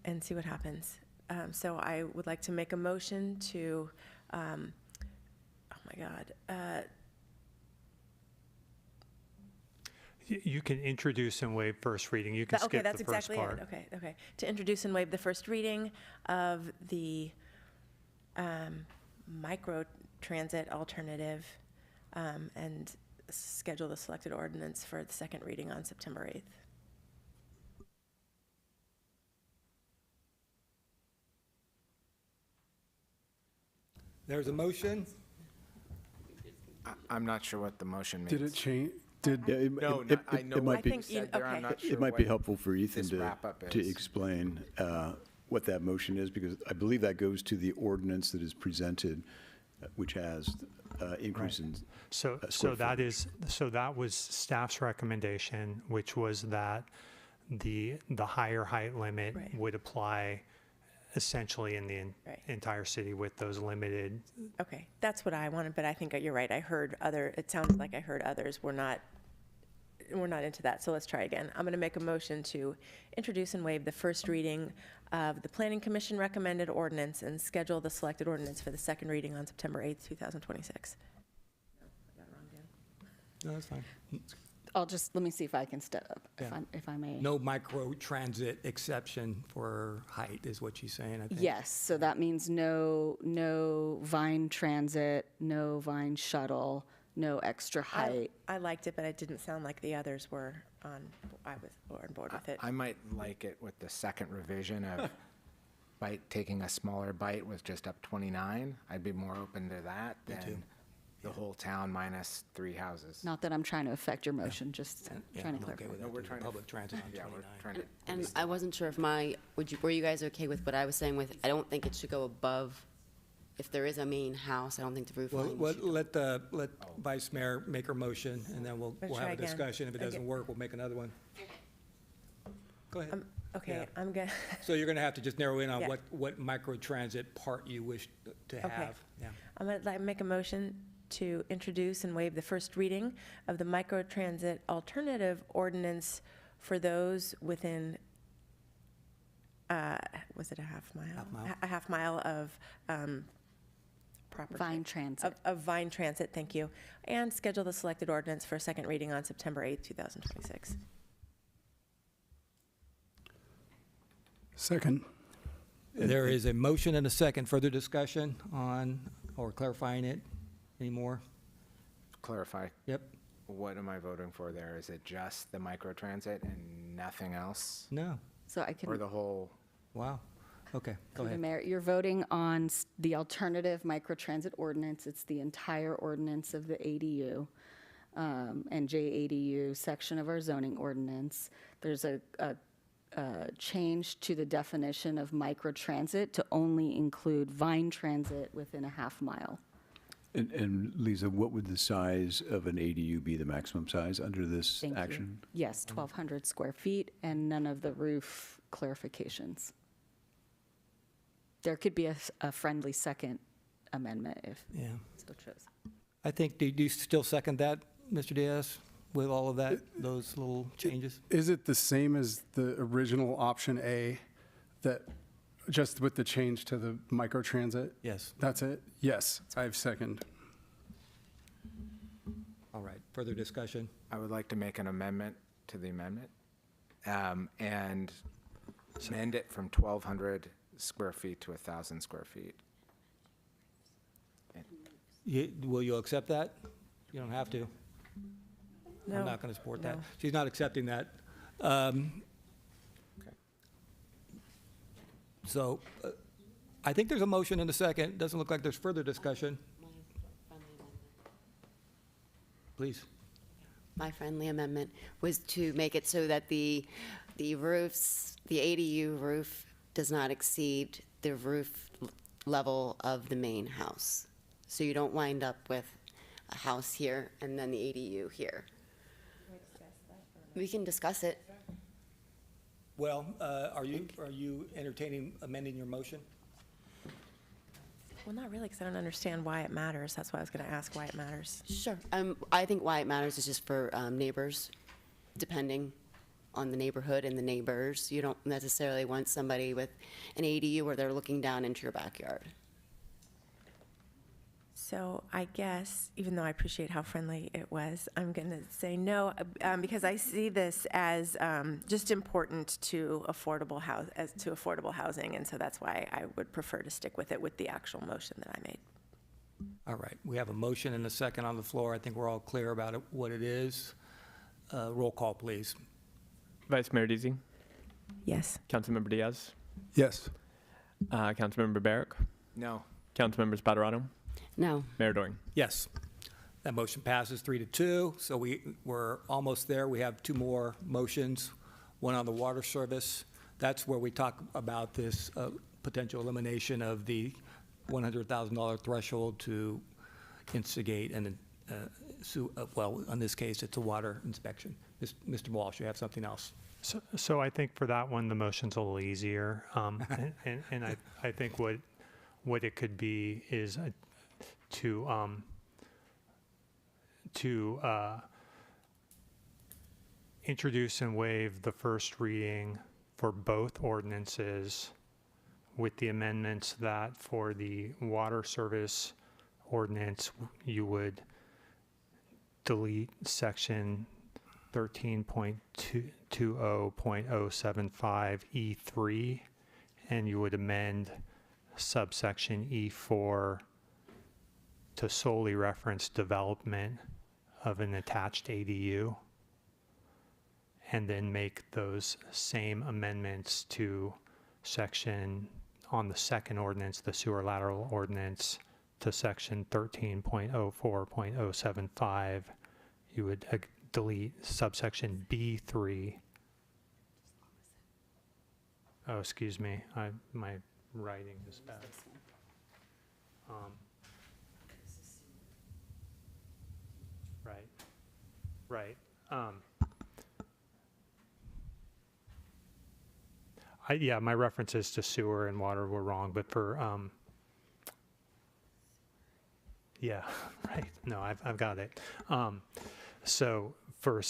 and see what happens. So I would like to make a motion to, oh my God. You can introduce and waive first reading. You can Okay, skip that's the first exactly part. it. Okay. To introduce and waive the first reading of the micro-transit alternative and schedule the selected ordinance for the second reading on September 8th. There's a motion. I'm not sure what the motion means. Did it change? Yeah, No, I know it what might you be, said there. I'm not sure it might what be helpful for Ethan this wrap-up to is. explain what that motion is, because I believe that goes to the ordinance that is presented, which has increase in So square that footage. that was staff's recommendation, which was that the higher height limit Right. would apply essentially in the Right. entire city with those limited. Okay, that's what I wanted, but I think you're right. It sounds like I heard others were not into that, so let's try again. I'm going to make a motion to introduce and waive the first reading of the Planning Commission recommended ordinance and schedule the selected ordinance for the second reading on September 8th, 2026. No, that's fine. Let me see if I can step up, Yeah. if I may. No micro-transit exception for height is what she's saying, I think. Yes, so that means no Vine Transit, no Vine Shuttle, no extra height. I liked it, but it didn't sound like the others were on board with it. I might like it with the second revision of taking a smaller bite with just up 29. I'd be more open to that Me too. than the whole town minus 3 houses. Not that I'm trying to affect your motion, just Yeah, trying to I'm okay clarify. with No, that, we're too. trying to- Public transit on Yeah, 29. we're trying to. And I wasn't sure if were you guys okay with what I was saying with, I don't think it should go above, if there is a main house, I don't think the roof Well, line should. let Vice Mayor make her motion, and then we'll Let's have try a again. discussion. If it doesn't Okay. work, we'll make another one. Go ahead. Okay, Yeah. I'm good. So you're going to have to just narrow in on Yeah. what micro-transit part you wish to Okay. have. Yeah. I'm going to make a motion to introduce and waive the first reading of the microtransit alternative ordinance for those within, was it a half mile? Half mile. A half mile of property. Vine Transit. Of Vine Transit, thank you. And schedule the selected ordinance for a second reading on September 8th, 2026. Second. There is a motion and a second. Further discussion on, or clarifying it? Any more? Clarify. Yep. What am I voting for there? Is it just the microtransit and nothing else? No. So I can. Or the whole? Wow. Okay, go Through the ahead. Mayor, you're voting on the alternative microtransit ordinance. It's the entire ordinance of the ADU and JADU section of our zoning ordinance. There's a change to the definition of microtransit to only include Vine Transit within a half mile. And Lisa, what would the size of an ADU be, the maximum size under this Thank you. action? Yes, 1,200 square feet and none of the roof clarifications. There could be a friendly second amendment if Yeah. so chose. I think, do you still second that, Mr. Diaz, with all of that, those little changes? Is it the same as the original option A, that, just with the change to the microtransit? Yes. That's it? Yes, I've second. All right, further discussion? I would like to make an amendment to the amendment and amend it from 1,200 square feet to 1,000 square feet. Will you accept that? You don't have to. No. I'm not going to support that. No. She's not accepting that. So I think there's a motion in a second. Doesn't look like there's further discussion. Please. My friendly amendment was to make it so that the roofs, the ADU roof does not exceed the roof level of the main house. So you don't wind up with a house here and then the ADU here. We can discuss it. Well, are you entertaining amending your motion? Well, not really, because I don't understand why it matters. That's why I was going to ask why it matters. Sure. I think why it matters is just for neighbors, depending on the neighborhood and the neighbors. You don't necessarily want somebody with an ADU where they're looking down into your backyard. So I guess, even though I appreciate how friendly it was, I'm going to say no, because I see this as just important to affordable housing, and so that's why I would prefer to stick with it with the actual motion that I made. All right, we have a motion and a second on the floor. I think we're all clear about it, what it is. Roll call, please. Vice Mayor Deasy, Yes. Councilmember Diaz, Yes. Councilmember Barrick, No. Councilmember Spatarato, No. Mayor Doring. Yes. That motion passes 3-2, so we're almost there. We have two more motions, one on the water service. That's where we talk about this potential elimination of the $100,000 threshold to instigate and, well, in this case, it's a water inspection. Mr. Walsh, you have something else? So I think for that one, the motion's a little easier. And I think what it could be is to introduce and waive the first reading for both ordinances with the amendments that for the water service ordinance, you would delete section 13.20.075 and you would amend subsection E4 to solely reference development of an attached ADU, and then make those same amendments to section, on the second ordinance, the sewer lateral ordinance, to section 13.04.075. You would delete subsection B3. Oh, excuse me, my writing is bad. Right. Yeah, my references to sewer and water were wrong, but for, yeah, right. No, I've got it. So for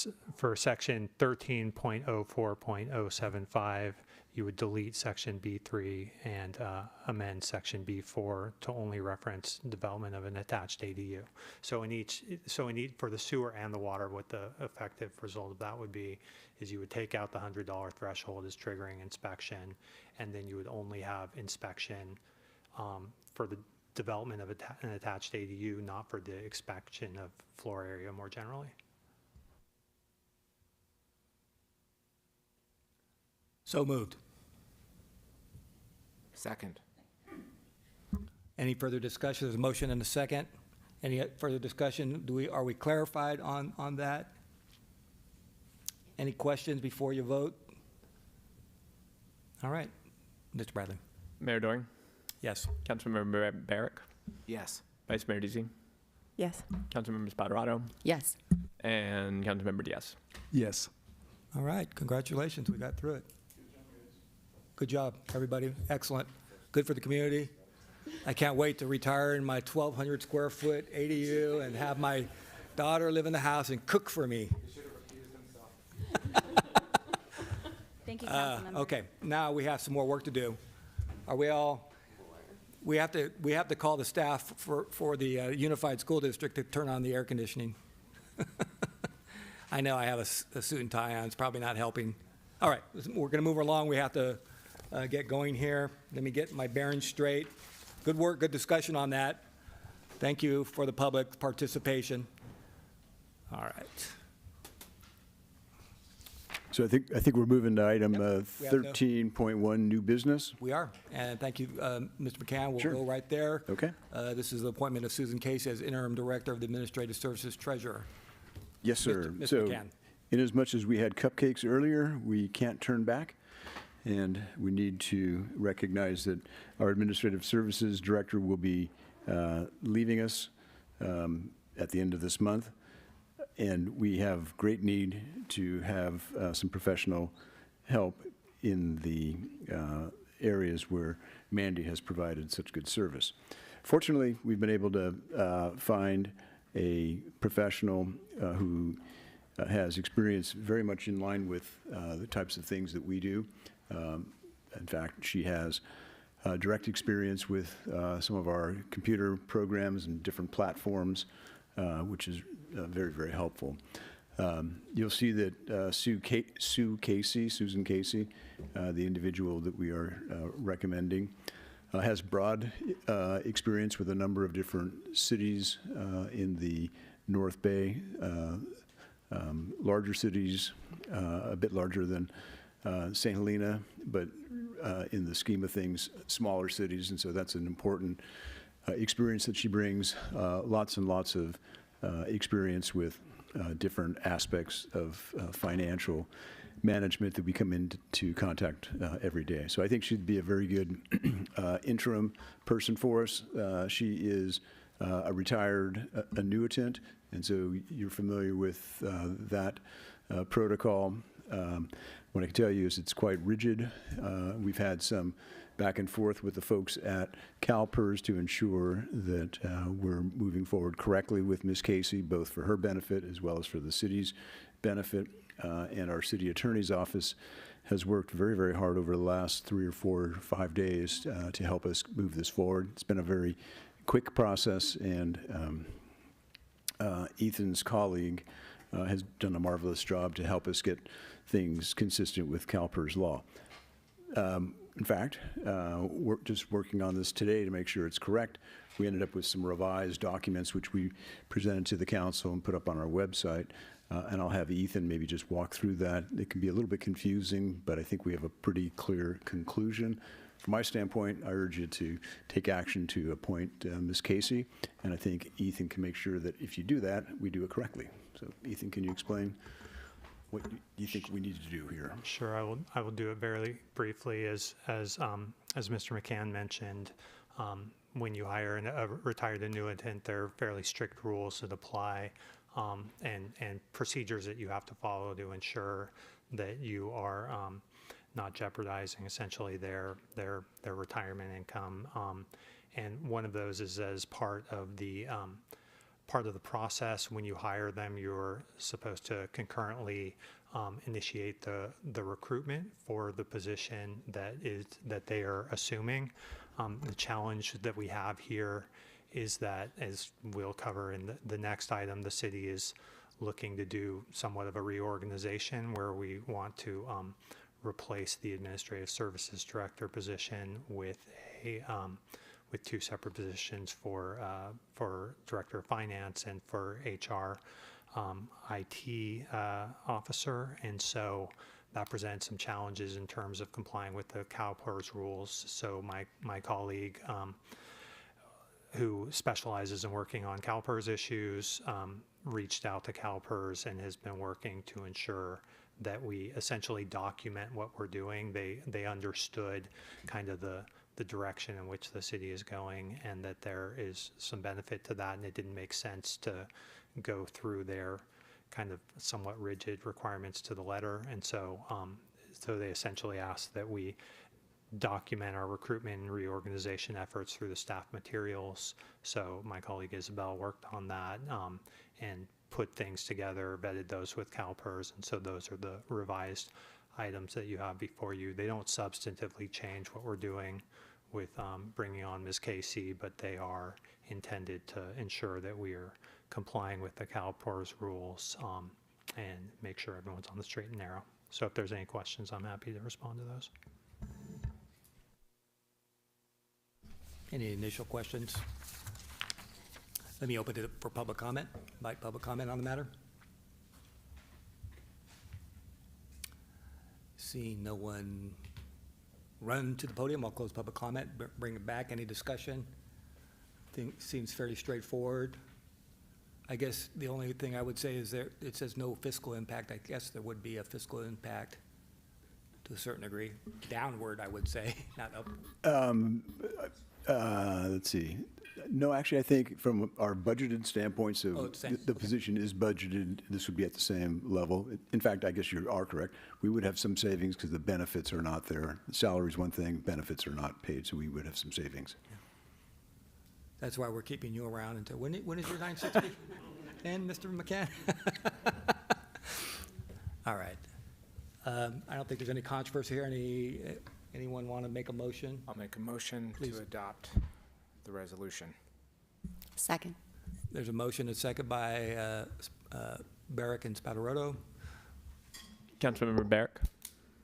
section 13.04.075, you would delete section B3 and amend section B4 to only reference development of an attached ADU. So for the sewer and the water, what the effective result of that would be is you would take out the $100 threshold as triggering inspection, and then you would only have inspection for development of an attached ADU, not for the expansion of floor area more generally. So moved. Second. Any further discussion? There's a motion and a second. Any further discussion? Are we clarified on that? Any questions before you vote? All right. Mr. Bradley. Mayor Doring, Yes. Councilmember Barrick, Yes. Vice Mayor Deasy, Yes. Councilmember Spadarato, Yes. and Councilmember Diaz. Yes. All right. Congratulations. We got through it. Good job, everybody. Excellent. Good for the community. I can't wait to retire in my 1,200 square foot ADU and have my daughter live in the house and cook for me. Thank you, Councilmember. Okay, now we have some more work to do. Are we all, we have to call the staff for the Unified School District to turn on the air conditioning. I know I have a suit and tie on, it's probably not helping. All right, we're gonna move along, we have to get going here. Let me get my bearings straight. Good work, good discussion on that. Thank you for the public participation. All right. So I think we're moving to item We have to- 13.1, new business. We are, and thank you, Mr. McCann. We'll Sure. go right there. Okay. This is the appointment of Susan Casey as interim director of the Administrative Services Treasurer. Yes, sir. Mr. So, McCann. inasmuch as we had cupcakes earlier, we can't turn back, and we need to recognize that our Administrative Services Director will be leaving us at the end of this month, and we have great need to have some professional help in the areas where Mandy has provided such good service. Fortunately, we've been able to find a professional who has experience very much in line with the types of things that we do. In fact, she has direct experience with some of our computer programs and different platforms, which is very, very helpful. You'll see that Susan Casey, the individual that we are recommending, has broad experience with a number of different cities in the North Bay, larger cities, a bit larger than St. Helena, but in the scheme of things, smaller cities, and so that's an important experience that she brings. Lots and lots of experience with different aspects of financial management that we come into contact every day. So I think she'd be a very good interim person for us. She is a retired annuitant, and so you're familiar with that protocol. What I can tell you is it's quite rigid. We've had some back and forth with the folks at CalPERS to ensure that we're moving forward correctly with Ms. Casey, both for her benefit as well as for the city's benefit. And our city attorney's office has worked very, very hard over the last 3 or 4 or 5 days to help us move this forward. It's been a very quick process, and Ethan's colleague has done a marvelous job to help us get things consistent with CalPERS law. In fact, we're just working on this today to make sure it's correct. We ended up with some revised documents which we presented to the council and put up on our website. And I'll have Ethan maybe just walk through that. It can be a little bit confusing, but I think we have a pretty clear conclusion. From my standpoint, I urge you to take action to appoint Ms. Casey, and I think Ethan can make sure that if you do that, we do it correctly. So Ethan, can you explain what you think we need to do here? Sure, I will do it very briefly. As Mr. McCann mentioned, when you hire a retired annuitant, there are fairly strict rules that apply, and procedures that you have to follow to ensure that you are not jeopardizing essentially their retirement income. And one of those is as part of the process. When you hire them, you're supposed to concurrently initiate the recruitment for the position that they are assuming. The challenge that we have here is that, as we'll cover in the next item, the city is looking to do somewhat of a reorganization where we want to replace the Administrative Services Director position with with 2 separate positions for Director of Finance and for HR IT officer. And so that presents some challenges in terms of complying with the CalPERS rules. So my colleague, who specializes in working on CalPERS issues, reached out to CalPERS and has been working to ensure that we essentially document what we're doing. They understood kind of the direction in which the city is going, and that there is some benefit to that, and it didn't make sense to go through their kind of somewhat rigid requirements to the letter. And so so they essentially asked that we document our recruitment and reorganization efforts through the staff materials. So my colleague Isabel worked on that and put things together, vetted those with CalPERS, and so those are the revised items that you have before you. They don't substantively change what we're doing with bringing on Ms. Casey, but they are intended to ensure that we are complying with the CalPERS rules and make sure everyone's on the straight and narrow. So if there's any questions, I'm happy to respond to those. Any initial questions? Let me open it up for public comment. Invite public comment on the matter. Seeing no one run to the podium, I'll close public comment, bring it back. Any discussion? Seems fairly straightforward. I guess the only thing I would say is there, it says no fiscal impact. I guess there would be a fiscal impact to a certain degree. Downward, I would say, not up. Let's see. No, actually, I think from our budgeted standpoint, so Oh, it's the same. the position is budgeted, this would be at the same level. In fact, I guess you are correct. We would have some savings because the benefits are not there. Salary is one thing, benefits are not paid, so we would have some savings. That's why we're keeping you around until, when is your 960? And Mr. McCann? All right. I don't think there's any controversy here. Anyone want to make a motion? I'll make a motion Please. to adopt the resolution. Second. There's a motion, a second by Barrick and Spataro. Councilmember Barrick?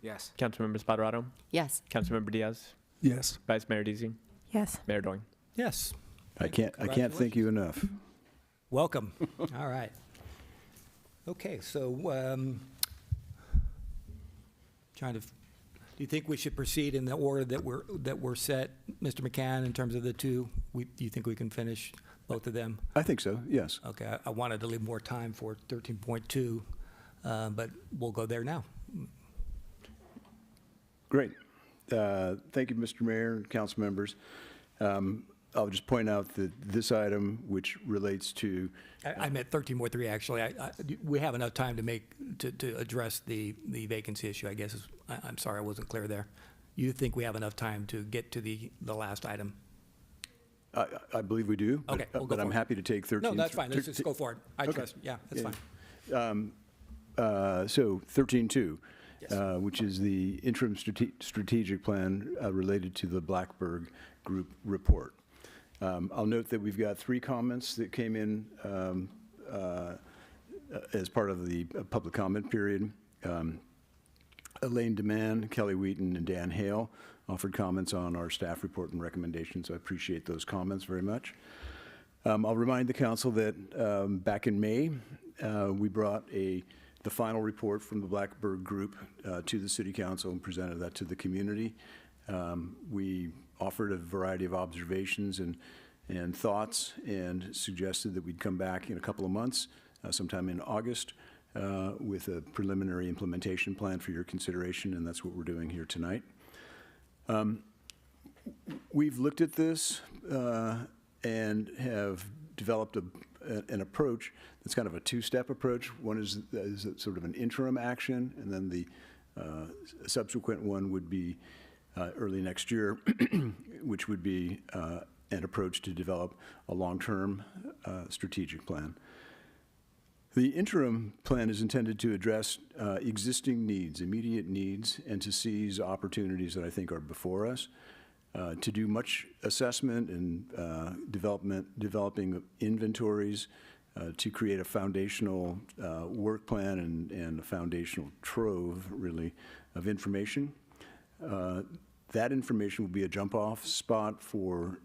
Yes. Councilmember Spataro? Yes. Councilmember Diaz? Yes. Vice Mayor Deasy? Yes. Mayor Doing? Yes. I can't thank you enough. Welcome. All right. Okay, so do you think we should proceed in the order that we're set, Mr. McCann, in terms of the two? Do you think we can finish both of them? I think so, yes. Okay, I wanted to leave more time for 13.2, but we'll go there now. Great. Thank you, Mr. Mayor and council members. I'll just point out that this item, which relates to... I meant 13.3, actually. We have enough time to address the vacancy issue, I guess. I'm sorry, I wasn't clear there. You think we have enough time to get to the last item? I believe we do. Okay, we'll go but I'm for it. happy to take 13. No, that's fine. Let's just go for it. I Okay. trust, yeah, that's Yeah. fine. So 13.2, which is the interim strategic plan related to the Blackberg Group report. I'll note that we've got 3 comments that came in as part of the public comment period. Elaine Demand, Kelly Wheaton, and Dan Hale offered comments on our staff report and recommendations. So I appreciate those comments very much. I'll remind the council that back in May, we brought the final report from the Blackberg Group to the City Council and presented that to the community. We offered a variety of observations and thoughts and suggested that we'd come back in a couple of months, sometime in August, with a preliminary implementation plan for your consideration, and that's what we're doing here tonight. We've looked at this and have developed an approach that's kind of a 2-step approach. One is sort of an interim action, and then the subsequent one would be early next year, which would be an approach to develop a long-term strategic plan. The interim plan is intended to address existing needs, immediate needs, and to seize opportunities that I think are before us, to do much assessment and developing inventories, to create a foundational work plan and a foundational trove, really, of information. That information will be a jump-off spot for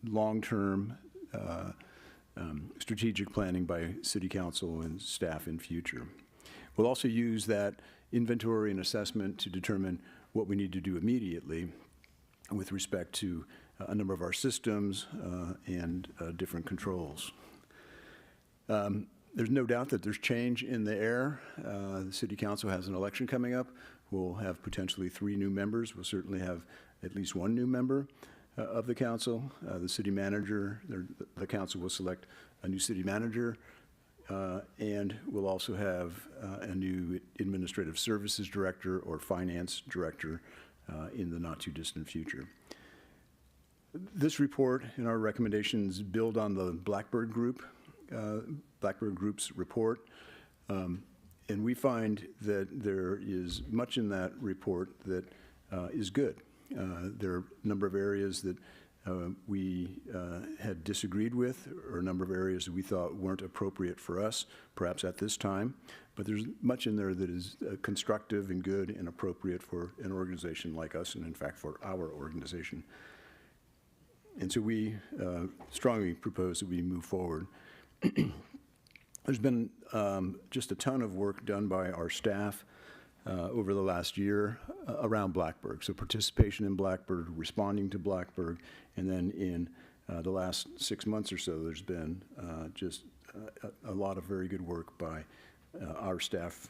long-term strategic planning by City Council and staff in future. We'll also use that inventory and assessment to determine what we need to do immediately with respect to a number of our systems and different controls. There's no doubt that there's change in the air. The City Council has an election coming up. We'll have potentially 3 new members. We'll certainly have at least 1 new member of the council. The city manager, the council will select a new city manager, and we'll also have a new administrative services director or finance director in the not-too-distant future. This report and our recommendations build on the Blackbird Group's report, and we find that there is much in that report that is good. There are a number of areas that we had disagreed with, or a number of areas that we thought weren't appropriate for us, perhaps at this time, but there's much in there that is constructive and good and appropriate for an organization like us, and in fact for our organization. And so we strongly propose that we move forward. There's been just a ton of work done by our staff over the last year around Blackbird. So participation in Blackbird, responding to Blackbird, and then in the last 6 months or so, there's been just a lot of very good work by our staff,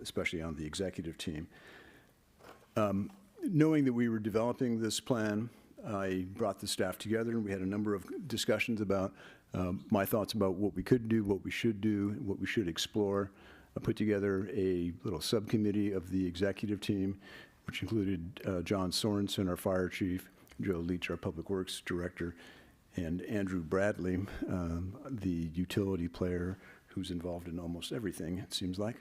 especially on the executive team. Knowing that we were developing this plan, I brought the staff together, and we had a number of discussions about my thoughts about what we could do, what we should do, what we should explore. I put together a little subcommittee of the executive team, which included John Sorensen, our fire chief, Joe Leach, our public works director, and Andrew Bradley, the utility player who's involved in almost everything, it seems like.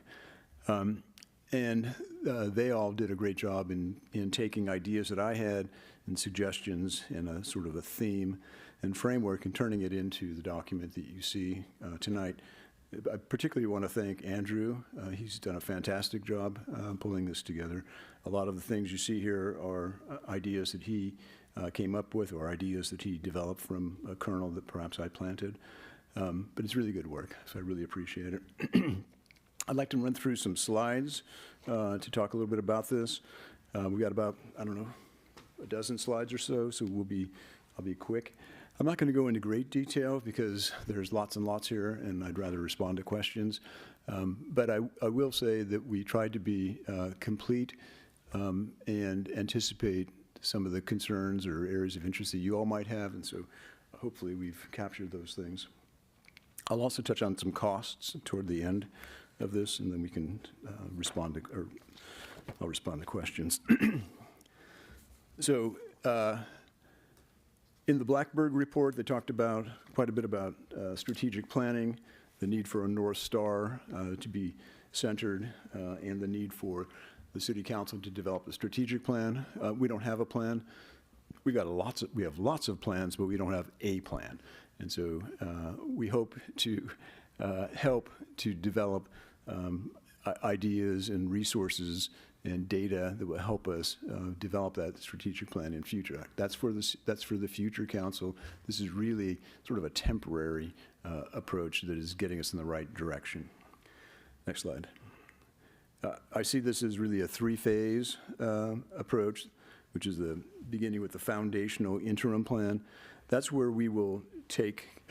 And they all did a great job in taking ideas that I had and suggestions and a sort of a theme and framework and turning it into the document that you see tonight. I particularly want to thank Andrew. He's done a fantastic job pulling this together. A lot of the things you see here are ideas that he came up with or ideas that he developed from a kernel that perhaps I planted. But it's really good work, so I really appreciate it. I'd like to run through some slides to talk a little bit about this. We've got about, I don't know, a dozen slides or so, so I'll be quick. I'm not going to go into great detail because there's lots and lots here, and I'd rather respond to questions. But I will say that we tried to be complete and anticipate some of the concerns or areas of interest that you all might have, and so hopefully we've captured those things. I'll also touch on some costs toward the end of this, and then we can respond to, or I'll respond to questions. So, in the Blackbird report, they talked about quite a bit about strategic planning, the need for a North Star to be centered, and the need for the City Council to develop a strategic plan. We don't have a plan. We have lots of plans, but we don't have a plan. And so we hope to help to develop ideas and resources and data that will help us develop that strategic plan in future. That's for the future council. This is really sort of a temporary approach that is getting us in the right direction. Next slide. I see this as really a 3-phase approach, which is the beginning with the foundational interim plan. That's where we will take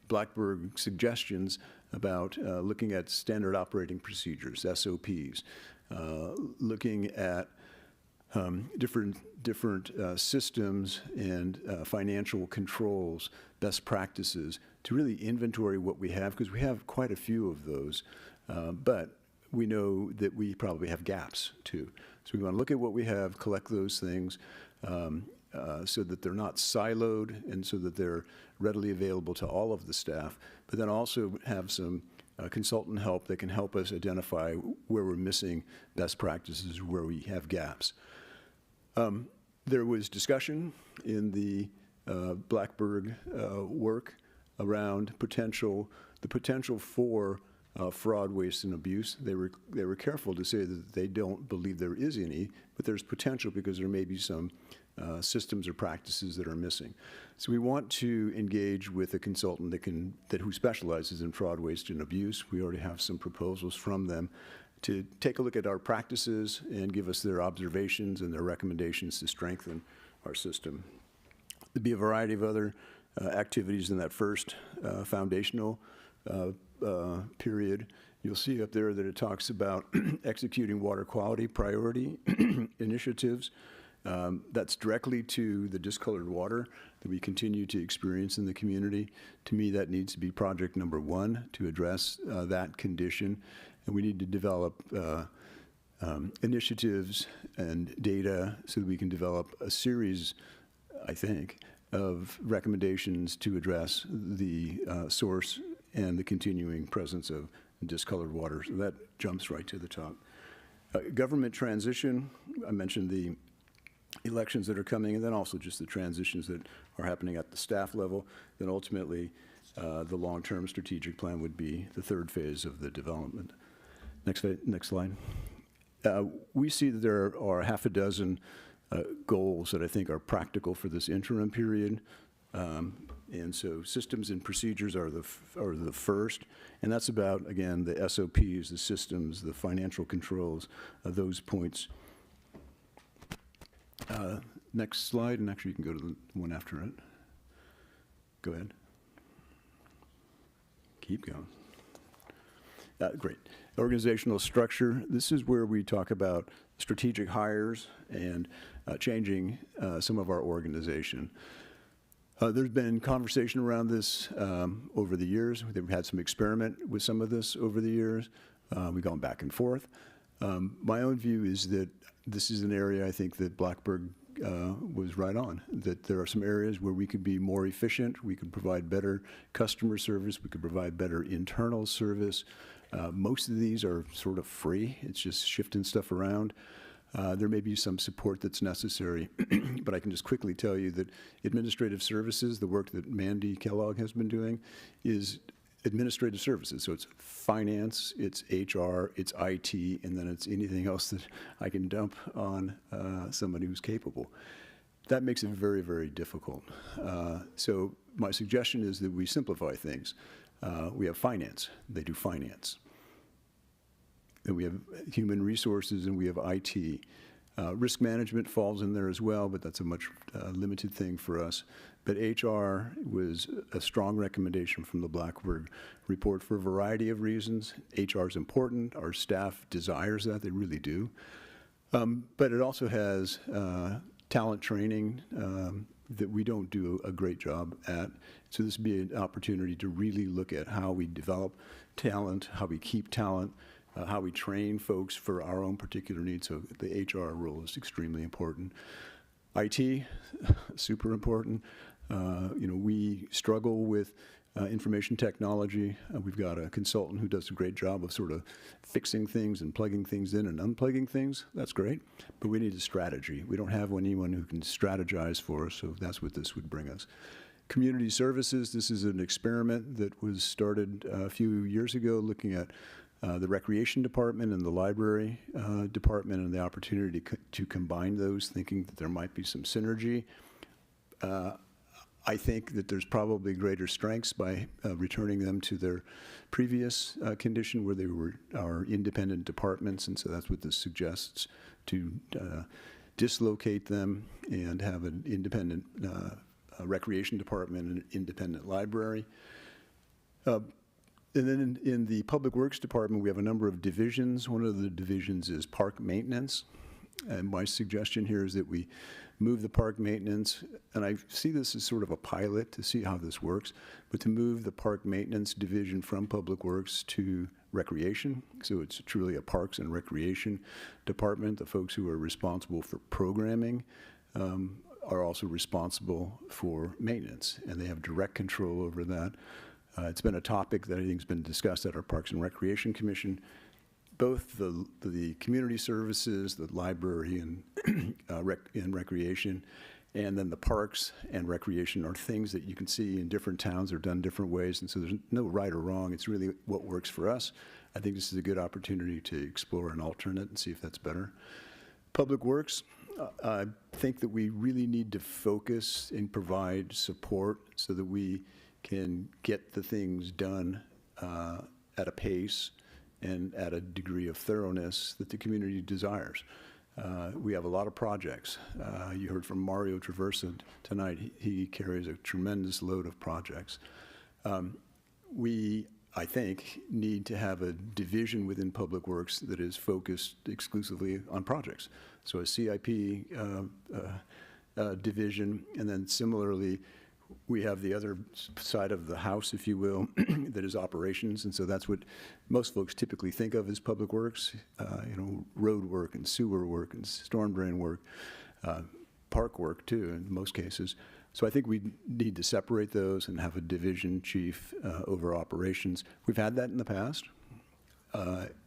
Blackbird suggestions about looking at standard operating procedures, SOPs, looking at different systems and financial controls, best practices, to really inventory what we have, because we have quite a few of those, but we know that we probably have gaps too. So we want to look at what we have, collect those things, so that they're not siloed and so that they're readily available to all of the staff, but then also have some consultant help that can help us identify where we're missing best practices, where we have gaps. There was discussion in the Blackbird work around the potential for fraud, waste, and abuse. They were careful to say that they don't believe there is any, but there's potential because there may be some systems or practices that are missing. So we want to engage with a consultant who specializes in fraud, waste, and abuse. We already have some proposals from them to take a look at our practices and give us their observations and their recommendations to strengthen our system. There'll be a variety of other activities in that first foundational period. You'll see up there that it talks about executing water quality priority initiatives. That's directly to the discolored water that we continue to experience in the community. To me, that needs to be project number one to address that condition. And we need to develop initiatives and data so that we can develop a series, I think, of recommendations to address the source and the continuing presence of discolored water. So that jumps right to the top. Government transition, I mentioned the elections that are coming, and then also just the transitions that are happening at the staff level. Then ultimately, the long-term strategic plan would be the third phase of the development. Next slide. We see that there are half a dozen goals that I think are practical for this interim period. And so systems and procedures are the first, and that's about, again, the SOPs, the systems, the financial controls, those points. Next slide, and actually you can go to the one after it. Go ahead. Keep going. Great. Organizational structure. This is where we talk about strategic hires and changing some of our organization. There's been conversation around this over the years. We've had some experiment with some of this over the years. We've gone back and forth. My own view is that this is an area I think that Blackburg was right on, that there are some areas where we could be more efficient, we could provide better customer service, we could provide better internal service. Most of these are sort of free. It's just shifting stuff around. There may be some support that's necessary, but I can just quickly tell you that administrative services, the work that Mandy Kellogg has been doing, is administrative services. So it's finance, it's HR, it's IT, and then it's anything else that I can dump on somebody who's capable. That makes it very, very difficult. So my suggestion is that we simplify things. We have finance. They do finance. And we have human resources, and we have IT. Risk management falls in there as well, but that's a much limited thing for us. But HR was a strong recommendation from the Blackburg report for a variety of reasons. HR is important. Our staff desires that. They really do. But it also has talent training that we don't do a great job at. So this would be an opportunity to really look at how we develop talent, how we keep talent, how we train folks for our own particular needs. So the HR role is extremely important. IT, super important. We struggle with information technology. We've got a consultant who does a great job of sort of fixing things and plugging things in and unplugging things. That's great, but we need a strategy. We don't have anyone who can strategize for us, so that's what this would bring us. Community services, this is an experiment that was started a few years ago looking at the recreation department and the library department and the opportunity to combine those, thinking that there might be some synergy. I think that there's probably greater strengths by returning them to their previous condition where they were our independent departments, and so that's what this suggests, to dislocate them and have an independent recreation department and an independent library. And then in the Public Works Department, we have a number of divisions. One of the divisions is park maintenance. And my suggestion here is that we move the park maintenance, and I see this as sort of a pilot to see how this works, but to move the park maintenance division from Public Works to Recreation. So it's truly a Parks and Recreation Department. The folks who are responsible for programming are also responsible for maintenance, and they have direct control over that. It's been a topic that I think has been discussed at our Parks and Recreation Commission. Both the community services, the library and recreation, And then the parks and recreation are things that you can see in different towns are done different ways. And so there's no right or wrong. It's really what works for us. I think this is a good opportunity to explore an alternate and see if that's better. Public Works, I think that we really need to focus and provide support so that we can get the things done at a pace and at a degree of thoroughness that the community desires. We have a lot of projects. You heard from Mario Traversa tonight. He carries a tremendous load of projects. We, I think, need to have a division within Public Works that is focused exclusively on projects. So a CIP division, and then similarly, we have the other side of the house, if you will, that is operations, and so that's what most folks typically think of as Public Works, road work and sewer work and storm drain work, park work too, in most cases. So I think we need to separate those and have a division chief over operations. We've had that in the past.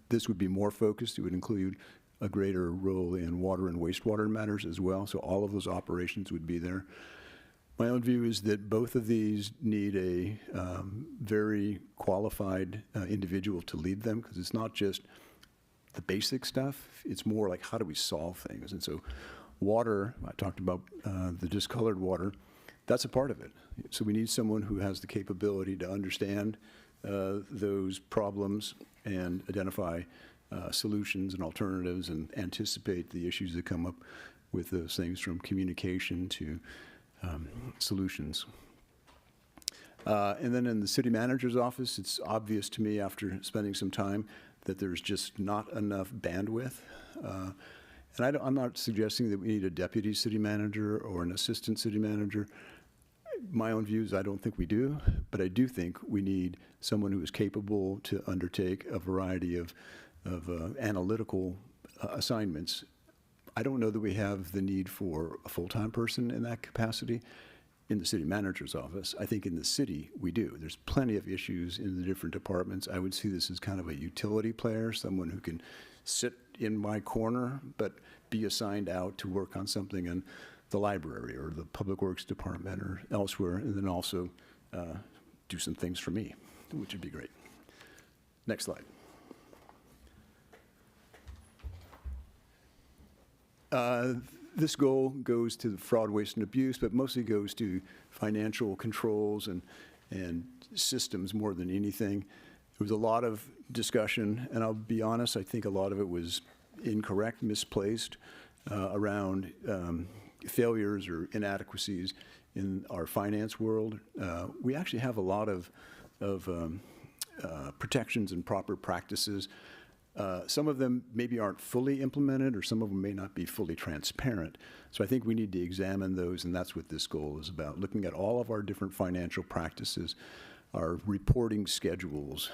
This would be more focused. It would include a greater role in water and wastewater matters as well, so all of those operations would be there. My own view is that both of these need a very qualified individual to lead them, because it's not just the basic stuff, it's more like how do we solve things. And so water, I talked about the discolored water, that's a part of it. So we need someone who has the capability to understand those problems and identify solutions and alternatives and anticipate the issues that come up with those things, from communication to solutions. And then in the city manager's office, it's obvious to me after spending some time that there's just not enough bandwidth. And I'm not suggesting that we need a deputy city manager or an assistant city manager. My own views, I don't think we do, but I do think we need someone who is capable to undertake a variety of analytical assignments. I don't know that we have the need for a full-time person in that capacity in the city manager's office. I think in the city, we do. There's plenty of issues in the different departments. I would see this as kind of a utility player, someone who can sit in my corner, but be assigned out to work on something in the library or the Public Works Department or elsewhere, and then also do some things for me, which would be great. Next slide. This goal goes to fraud, waste, and abuse, but mostly goes to financial controls and systems more than anything. There was a lot of discussion, and I'll be honest, I think a lot of it was incorrect, misplaced, around failures or inadequacies in our finance world. We actually have a lot of protections and proper practices. Some of them maybe aren't fully implemented, or some of them may not be fully transparent. So I think we need to examine those, and that's what this goal is about, looking at all of our different financial practices, our reporting schedules,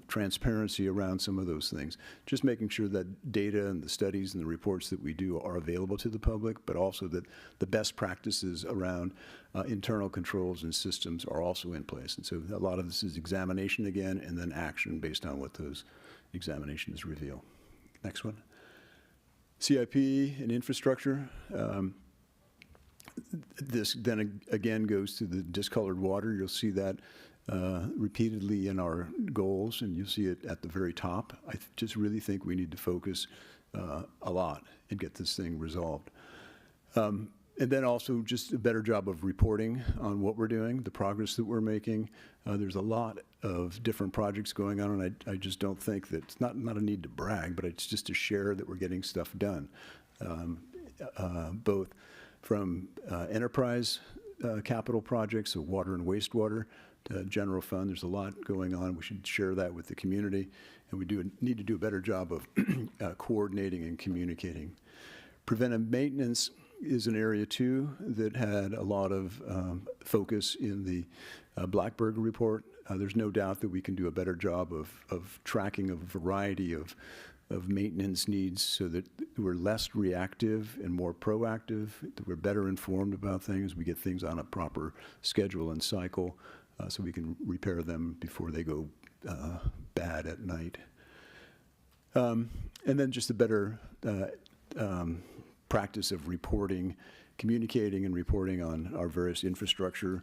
transparency around some of those things, just making sure that data and the studies and the reports that we do are available to the public, but also that the best practices around internal controls and systems are also in place. And so a lot of this is examination again, and then action based on what those examinations reveal. Next one. CIP and infrastructure. This then again goes to the discolored water. You'll see that repeatedly in our goals, and you'll see it at the very top. I just really think we need to focus a lot and get this thing resolved. And then also just a better job of reporting on what we're doing, the progress that we're making. There's a lot of different projects going on, and I just don't think that, it's not a need to brag, but it's just to share that we're getting stuff done, both from enterprise capital projects, so water and wastewater, to general fund. There's a lot going on. We should share that with the community, and we need to do a better job of coordinating and communicating. Preventive maintenance is an area too that had a lot of focus in the Blackburger report. There's no doubt that we can do a better job of tracking a variety of maintenance needs so that we're less reactive and more proactive, that we're better informed about things, we get things on a proper schedule and cycle so we can repair them before they go bad at night. And then just a better practice of reporting communicating and reporting on our various infrastructure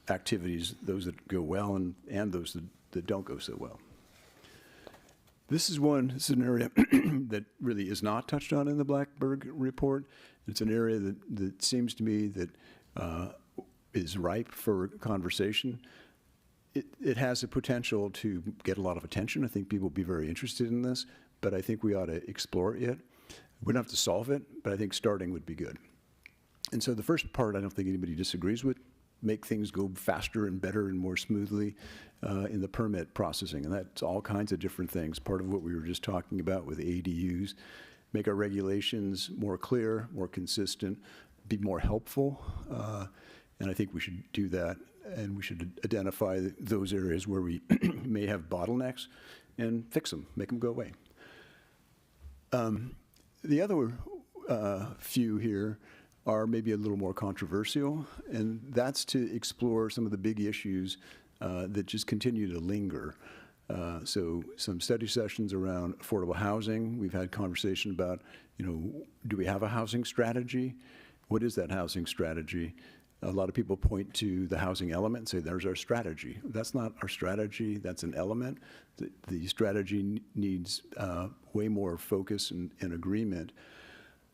activities, those that go well and those that don't go so well. This is an area that really is not touched on in the Blackburg report. It's an area that seems to me that is ripe for conversation. It has the potential to get a lot of attention. I think people will be very interested in this, but I think we ought to explore it. We don't have to solve it, but I think starting would be good. And so the first part, I don't think anybody disagrees with, make things go faster and better and more smoothly in the permit processing. And that's all kinds of different things. Part of what we were just talking about with ADUs, make our regulations more clear, more consistent, be more helpful. And I think we should do that. And we should identify those areas where we may have bottlenecks and fix them, make them go away. The other few here are maybe a little more controversial, and that's to explore some of the big issues that just continue to linger. So some study sessions around affordable housing. We've had conversation about, do we have a housing strategy? What is that housing strategy? A lot of people point to the housing element and say, there's our strategy. That's not our strategy, that's an element. The strategy needs way more focus and agreement.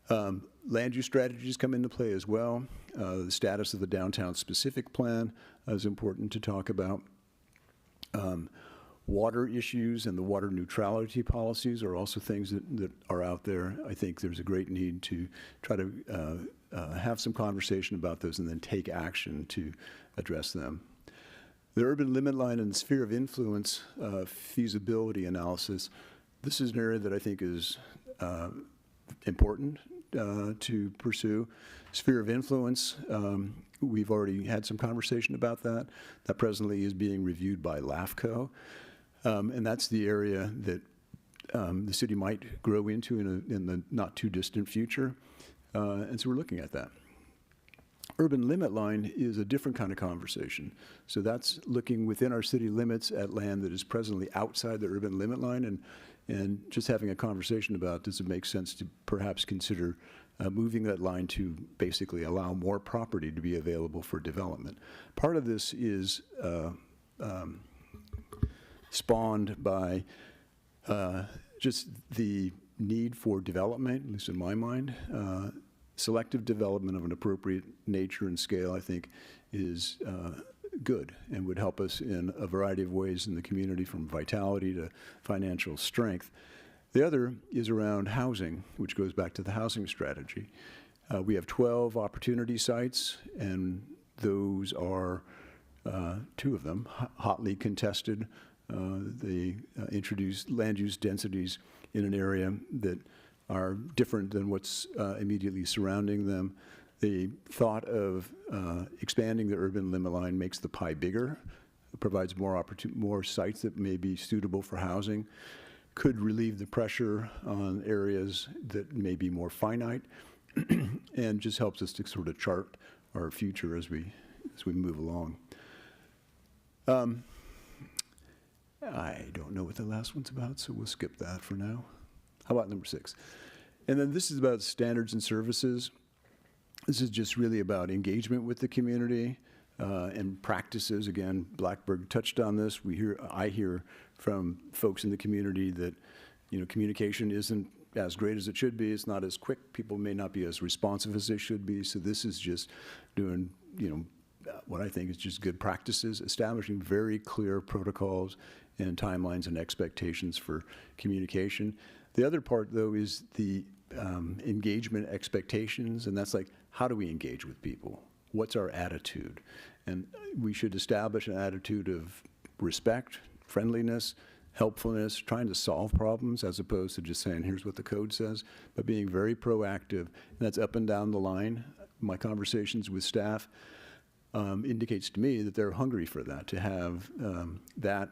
Land use strategies come into play as well. The status of the downtown specific plan is important to talk about. Water issues and the water neutrality policies are also things that are out there. I think there's a great need to try to have some conversation about those and then take action to address them. The urban limit line and sphere of influence feasibility analysis, this is an area that I think is important to pursue. Sphere of influence, we've already had some conversation about that. That presently is being reviewed by LAFCO. And that's the area that the city might grow into in the not too distant future. And so we're looking at that. Urban limit line is a different kind of conversation. So that's looking within our city limits at land that is presently outside the urban limit line and just having a conversation about, does it make sense to perhaps consider moving that line to basically allow more property to be available for development. Part of this is spawned by just the need for development, at least in my mind. Selective development of an appropriate nature and scale, I think, is good and would help us in a variety of ways in the community, from vitality to financial strength. The other is around housing, which goes back to the housing strategy. We have 12 opportunity sites, and those are, 2 of them, hotly contested. They introduce land use densities in an area that are different than what's immediately surrounding them. The thought of expanding the urban limit line makes the pie bigger, provides more sites that may be suitable for housing, could relieve the pressure on areas that may be more finite, and just helps us to sort of chart our future as we move along. I don't know what the last one's about, so we'll skip that for now. How about number 6? And then this is about standards and services. This is just really about engagement with the community and practices. Again, Blackburg touched on this. I hear from folks in the community that, communication isn't as great as it should be. It's not as quick. People may not be as responsive as they should be. So this is just doing, what I think is just good practices, establishing very clear protocols and timelines and expectations for communication. The other part, though, is the engagement expectations, and that's like, how do we engage with people? What's our attitude? And we should establish an attitude of respect, friendliness, helpfulness, trying to solve problems as opposed to just saying, here's what the code says, but being very proactive. And that's up and down the line. My conversations with staff indicates to me that they're hungry for that, to have that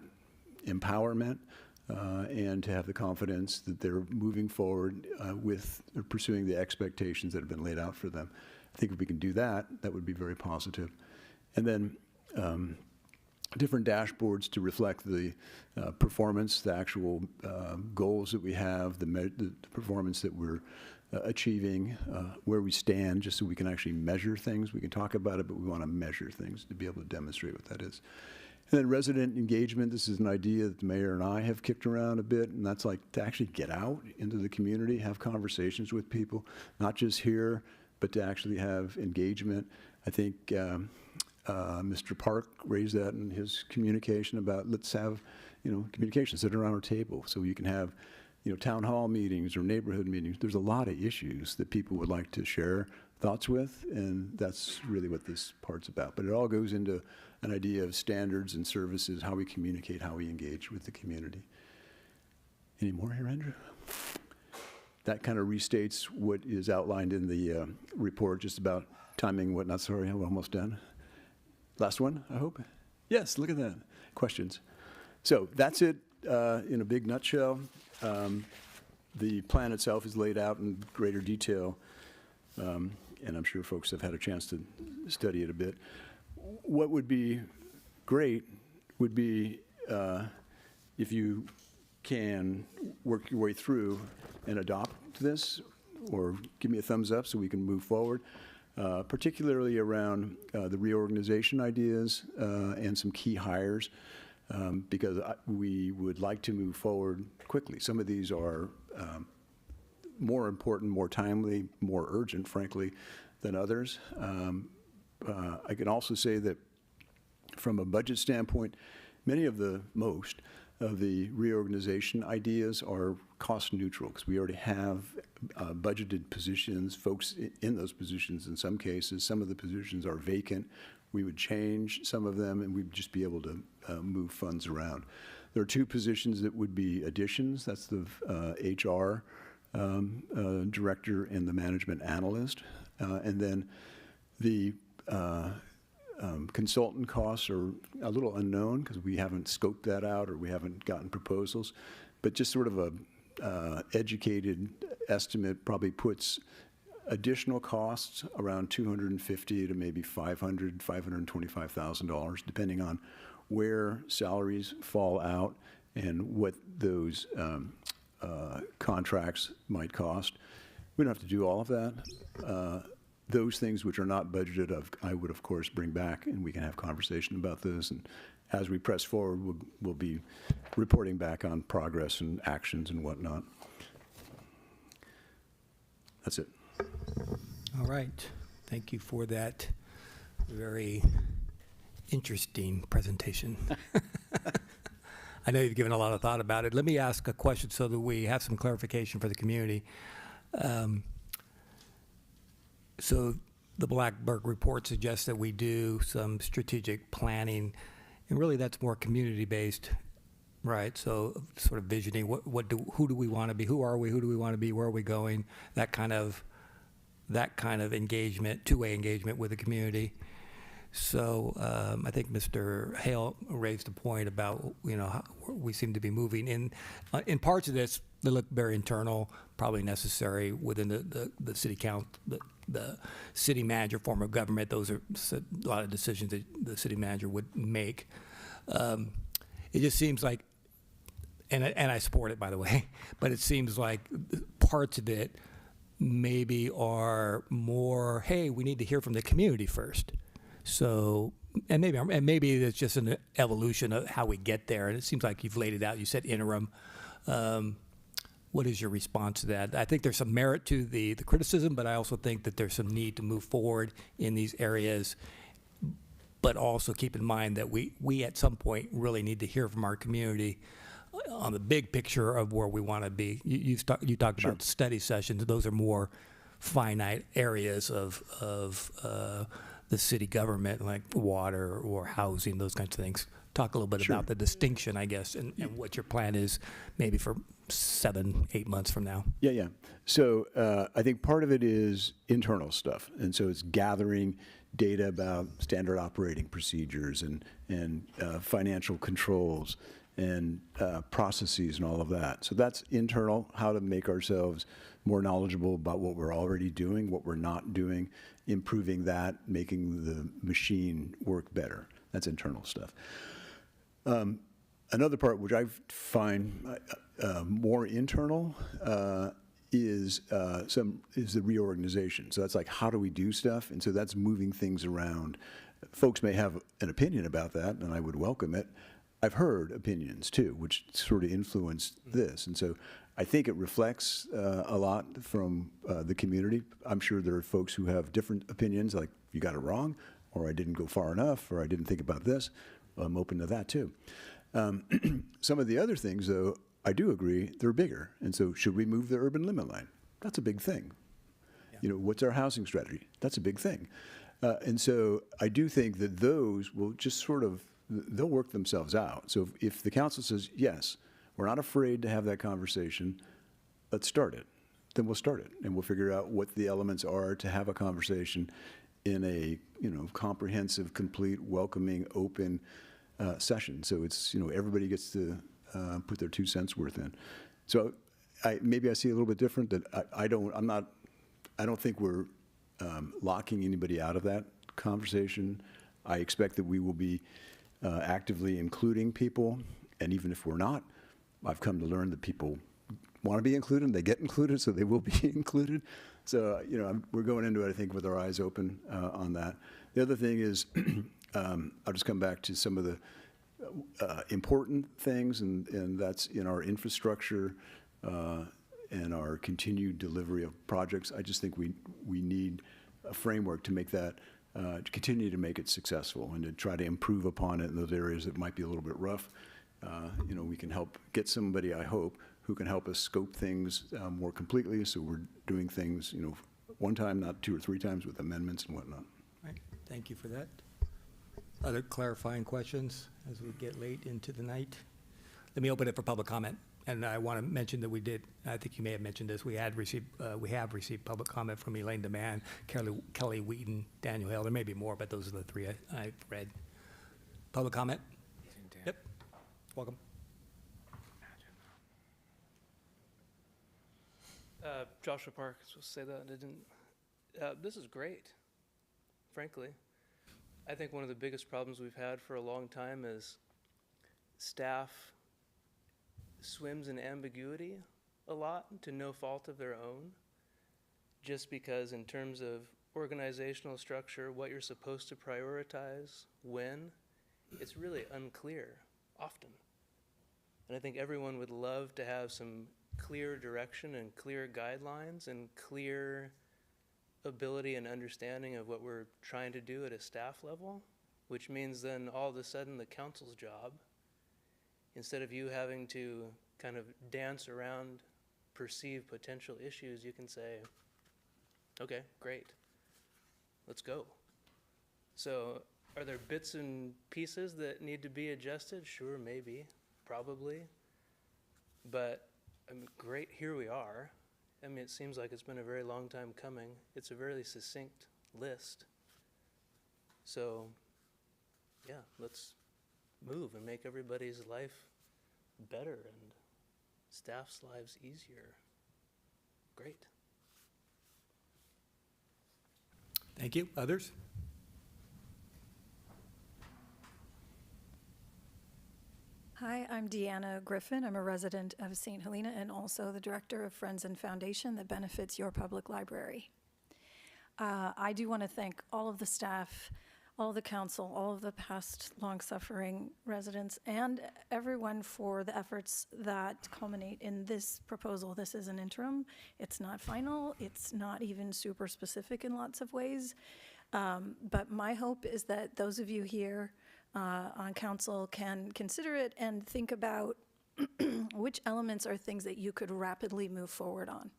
empowerment and to have the confidence that they're moving forward with pursuing the expectations that have been laid out for them. I think if we can do that, that would be very positive. And then different dashboards to reflect the performance, the actual goals that we have, the performance that we're achieving, where we stand, just so we can actually measure things. We can talk about it, but we want to measure things to be able to demonstrate what that is. And then resident engagement, this is an idea that the mayor and I have kicked around a bit, and that's like to actually get out into the community, have conversations with people, not just here, but to actually have engagement. I think Mr. Park raised that in his communication about let's have, communication, sit around our table so you can have, town hall meetings or neighborhood meetings. There's a lot of issues that people would like to share thoughts with, and that's really what this part's about. But it all goes into an idea of standards and services, how we communicate, how we engage with the community. Any more here, Andrew? That kind of restates what is outlined in the report, just about timing, whatnot. Sorry, I'm almost done. Last one, I hope? Yes, look at that. Questions? So that's it in a big nutshell. The plan itself is laid out in greater detail, and I'm sure folks have had a chance to study it a bit. What would be great would be if you can work your way through and adopt this, or give me a thumbs up so we can move forward, particularly around the reorganization ideas and some key hires, because we would like to move forward quickly. Some of these are more important, more timely, more urgent, frankly, than others. I can also say that from a budget standpoint, most of the reorganization ideas are cost neutral, because we already have budgeted positions, folks in those positions in some cases. Some of the positions are vacant. We would change some of them, and we'd just be able to move funds around. There are 2 positions that would be additions. That's the HR director and the management analyst. And then the consultant costs are a little unknown because we haven't scoped that out or we haven't gotten proposals, but just sort of a educated estimate probably puts additional costs around $250,000 to maybe $500,000, $525,000, depending on where salaries fall out and what those contracts might cost. We don't have to do all of that. Those things which are not budgeted, I would, of course, bring back, and we can have conversation about those. And as we press forward, we'll be reporting back on progress and actions and whatnot. That's it. All right. Thank you for that very interesting presentation. I know you've given a lot of thought about it. Let me ask a question so that we have some clarification for the community. So the Blackburg report suggests that we do some strategic planning, and really that's more community-based, right? So sort of visioning who do we want to be, who are we, who do we want to be, where are we going, that kind of engagement, two-way engagement with the community. So I think Mr. Hale raised a point about, how we seem to be moving in parts of this. They look very internal, probably necessary within the city council, the city manager form of government. Those are a lot of decisions that the city manager would make. It just seems like, and I support it, by the way, but it seems like parts of it maybe are more, hey, we need to hear from the community first. So, and maybe it's just an evolution of how we get there. And it seems like you've laid it out. You said interim. What is your response to that? I think there's some merit to the criticism, but I also think that there's some need to move forward in these areas. But also keep in mind that we at some point really need to hear from our community on the big picture of where we want to be. You talked Sure. about study sessions. Those are more finite areas of the city government, like water or housing, those kinds of things. Talk a little bit Sure. about the distinction, I guess, and what your plan is maybe for 7-8 months from now. Yeah. So I think part of it is internal stuff. And so it's gathering data about standard operating procedures and financial controls and processes and all of that. So that's internal, how to make ourselves more knowledgeable about what we're already doing, what we're not doing, improving that, making the machine work better. That's internal stuff. Another part which I find more internal is the reorganization. So that's like, how do we do stuff? And so that's moving things around. Folks may have an opinion about that, and I would welcome it. I've heard opinions too, which sort of influenced this. And so I think it reflects a lot from the community. I'm sure there are folks who have different opinions, like you got it wrong, or I didn't go far enough, or I didn't think about this. I'm open to that too. Some of the other things, though, I do agree, they're bigger. And so should we move the urban limit line? That's a big thing. You know, what's our housing strategy? That's a big thing. And so I do think that those will just sort of, they'll work themselves out. So if the council says, yes, we're not afraid to have that conversation, let's start it, then we'll start it. And we'll figure out what the elements are to have a conversation in a, you know, comprehensive, complete, welcoming, open session. So it's, you know, everybody gets to put their 2 cents worth in. So maybe I see a little bit different, that I don't think we're locking anybody out of that conversation. I expect that we will be actively including people, and even if we're not, I've come to learn that people want to be included, and they get included, so they will be included. So, you know, we're going into it, I think, with our eyes open on that. The other thing is, I'll just come back to some of the important things, and that's in our infrastructure and our continued delivery of projects. I just think we need a framework to make that, to continue to make it successful and to try to improve upon it in those areas that might be a little bit rough. You know, we can help get somebody, I hope, who can help us scope things more completely, so we're doing things, you know, one time, not 2 or 3 times, with amendments and whatnot. Right, thank you for that. Other clarifying questions as we get late into the night? Let me open it for public comment. And I want to mention that we did, I think you may have mentioned this, we have received public comment from Elaine DeMann, Kelly Wheaton, Daniel Hale. There may be more, but those are the 3 I've read. Public comment? Yep, welcome. Joshua Park, I was supposed to say that, I didn't. This is great, frankly. I think one of the biggest problems we've had for a long time is staff swims in ambiguity a lot, to no fault of their own, just because in terms of organizational structure, what you're supposed to prioritize, when, it's really unclear often. And I think everyone would love to have some clear direction and clear guidelines and clear ability and understanding of what we're trying to do at a staff level, which means then all of a sudden the council's job, instead of you having to kind of dance around perceived potential issues, you can say, okay, great, let's go. So are there bits and pieces that need to be adjusted? Sure, maybe, probably. But I mean, great, here we are. I mean, it seems like it's been a very long time coming. It's a very succinct list. So, yeah, let's move and make everybody's life better and staff's lives easier. Great. Thank you. Others? Hi, I'm Deanna Griffin. I'm a resident of St. Helena and also the director of Friends and Foundation that benefits your public library. I do want to thank all of the staff, all of the council, all of the past long-suffering residents, and everyone for the efforts that culminate in this proposal. This is an interim. It's not final. It's not even super specific in lots of ways. But my hope is that those of you here on council can consider it and think about which elements are things that you could rapidly move forward on.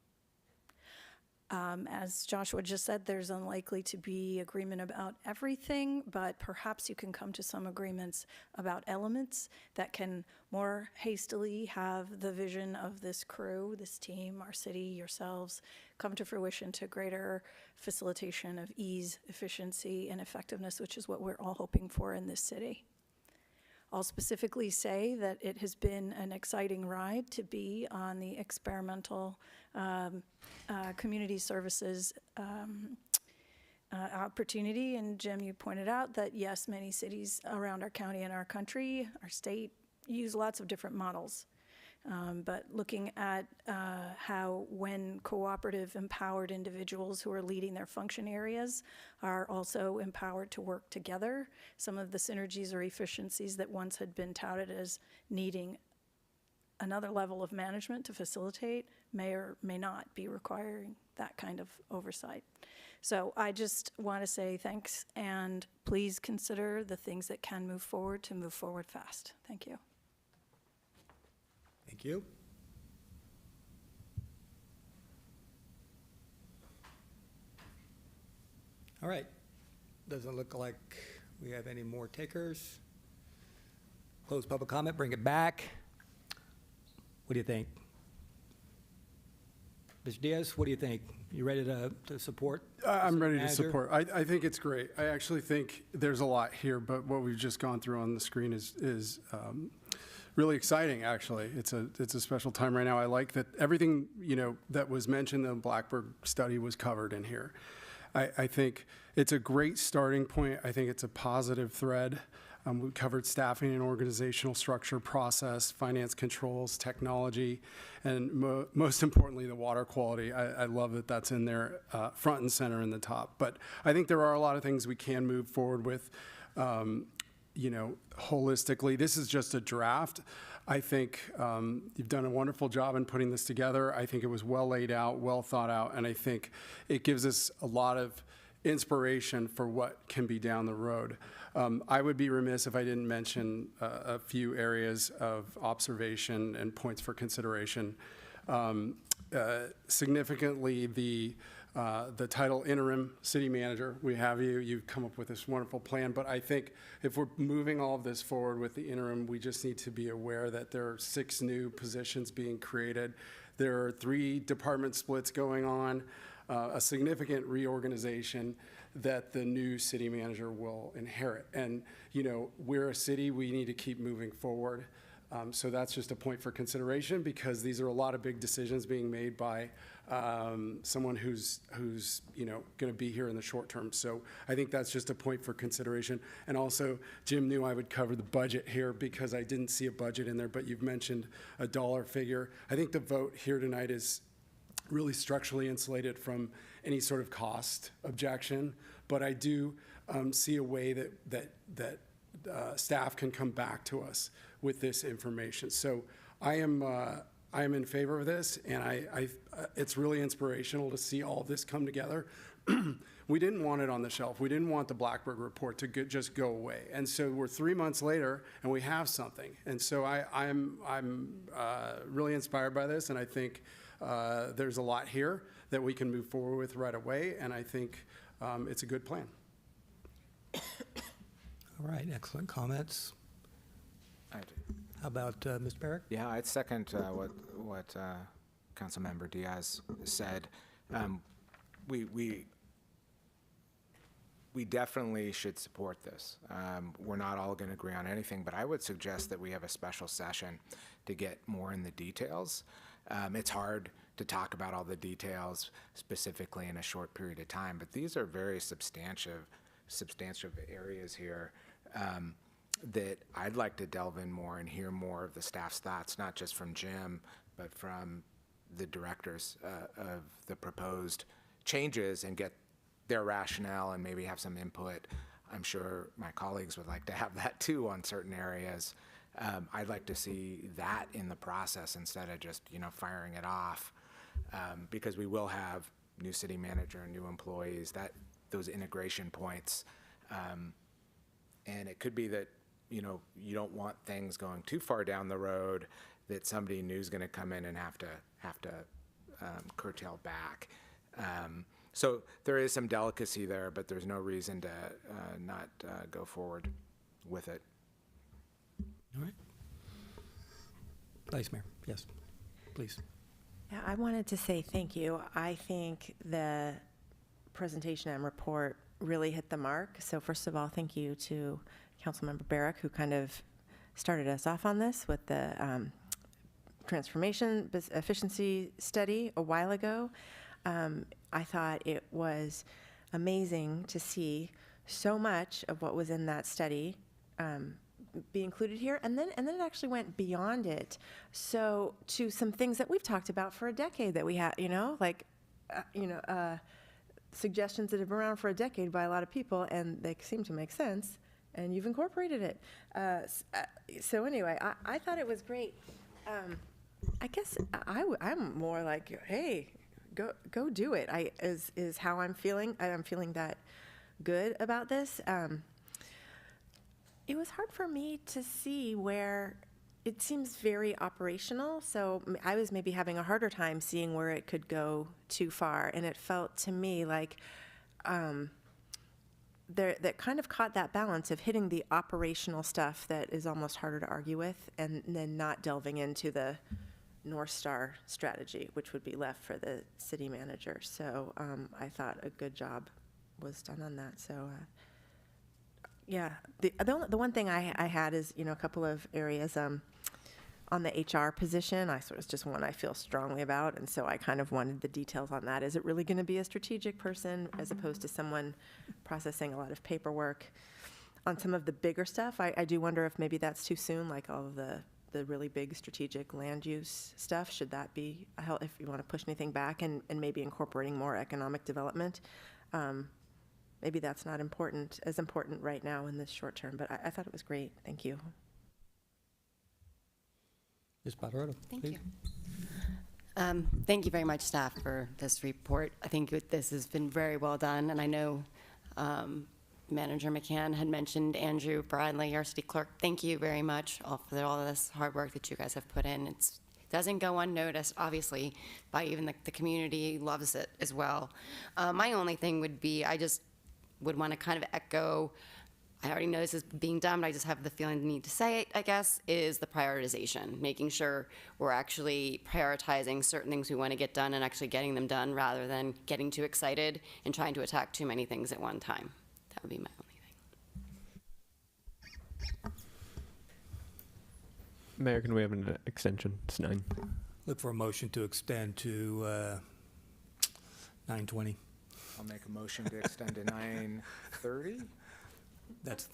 As Joshua just said, there's unlikely to be agreement about everything, but perhaps you can come to some agreements about elements that can more hastily have the vision of this crew, this team, our city, yourselves, come to fruition to greater facilitation of ease, efficiency, and effectiveness, which is what we're all hoping for in this city. I'll specifically say that it has been an exciting ride to be on the experimental community services opportunity, and Jim, you pointed out that yes, many cities around our county and our country, our state, use lots of different models. But looking at how when cooperative, empowered individuals who are leading their function areas are also empowered to work together, some of the synergies or efficiencies that once had been touted as needing another level of management to facilitate may or may not be requiring that kind of oversight. So I just want to say thanks, and please consider the things that can move forward to move forward fast. Thank you. Thank you. All right. Doesn't look like we have any more takers. Close public comment, bring it back. What do you think? Mr. Diaz, what do you think? You ready to support? I'm ready to Manager? support. I think it's great. I actually think there's a lot here, but what we've just gone through on the screen is really exciting, actually. It's a special time right now. I like that everything, that was mentioned in the Blackburn study was covered in here. I think it's a great starting point. I think it's a positive thread. We covered staffing and organizational structure, process, finance controls, technology, and most importantly, the water quality. I love that that's in there front and center in the top. But I think there are a lot of things we can move forward with, holistically. This is just a draft. I think you've done a wonderful job in putting this together. I think it was well laid out, well thought out, and I think it gives us a lot of inspiration for what can be down the road. I would be remiss if I didn't mention a few areas of observation and points for consideration. Significantly, the title interim city manager, we have you've come up with this wonderful plan, but I think if we're moving all of this forward with the interim, we just need to be aware that there are 6 new positions being created. There are 3 department splits going on, a significant reorganization that the new city manager will inherit. And, we're a city, we need to keep moving forward. So that's just a point for consideration, because these are a lot of big decisions being made by someone who's going to be here in the short term. So I think that's just a point for consideration. And also, Jim knew I would cover the budget here because I didn't see a budget in there, but you've mentioned a dollar figure. I think the vote here tonight is really structurally insulated from any sort of cost objection, but I do see a way that staff can come back to us with this information. So I am in favor of this, and it's really inspirational to see all of this come together. We didn't want it on the shelf. We didn't want the Blackburn report to just go away. And so we're 3 months later, and we have something. And so I'm really inspired by this, and I think there's a lot here that we can move forward with right away, and I think it's a good plan. All right, excellent comments. How about Ms. Barrick? Yeah, I'd second what Councilmember Diaz said. We definitely should support this. We're not all going to agree on anything, but I would suggest that we have a special session to get more in the details. It's hard to talk about all the details specifically in a short period of time, but these are very substantive areas here that I'd like to delve in more and hear more of the staff's thoughts, not just from Jim, but from the directors of the proposed changes, and get their rationale and maybe have some input. I'm sure my colleagues would like to have that too on certain areas. I'd like to see that in the process instead of just, firing it off, because we will have new city manager and new employees, those integration points. And it could be that, you don't want things going too far down the road that somebody new is going to come in and have to curtail back. So there is some delicacy there, but there's no reason to not go forward with it. All right. Vice Mayor, yes, please. Yeah, I wanted to say thank you. I think the presentation and report really hit the mark. So first of all, thank you to Councilmember Barrick, who kind of started us off on this with the transformation efficiency study a while ago. I thought it was amazing to see so much of what was in that study be included here, and then it actually went beyond it. So to some things that we've talked about for a decade that we had, suggestions that have been around for a decade by a lot of people, and they seem to make sense, and you've incorporated it. So anyway, I thought it was great. I guess I'm more like, hey, go do it. Is how I'm feeling. I'm feeling that good about this. It was hard for me to see where it seems very operational, so I was maybe having a harder time seeing where it could go too far, and it felt to me like that kind of caught that balance of hitting the operational stuff that is almost harder to argue with, and then not delving into the North Star strategy, which would be left for the city manager. So I thought a good job was done on that. So yeah, the one thing I had is, a couple of areas on the HR position. It's just one I feel strongly about, and so I kind of wanted the details on that. Is it really going to be a strategic person as opposed to someone processing a lot of paperwork? On some of the bigger stuff, I do wonder if maybe that's too soon, like all of the really big strategic land use stuff. Should that be a help if you want to push anything back and maybe incorporating more economic development? Maybe that's not as important right now in this short term, but I thought it was great. Thank you. Ms. Patarotto, Thank please. you. Thank you very much, staff, for this report. I think this has been very well done, and I know Manager McCann had mentioned Andrew Bradley, our city clerk. Thank you very much for all of this hard work that you guys have put in. It doesn't go unnoticed, obviously, by even the community loves it as well. My only thing would be, I just would want to kind of echo, I already know this is being done, but I just have the feeling the need to say it, I guess, is the prioritization, making sure we're actually prioritizing certain things we want to get done and actually getting them done rather than getting too excited and trying to attack too many things at one time. That would be my only thing. Mayor, can we have an extension? It's 9. Look for a motion to extend to 9:20. I'll make a motion to extend to 9:30. That's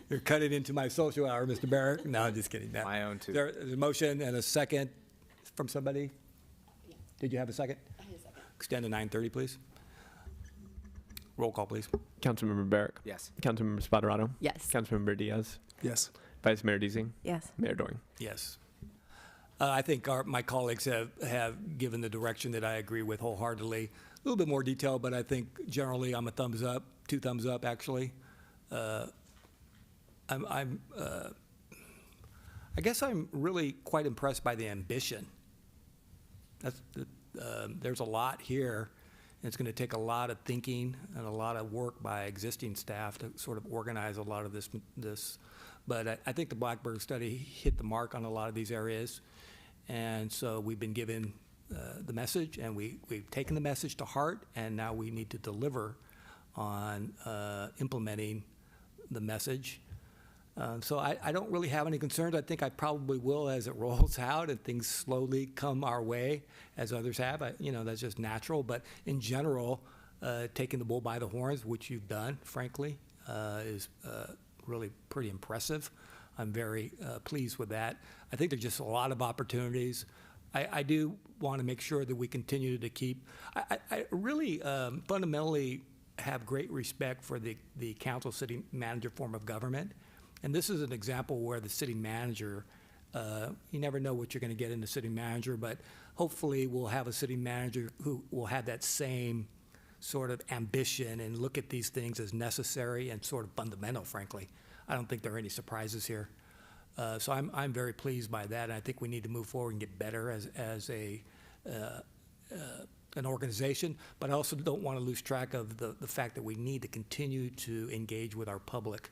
you're cutting into my social hour, Mr. Barrett. No, I'm just kidding. My own too. There's a motion and a second from somebody. Did you have a second? I had a second. Extend to 9:30, please. Roll call, please. Councilmember Barrick? Yes. Councilmember Spatarato? Yes. Councilmember Diaz? Yes. Vice Mayor Deasing? Yes. Mayor Doring? Yes. I think my colleagues have given the direction that I agree with wholeheartedly. A little bit more detail, but I think generally I'm a thumbs up, 2 thumbs up, actually. I guess I'm really quite impressed by the ambition. There's a lot here. And it's going to take a lot of thinking and a lot of work by existing staff to sort of organize a lot of this. But I think the Blackburn study hit the mark on a lot of these areas. And so we've been given the message, and we've taken the message to heart, and now we need to deliver on implementing the message. So I don't really have any concerns. I think I probably will as it rolls out and things slowly come our way as others have. That's just natural. But in general, taking the bull by the horns, which you've done, frankly, is really pretty impressive. I'm very pleased with that. I think there's just a lot of opportunities. I do want to make sure that we continue to keep, I really fundamentally have great respect for the council city manager form of government. And this is an example where the city manager, you never know what you're going to get in the city manager, but hopefully we'll have a city manager who will have that same sort of ambition and look at these things as necessary and sort of fundamental, frankly. I don't think there are any surprises here. So I'm very pleased by that, and I think we need to move forward and get better as an organization, but I also don't want to lose track of the fact that we need to continue to engage with our public.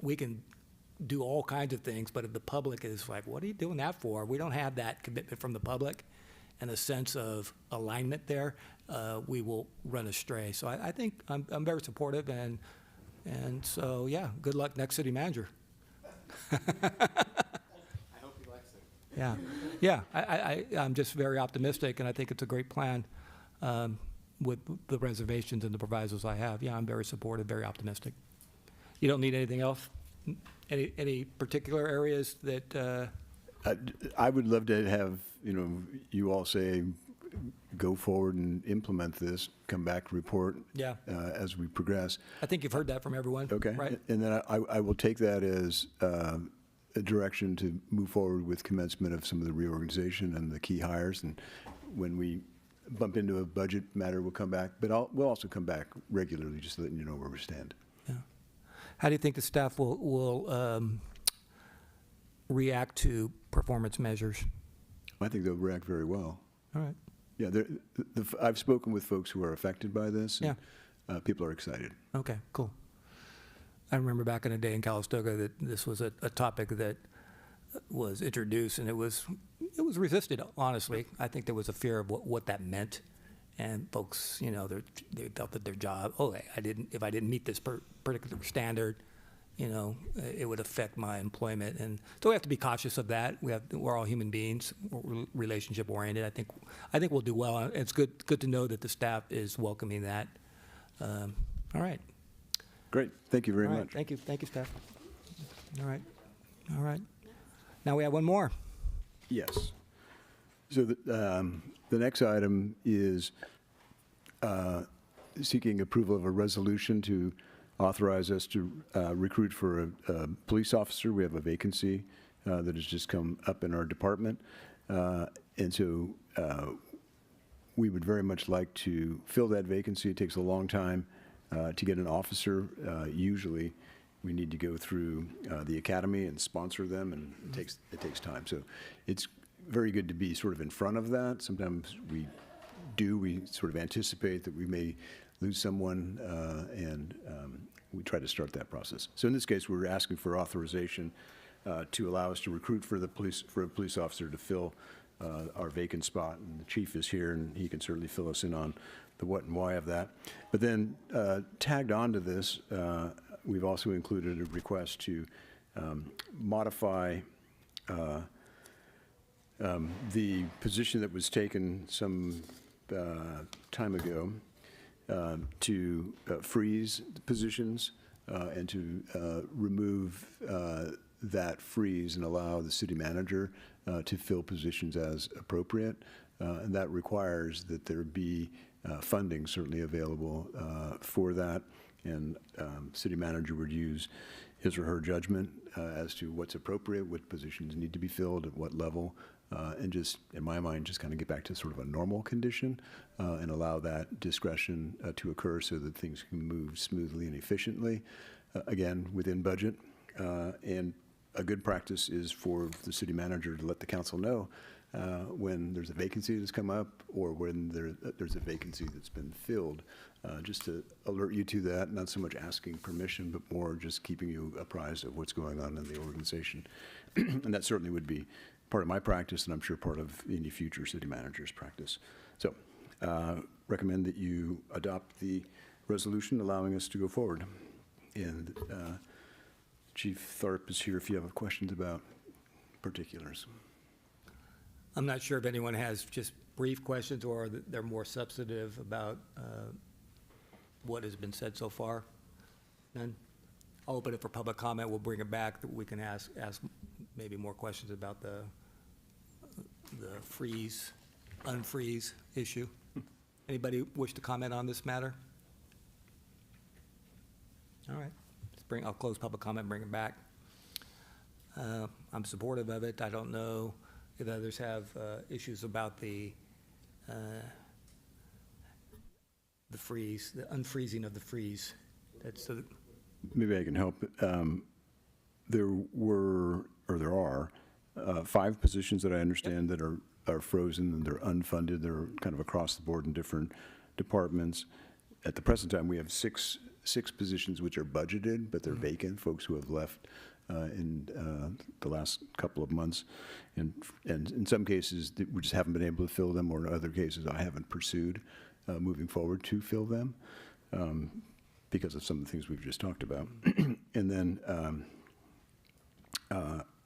We can do all kinds of things, but if the public is like, what are you doing that for? We don't have that commitment from the public and a sense of alignment there, we will run astray. So I think I'm very supportive, and so, yeah, good luck next city manager. I hope he likes it. Yeah. Yeah, I'm just very optimistic, and I think it's a great plan with the reservations and the provisos I have. Yeah, I'm very supportive, very optimistic. You don't need anything else? Any particular areas that, I would love to have, you all say, go forward and implement this, come back, report Yeah. As we progress. I think you've heard that from everyone, Okay. right? And then I will take that as a direction to move forward with commencement of some of the reorganization and the key hires. And when we bump into a budget matter, we'll come back. But we'll also come back regularly, just letting you know where we stand. Yeah. How do you think the staff will react to performance measures? I think they'll react very well. All right. Yeah, I've spoken with folks who are affected by this. And, people are excited. Okay, cool. I remember back in the day in Calistoga that this was a topic that was introduced, and it was resisted, honestly. I think there was a fear of what that meant, and folks, they felt that their job, if I didn't meet this particular standard, it would affect my employment. And so we have to be cautious of that. We're all human beings, relationship oriented. I think we'll do well. It's good to know that the staff is welcoming that. All right. Great. Thank you very All right. much. Thank you, staff. All right. Now we have one more. Yes. So the next item is seeking approval of a resolution to authorize us to recruit for a police officer. We have a vacancy that has just come up in our department. And so we would very much like to fill that vacancy. It takes a long time to get an officer. Usually we need to go through the academy and sponsor them, and it takes time. So it's very good to be sort of in front of that. Sometimes we sort of anticipate that we may lose someone, and we try to start that process. So in this case, we're asking for authorization to allow us to recruit for a police officer to fill our vacant spot. And the chief is here, and he can certainly fill us in on the what and why of that. But then tagged on to this, we've also included a request to modify the position that was taken some time ago to freeze the positions and to remove that freeze and allow the city manager to fill positions as appropriate. And that requires that there be funding certainly available for that. And city manager would use his or her judgment as to what's appropriate, what positions need to be filled, at what level, and just, in my mind, just kind of get back to sort of a normal condition and allow that discretion to occur so that things can move smoothly and efficiently, again, within budget. And a good practice is for the city manager to let the council know when there's a vacancy that's come up or when there's a vacancy that's been filled, just to alert you to that, not so much asking permission, but more just keeping you apprised of what's going on in the organization. And that certainly would be part of my practice, and I'm sure part of any future city manager's practice. So recommend that you adopt the resolution allowing us to go forward. And Chief Tharp is here if you have questions about particulars. I'm not sure if anyone has just brief questions or they're more substantive about what has been said so far. None? I'll open it for public comment. We'll bring it back. We can ask maybe more questions about the freeze, unfreeze issue. Anybody wish to comment on this matter? All right. I'll close public comment, bring it back. I'm supportive of it. I don't know if others have issues about the freeze, the unfreezing of the freeze. Maybe I can help. There are 5 positions that I understand that are frozen and they're unfunded. They're kind of across the board in different departments. At the present time, we have six positions which are budgeted, but they're vacant, folks who have left in the last couple of months. And in some cases, we just haven't been able to fill them, or in other cases, I haven't pursued moving forward to fill them because of some of the things we've just talked about. And then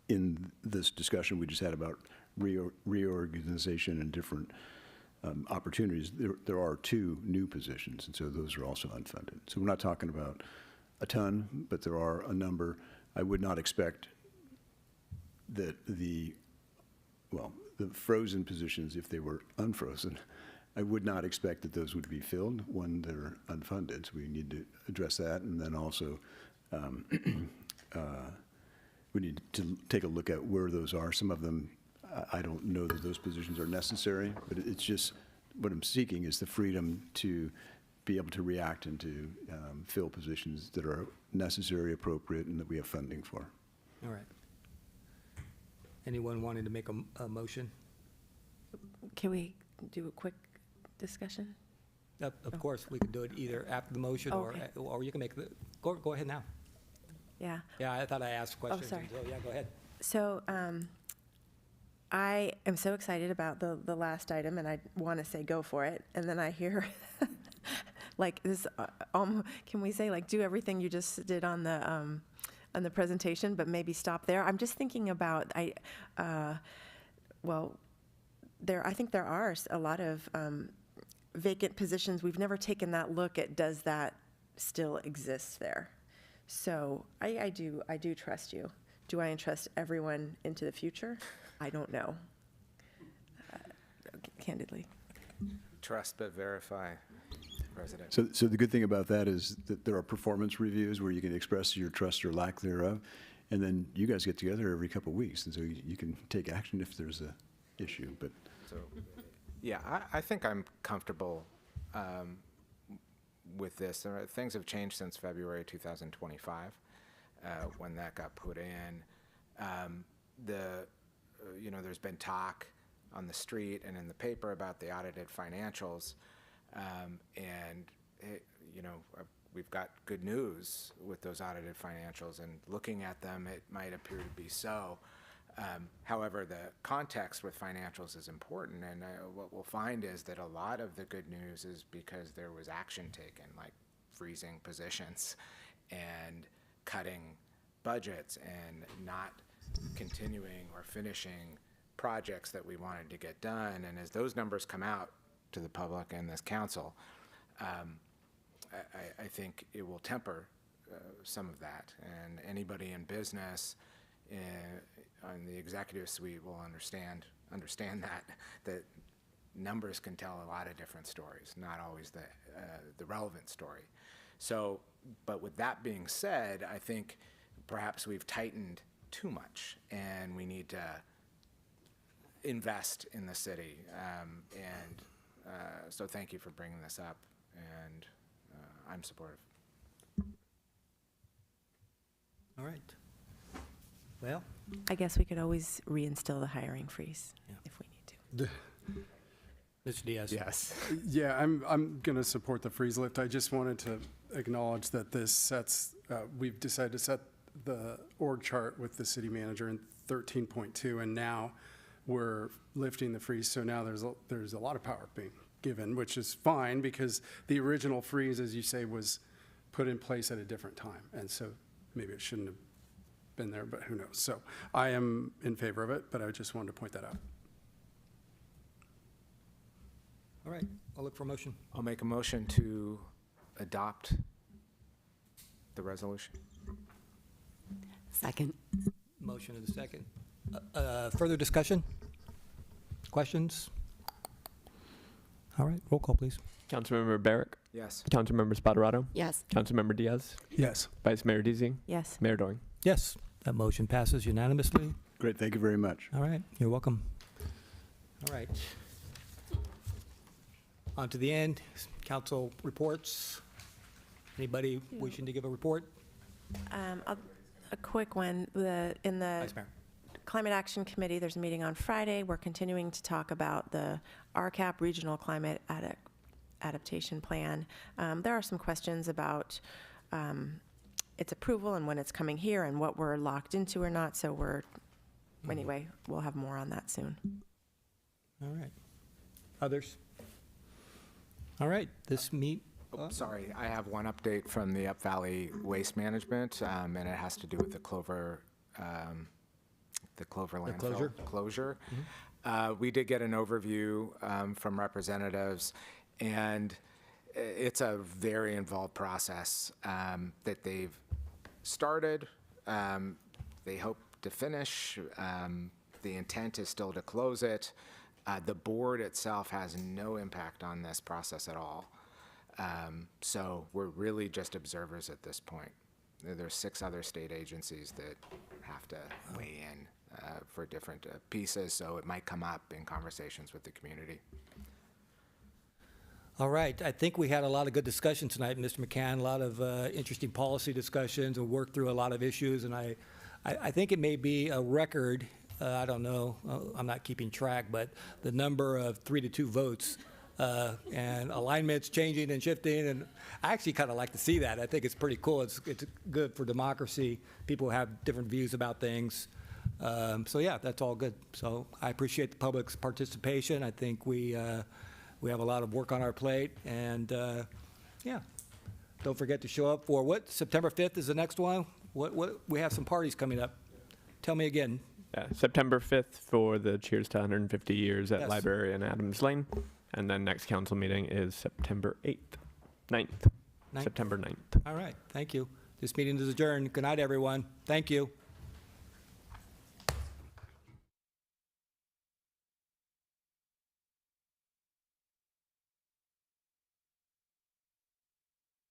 in this discussion we just had about reorganization and different opportunities, there are 2 new positions, and so those are also unfunded. So we're not talking about a ton, but there are a number. I would not expect that the frozen positions, if they were unfrozen, I would not expect that those would be filled when they're unfunded. So we need to address that, and then also we need to take a look at where those are. Some of them, I don't know that those positions are necessary, but it's just what I'm seeking is the freedom to be able to react and to fill positions that are necessary, appropriate, and that we have funding for. All right. Anyone wanting to make a motion? Can we do a quick discussion? Of course, we can do it either after the motion Okay. or you can make the, go ahead now. Yeah. Yeah, I thought I asked questions. sorry. So, yeah, go ahead. So I am so excited about the last item, and I want to say go for it. And then I hear, like this, can we say like do everything you just did on the presentation, but maybe stop there? I'm just thinking about I think there are a lot of vacant positions. We've never taken that look at does that still exist there. So I do trust you. Do I entrust everyone into the future? I don't know. Candidly. Trust but verify, President. So the good thing about that is that there are performance reviews where you can express your trust or lack thereof, and then you guys get together every couple of weeks, and so you can take action if there's a issue. But So, yeah, I think I'm comfortable with this. Things have changed since February 2025 when that got put in. There's been talk on the street and in the paper about the audited financials, we've got good news with those audited financials, and looking at them, it might appear to be so. However, the context with financials is important, and what we'll find is that a lot of the good news is because there was action taken, like freezing positions and cutting budgets and not continuing or finishing projects that we wanted to get done. And as those numbers come out to the public and this council, I think it will temper some of that. And anybody in business on the executive suite will understand that numbers can tell a lot of different stories, not always the relevant story. So, but with that being said, I think perhaps we've tightened too much, and we need to invest in the city. So thank you for bringing this up, and I'm supportive. All right. Well, I guess we could always reinstill the hiring freeze if we need to. Mr. Diaz. Yes. Yeah, I'm going to support the freeze lift. I just wanted to acknowledge that this sets, we've decided to set the org chart with the city manager in 13.2, and now we're lifting the freeze. So now there's a lot of power being given, which is fine because the original freeze, as you say, was put in place at a different time. And so maybe it shouldn't have been there, but who knows? So I am in favor of it, but I just wanted to point that out. All right, I'll look for a motion. I'll make a motion to adopt the resolution. Second. Motion and a second. Further discussion? Questions? All right, roll call, please. Councilmember Barrick? Yes. Councilmember Spoterato? Yes. Councilmember Diaz? Yes. Vice Mayor Deasing? Yes. Mayor Doing? Yes, that motion passes unanimously. great, thank you very much. All right, you're welcome. All right. On to the end, council reports. Anybody wishing to give a report? A quick one. In the Vice Mayor. Climate Action Committee, there's a meeting on Friday. We're continuing to talk about the RCAP Regional Climate Adaptation Plan. There are some questions about its approval and when it's coming here and what we're locked into or not. So anyway, we'll have more on that soon. All right. Others? All right, Sorry, I have one update from the Up Valley Waste Management, and it has to do with the Clover the Clover The landfill closure. We did get an overview from representatives, and it's a very involved process that they've started. They hope to finish. The intent is still to close it. The board itself has no impact on this process at all. So we're really just observers at this point. There's 6 other state agencies that have to weigh in for different pieces, so it might come up in conversations with the community. All right, I think we had a lot of good discussion tonight, Mr. McCann, a lot of interesting policy discussions, and worked through a lot of issues, and I think it may be a record, I don't know, I'm not keeping track, but the number of 3-2 votes and alignments changing and shifting, and I actually kind of like to see that. I think it's pretty cool. It's good for democracy. People have different views about things. So yeah, that's all good. So I appreciate the public's participation. I think we have a lot of work on our plate, and yeah, don't forget to show up for what? September 5th is the next one. What we have some parties coming up. Tell me again. September 5th for the Cheers to 150 Years at Yes. Library in Adams Lane. And then next council meeting is September 9th. Ninth? September 9th. All right, thank you. This meeting is adjourned. Good night, everyone. Thank you.